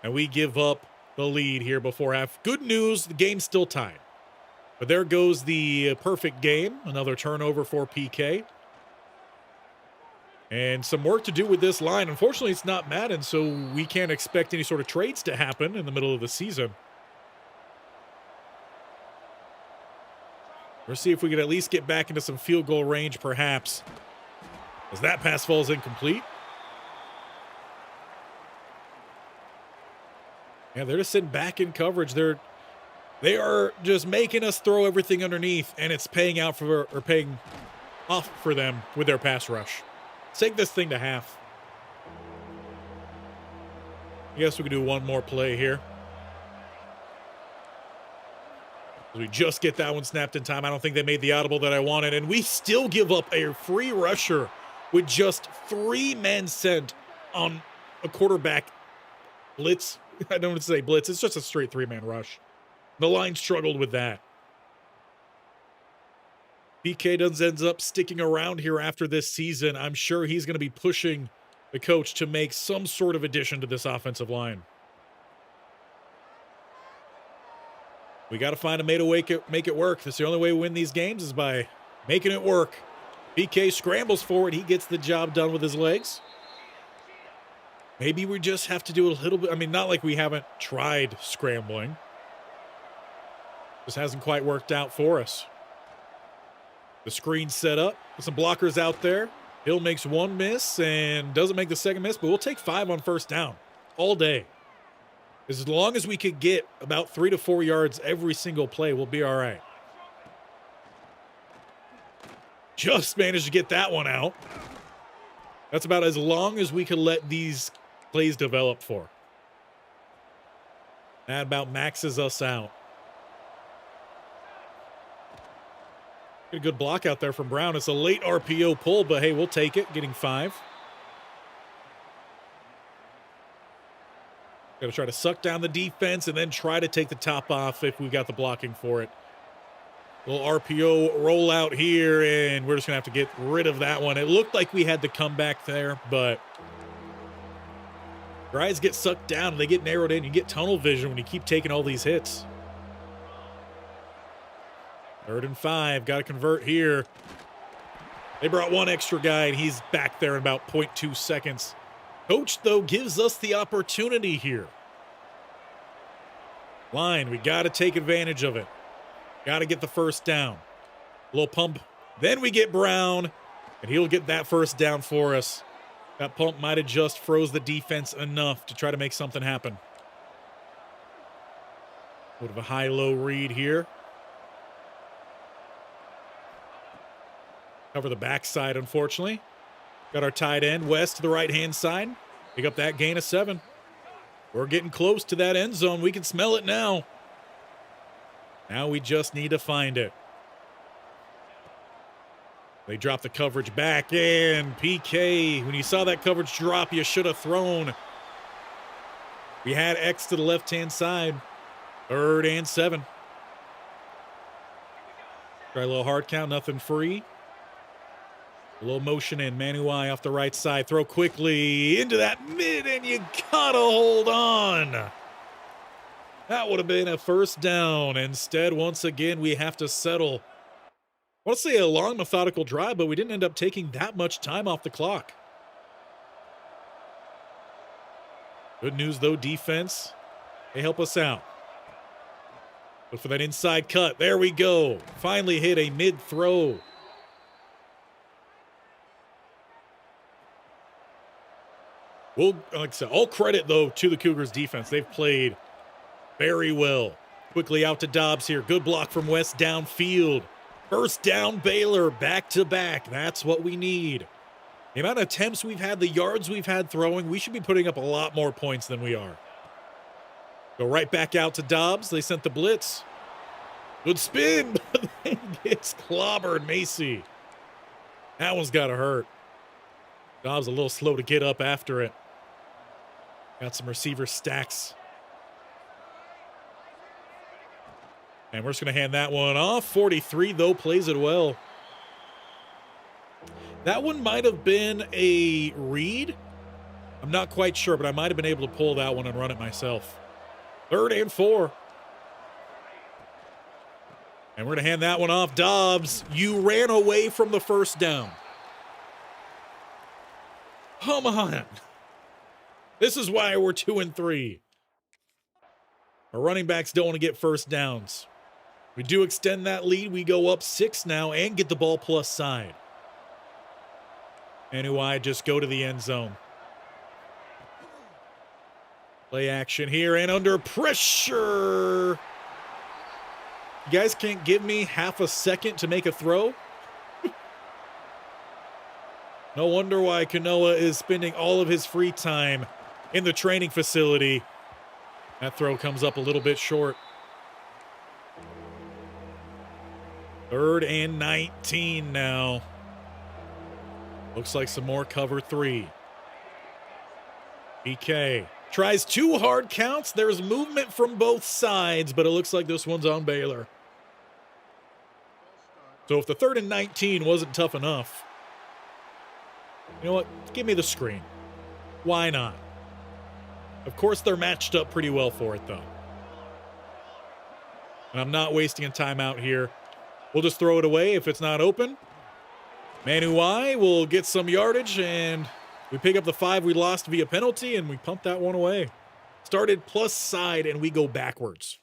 And we give up the lead here before half. Good news, the game's still tied. But there goes the perfect game. Another turnover for PK. And some work to do with this line. Unfortunately, it's not Madden, so we can't expect any sort of trades to happen in the middle of the season. We'll see if we can at least get back into some field goal range, perhaps. As that pass falls incomplete. Yeah, they're just sitting back in coverage. They are just making us throw everything underneath, and it's paying off for them with their pass rush. Let's take this thing to half. I guess we could do one more play here. We just get that one snapped in time. I don't think they made the audible that I wanted, and we still give up a free rusher with just 3 men sent on a quarterback blitz. I don't want to say blitz. It's just a straight 3-man rush. The line struggled with that. PK ends up sticking around here after this season. I'm sure he's going to be pushing the coach to make some sort of addition to this offensive line. We got to find a way to make it work. That's the only way we win these games is by making it work. PK scrambles forward. He gets the job done with his legs. Maybe we just have to do a little bit. I mean, not like we haven't tried scrambling. This hasn't quite worked out for us. The screen set up. Some blockers out there. Hill makes 1 miss and doesn't make the second miss, but we'll take 5 on first down all day. As long as we could get about 3 to 4 yards every single play, we'll be all right. Just managed to get that one out. That's about as long as we can let these plays develop for. That about maxes us out. Get a good block out there from Brown. It's a late RPO pull, but hey, we'll take it. Getting 5. Got to try to suck down the defense and then try to take the top off if we got the blocking for it. Little RPO rollout here, and we're just going to have to get rid of that one. It looked like we had the comeback there, but guys get sucked down and they get narrowed in. You get tunnel vision when you keep taking all these hits. 3rd and 5. Got to convert here. They brought 1 extra guy, and he's back there in about 0.2 seconds. Coach, though, gives us the opportunity here. Line, we got to take advantage of it. Got to get the first down. A little pump. Then we get Brown, and he'll get that first down for us. That pump might have just froze the defense enough to try to make something happen. Bit of a high-low read here. Cover the backside, unfortunately. Got our tight end, West, to the right-hand side. Pick up that gain of 7. We're getting close to that end zone. We can smell it now. Now we just need to find it. They drop the coverage back in. PK, when you saw that coverage drop, you should have thrown. We had X to the left-hand side. 3rd and 7. Try a little hard count, nothing free. A little motion in. Manuai off the right side. Throw quickly into that mid, and you gotta hold on. That would have been a first down. Instead, once again, we have to settle. I want to say a long, methodical drive, but we didn't end up taking that much time off the clock. Good news, though, defense. They help us out. Look for that inside cut. There we go. Finally hit a mid-throw. Well, like I said, all credit, though, to the Cougars defense. They've played very well. Quickly out to Dobbs here. Good block from West downfield. First down, Baylor, back-to-back. That's what we need. The amount of attempts we've had, the yards we've had throwing, we should be putting up a lot more points than we are. Go right back out to Dobbs. They sent the blitz. Good spin, but then gets clobbered, Macy. That one's got to hurt. Dobbs a little slow to get up after it. Got some receiver stacks. And we're just going to hand that one off. 43, though, plays it well. That one might have been a read. I'm not quite sure, but I might have been able to pull that one and run it myself. 3rd and 4. And we're going to hand that one off. Dobbs, you ran away from the first down. Come on. This is why we're 2 and 3. Our running backs don't want to get first downs. We do extend that lead. We go up 6 now and get the ball plus side. Anyway, just go to the end zone. Play action here and under pressure. You guys can't give me half a second to make a throw? No wonder why Kanoa is spending all of his free time in the training facility. That throw comes up a little bit short. 3rd and 19 now. Looks like some more cover 3. PK tries 2 hard counts. There's movement from both sides, but it looks like this one's on Baylor. So if the 3rd and 19 wasn't tough enough, you know what? Give me the screen. Why not? Of course, they're matched up pretty well for it, though. And I'm not wasting a timeout here. We'll just throw it away if it's not open. Manuai will get some yardage, and we pick up the 5 we lost via penalty, and we pump that one away. Started plus side, and we go backwards.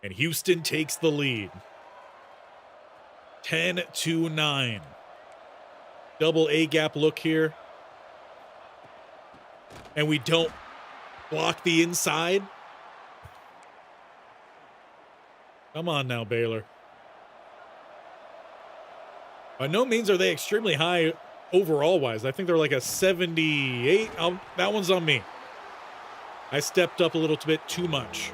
And Houston takes the lead. 10-9. Double A-gap look here. And we don't block the inside. Come on now, Baylor. By no means are they extremely high overall-wise. I think they're like a 78. That one's on me. I stepped up a little bit too much.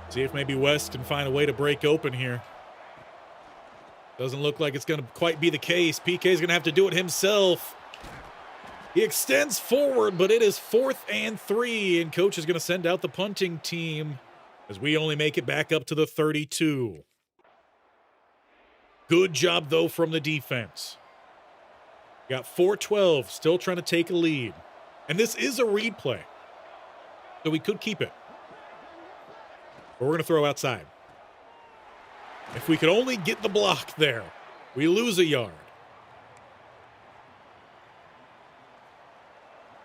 See if maybe West can find a way to break open here. Doesn't look like it's going to quite be the case. PK's going to have to do it himself. He extends forward, but it is 4th and 3, and coach is going to send out the punting team as we only make it back up to the 32. Good job, though, from the defense. Got 4-12, still trying to take a lead. And this is a replay, so we could keep it. But we're going to throw outside. If we could only get the block there, we lose a yard.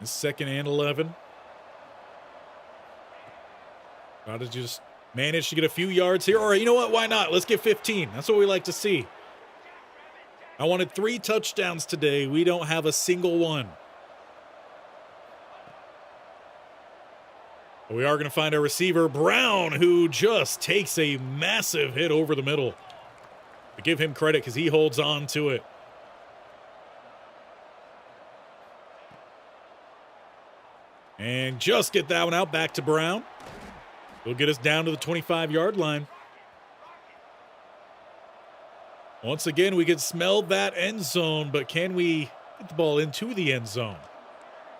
It's 2nd and 11. Got to just manage to get a few yards here. All right, you know what? Why not? Let's get 15. That's what we like to see. I wanted 3 touchdowns today. We don't have a single one. But we are going to find our receiver, Brown, who just takes a massive hit over the middle. I give him credit because he holds on to it. And just get that one out back to Brown. He'll get us down to the 25-yard line. Once again, we can smell that end zone, but can we get the ball into the end zone?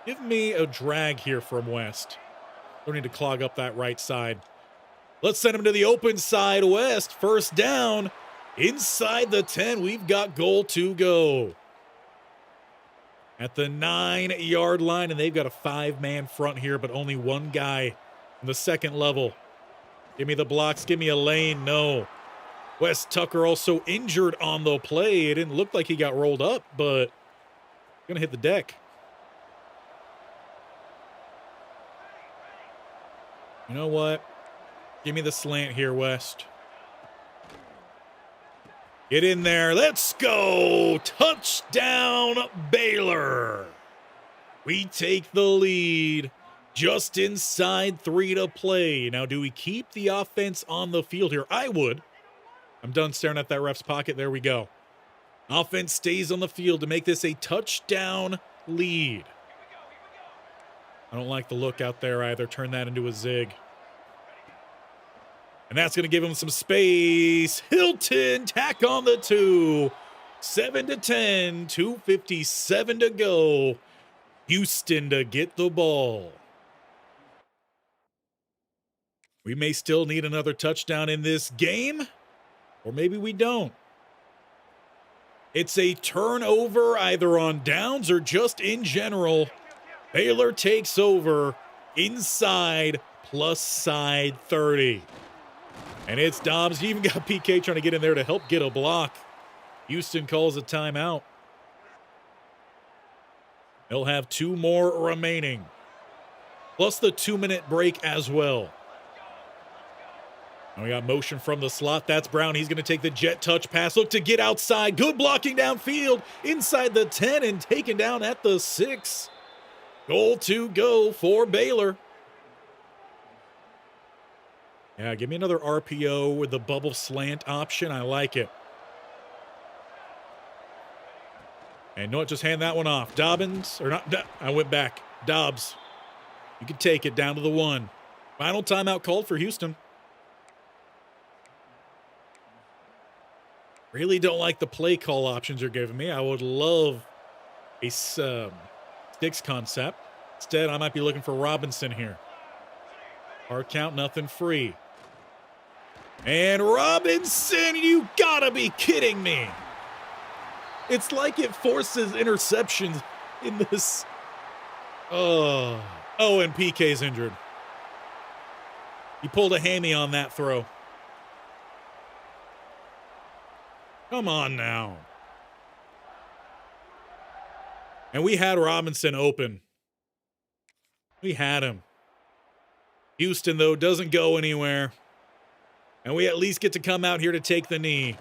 Give me a drag here from West. Don't need to clog up that right side. Let's send him to the open side, West. 1st down. Inside the 10, we've got goal to go. At the 9-yard line, and they've got a 5-man front here, but only one guy on the 2nd level. Give me the blocks. Give me a lane. No. Wes Tucker also injured on the play. It didn't look like he got rolled up, but going to hit the deck. You know what? Give me the slant here, West. Get in there. Let's go. Touchdown, Baylor. We take the lead just inside 3 to play. Now, do we keep the offense on the field here? I would. I'm done staring at that ref's pocket. There we go. Offense stays on the field to make this a touchdown lead. I don't like the look out there either. Turn that into a zig. And that's going to give him some space. Hilton, tack on the 2. 7-10, 2:57 to go. Houston to get the ball. We may still need another touchdown in this game, or maybe we don't. It's a turnover either on downs or just in general. Baylor takes over inside plus side 30. And it's Dobbs. You even got PK trying to get in there to help get a block. Houston calls a timeout. They'll have 2 more remaining, plus the 2-minute break as well. And we got motion from the slot. That's Brown. He's going to take the jet touch pass. Look to get outside. Good blocking downfield. Inside the 10 and taken down at the 6. Goal to go for Baylor. Yeah, give me another RPO with the bubble slant option. I like it. And no, just hand that one off. Dobbins, or not, I went back. Dobbs, you can take it down to the 1. Final timeout called for Houston. Really don't like the play call options you're giving me. I would love a sticks concept. Instead, I might be looking for Robinson here. Hard count, nothing free. And Robinson, you gotta be kidding me. It's like it forces interceptions in this. Oh, and PK's injured. He pulled a hammy on that throw. Come on now. And we had Robinson open. We had him. Houston, though, doesn't go anywhere. And we at least get to come out here to take the knee.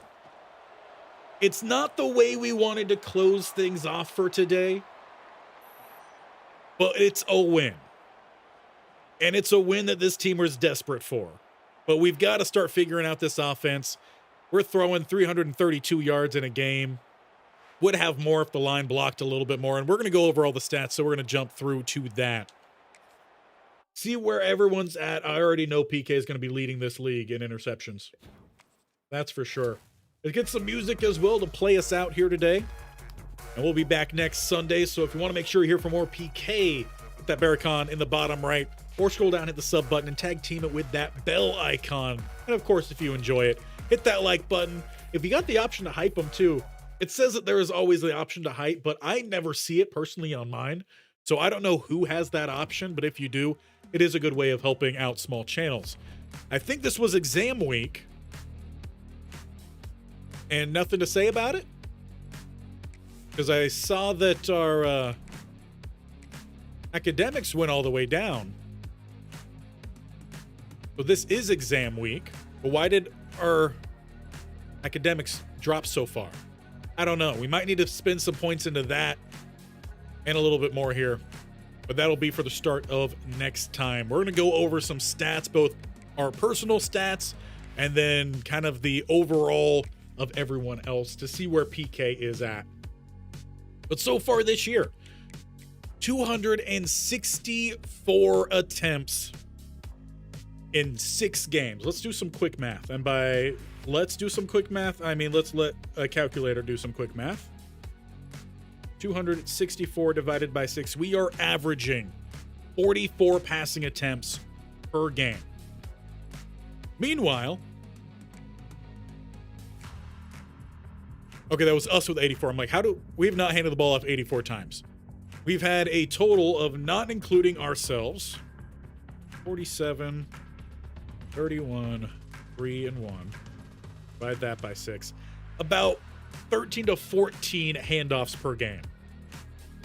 It's not the way we wanted to close things off for today, but it's a win. And it's a win that this team was desperate for. But we've got to start figuring out this offense. We're throwing 332 yards in a game. Would have more if the line blocked a little bit more. And we're going to go over all the stats, so we're going to jump through to that. See where everyone's at. I already know PK is going to be leading this league in interceptions. That's for sure. Let's get some music as well to play us out here today. And we'll be back next Sunday. So if you want to make sure you hear from more PK, hit that bear icon in the bottom right. Or scroll down, hit the sub button, and tag team it with that bell icon. And of course, if you enjoy it, hit that like button. If you got the option to hype them too, it says that there is always the option to hype, but I never see it personally on mine. So I don't know who has that option, but if you do, it is a good way of helping out small channels. I think this was exam week. And nothing to say about it? Because I saw that our academics went all the way down. So this is exam week. But why did our academics drop so far? I don't know. We might need to spend some points into that and a little bit more here. But that'll be for the start of next time. We're going to go over some stats, both our personal stats and then kind of the overall of everyone else to see where PK is at. But so far this year, 264 attempts in 6 games. Let's do some quick math. And by let's do some quick math, I mean let's let a calculator do some quick math. 264 divided by 6. We are averaging 44 passing attempts per game. Meanwhile, okay, that was us with 84. I'm like, we have not handed the ball off 84 times. We've had a total of, not including ourselves, 47, 31, 3 and 1. Divide that by 6. About 13 to 14 handoffs per game.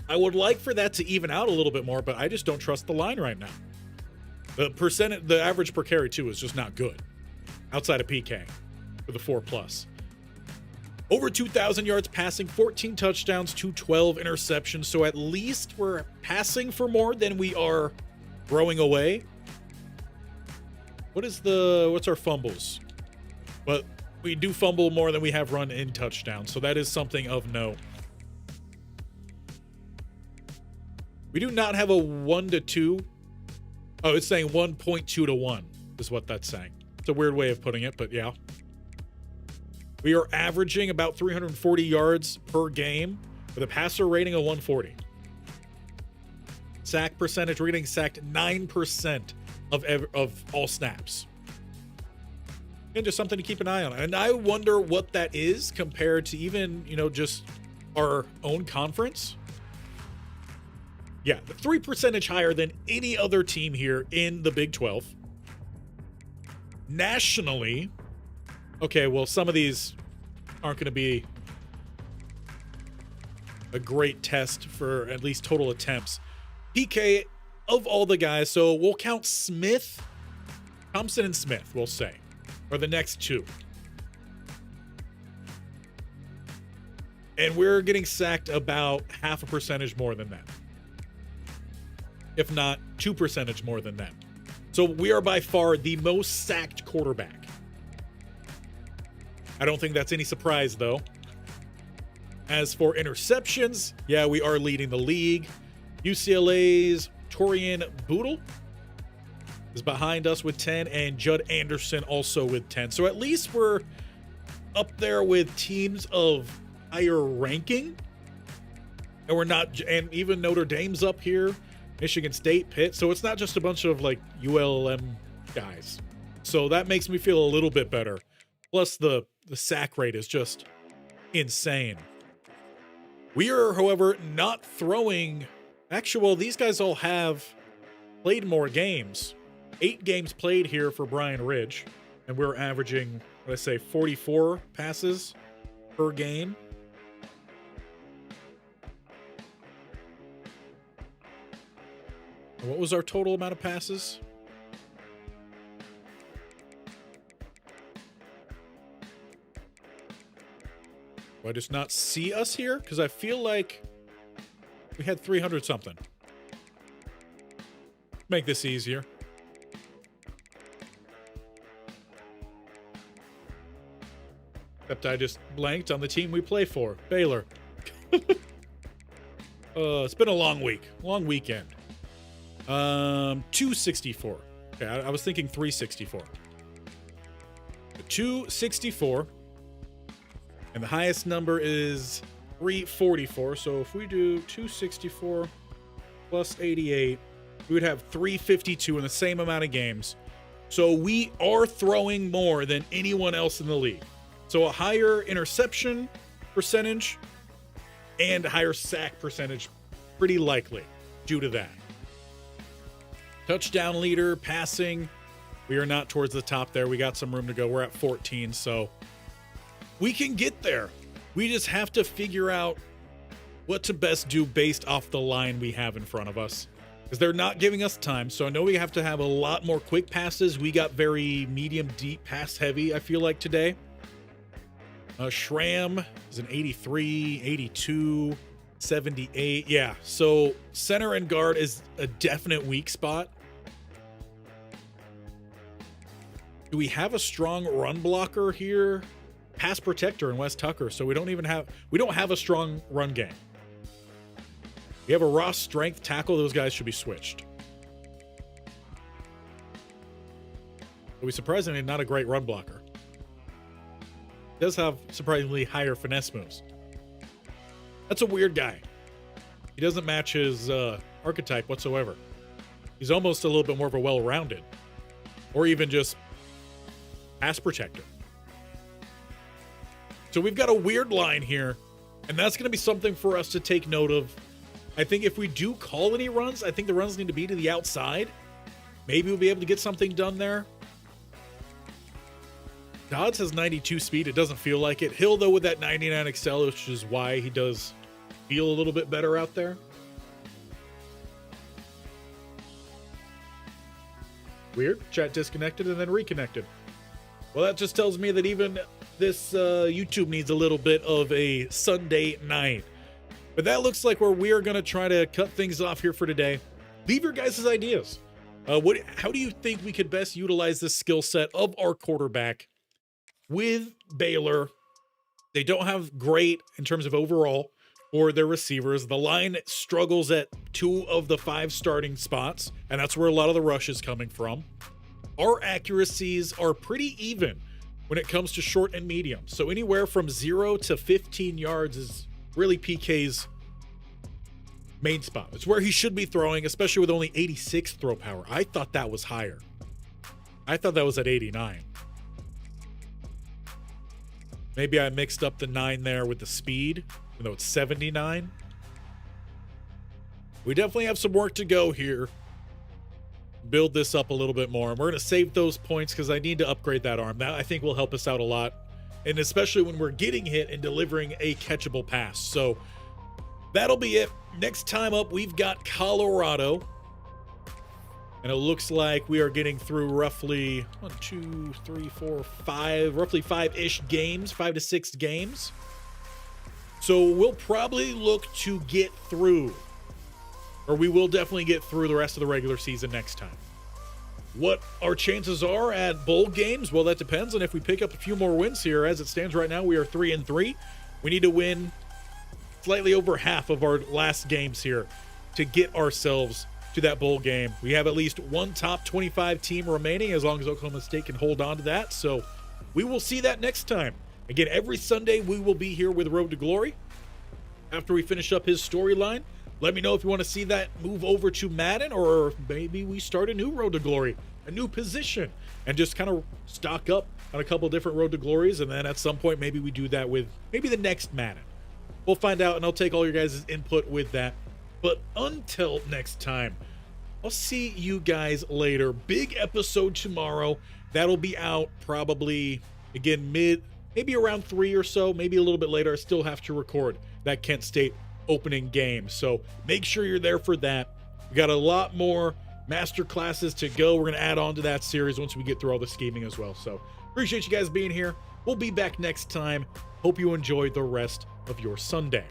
I would like for that to even out a little bit more, but I just don't trust the line right now. The average per carry too is just not good outside of PK for the 4+. Over 2,000 yards passing, 14 touchdowns to 12 interceptions. So at least we're passing for more than we are throwing away. What's our fumbles? But we do fumble more than we have run in touchdowns. So that is something of note. We do not have a 1 to 2. Oh, it's saying 1.2 to 1 is what that's saying. It's a weird way of putting it, but yeah. We are averaging about 340 yards per game with a passer rating of 140. Sack percentage, we're getting sacked 9% of all snaps. And just something to keep an eye on. And I wonder what that is compared to even, just our own conference. Yeah, 3% higher than any other team here in the Big 12. Nationally, okay, well, some of these aren't going to be a great test for at least total attempts. PK, of all the guys, so we'll count Smith, Thompson and Smith, we'll say, are the next two. And we're getting sacked about 0.5% more than that. If not 2% more than that. So we are by far the most sacked quarterback. I don't think that's any surprise, though. As for interceptions, yeah, we are leading the league. UCLA's Torian Boodle is behind us with 10, and Judd Anderson also with 10. So at least we're up there with teams of higher ranking. And we're not, and even Notre Dame's up here, Michigan State, Pitt. So it's not just a bunch of like ULM guys. So that makes me feel a little bit better. Plus the sack rate is just insane. We are, however, not throwing. Actually, well, these guys all have played more games. 8 games played here for Brian Ridge. And we're averaging, let's say, 44 passes per game. What was our total amount of passes? Do I just not see us here? Because I feel like we had 300 something. Make this easier. Except I just blanked on the team we play for, Baylor. It's been a long week, long weekend. 264. Okay, I was thinking 364. 264. And the highest number is 344. So if we do 264 plus 88, we would have 352 in the same amount of games. So we are throwing more than anyone else in the league. So a higher interception percentage and a higher sack percentage, pretty likely due to that. Touchdown leader, passing. We are not towards the top there. We got some room to go. We're at 14, so we can get there. We just have to figure out what to best do based off the line we have in front of us, because they're not giving us time. So I know we have to have a lot more quick passes. We got very medium, deep, pass heavy, I feel like, today. Schramm is an 83, 82, 78. Yeah, so center and guard is a definite weak spot. Do we have a strong run blocker here? Pass protector in Wes Tucker, so we don't have a strong run game. We have a raw strength tackle. Those guys should be switched. But we surprisingly not a great run blocker. He does have surprisingly higher finesse moves. That's a weird guy. He doesn't match his archetype whatsoever. He's almost a little bit more of a well-rounded, or even just pass protector. So we've got a weird line here, and that's going to be something for us to take note of. I think if we do call any runs, I think the runs need to be to the outside. Maybe we'll be able to get something done there. Dodds has 92 speed. It doesn't feel like it. Hill, though, with that 99 Excel, which is why he does feel a little bit better out there. Weird. Chat disconnected and then reconnected. Well, that just tells me that even this YouTube needs a little bit of a Sunday night. But that looks like where we are going to try to cut things off here for today. Leave your guys' ideas. How do you think we could best utilize this skill set of our quarterback with Baylor? They don't have great in terms of overall or their receivers. The line struggles at 2 of the 5 starting spots, and that's where a lot of the rush is coming from. Our accuracies are pretty even when it comes to short and medium. So anywhere from 0 to 15 yards is really PK's main spot. It's where he should be throwing, especially with only 86 throw power. I thought that was higher. I thought that was at 89. Maybe I mixed up the 9 there with the speed, even though it's 79. We definitely have some work to go here. Build this up a little bit more. And we're going to save those points because I need to upgrade that arm. That, I think, will help us out a lot. And especially when we're getting hit and delivering a catchable pass. So that'll be it. Next time up, we've got Colorado. And it looks like we are getting through roughly 1, 2, 3, 4, 5, roughly 5-ish games, 5 to 6 games. So we'll probably look to get through, or we will definitely get through the rest of the regular season next time. What our chances are at bowl games, well, that depends on if we pick up a few more wins here. As it stands right now, we are 3-3. We need to win slightly over half of our last games here to get ourselves to that bowl game. We have at least one top 25 team remaining, as long as Oklahoma State can hold on to that. So we will see that next time. Again, every Sunday we will be here with Road to Glory. After we finish up his storyline, let me know if you want to see that move over to Madden, or maybe we start a new Road to Glory, a new position, and just kind of stock up on a couple different Road to Glories. And then at some point, maybe we do that with maybe the next Madden. We'll find out, and I'll take all your guys' input with that. But until next time, I'll see you guys later. Big episode tomorrow. That'll be out probably, again, maybe around 3 or so, maybe a little bit later. I still have to record that Kent State opening game. So make sure you're there for that. We got a lot more master classes to go. We're going to add on to that series once we get through all the scheming as well. So appreciate you guys being here. We'll be back next time. Hope you enjoy the rest of your Sunday.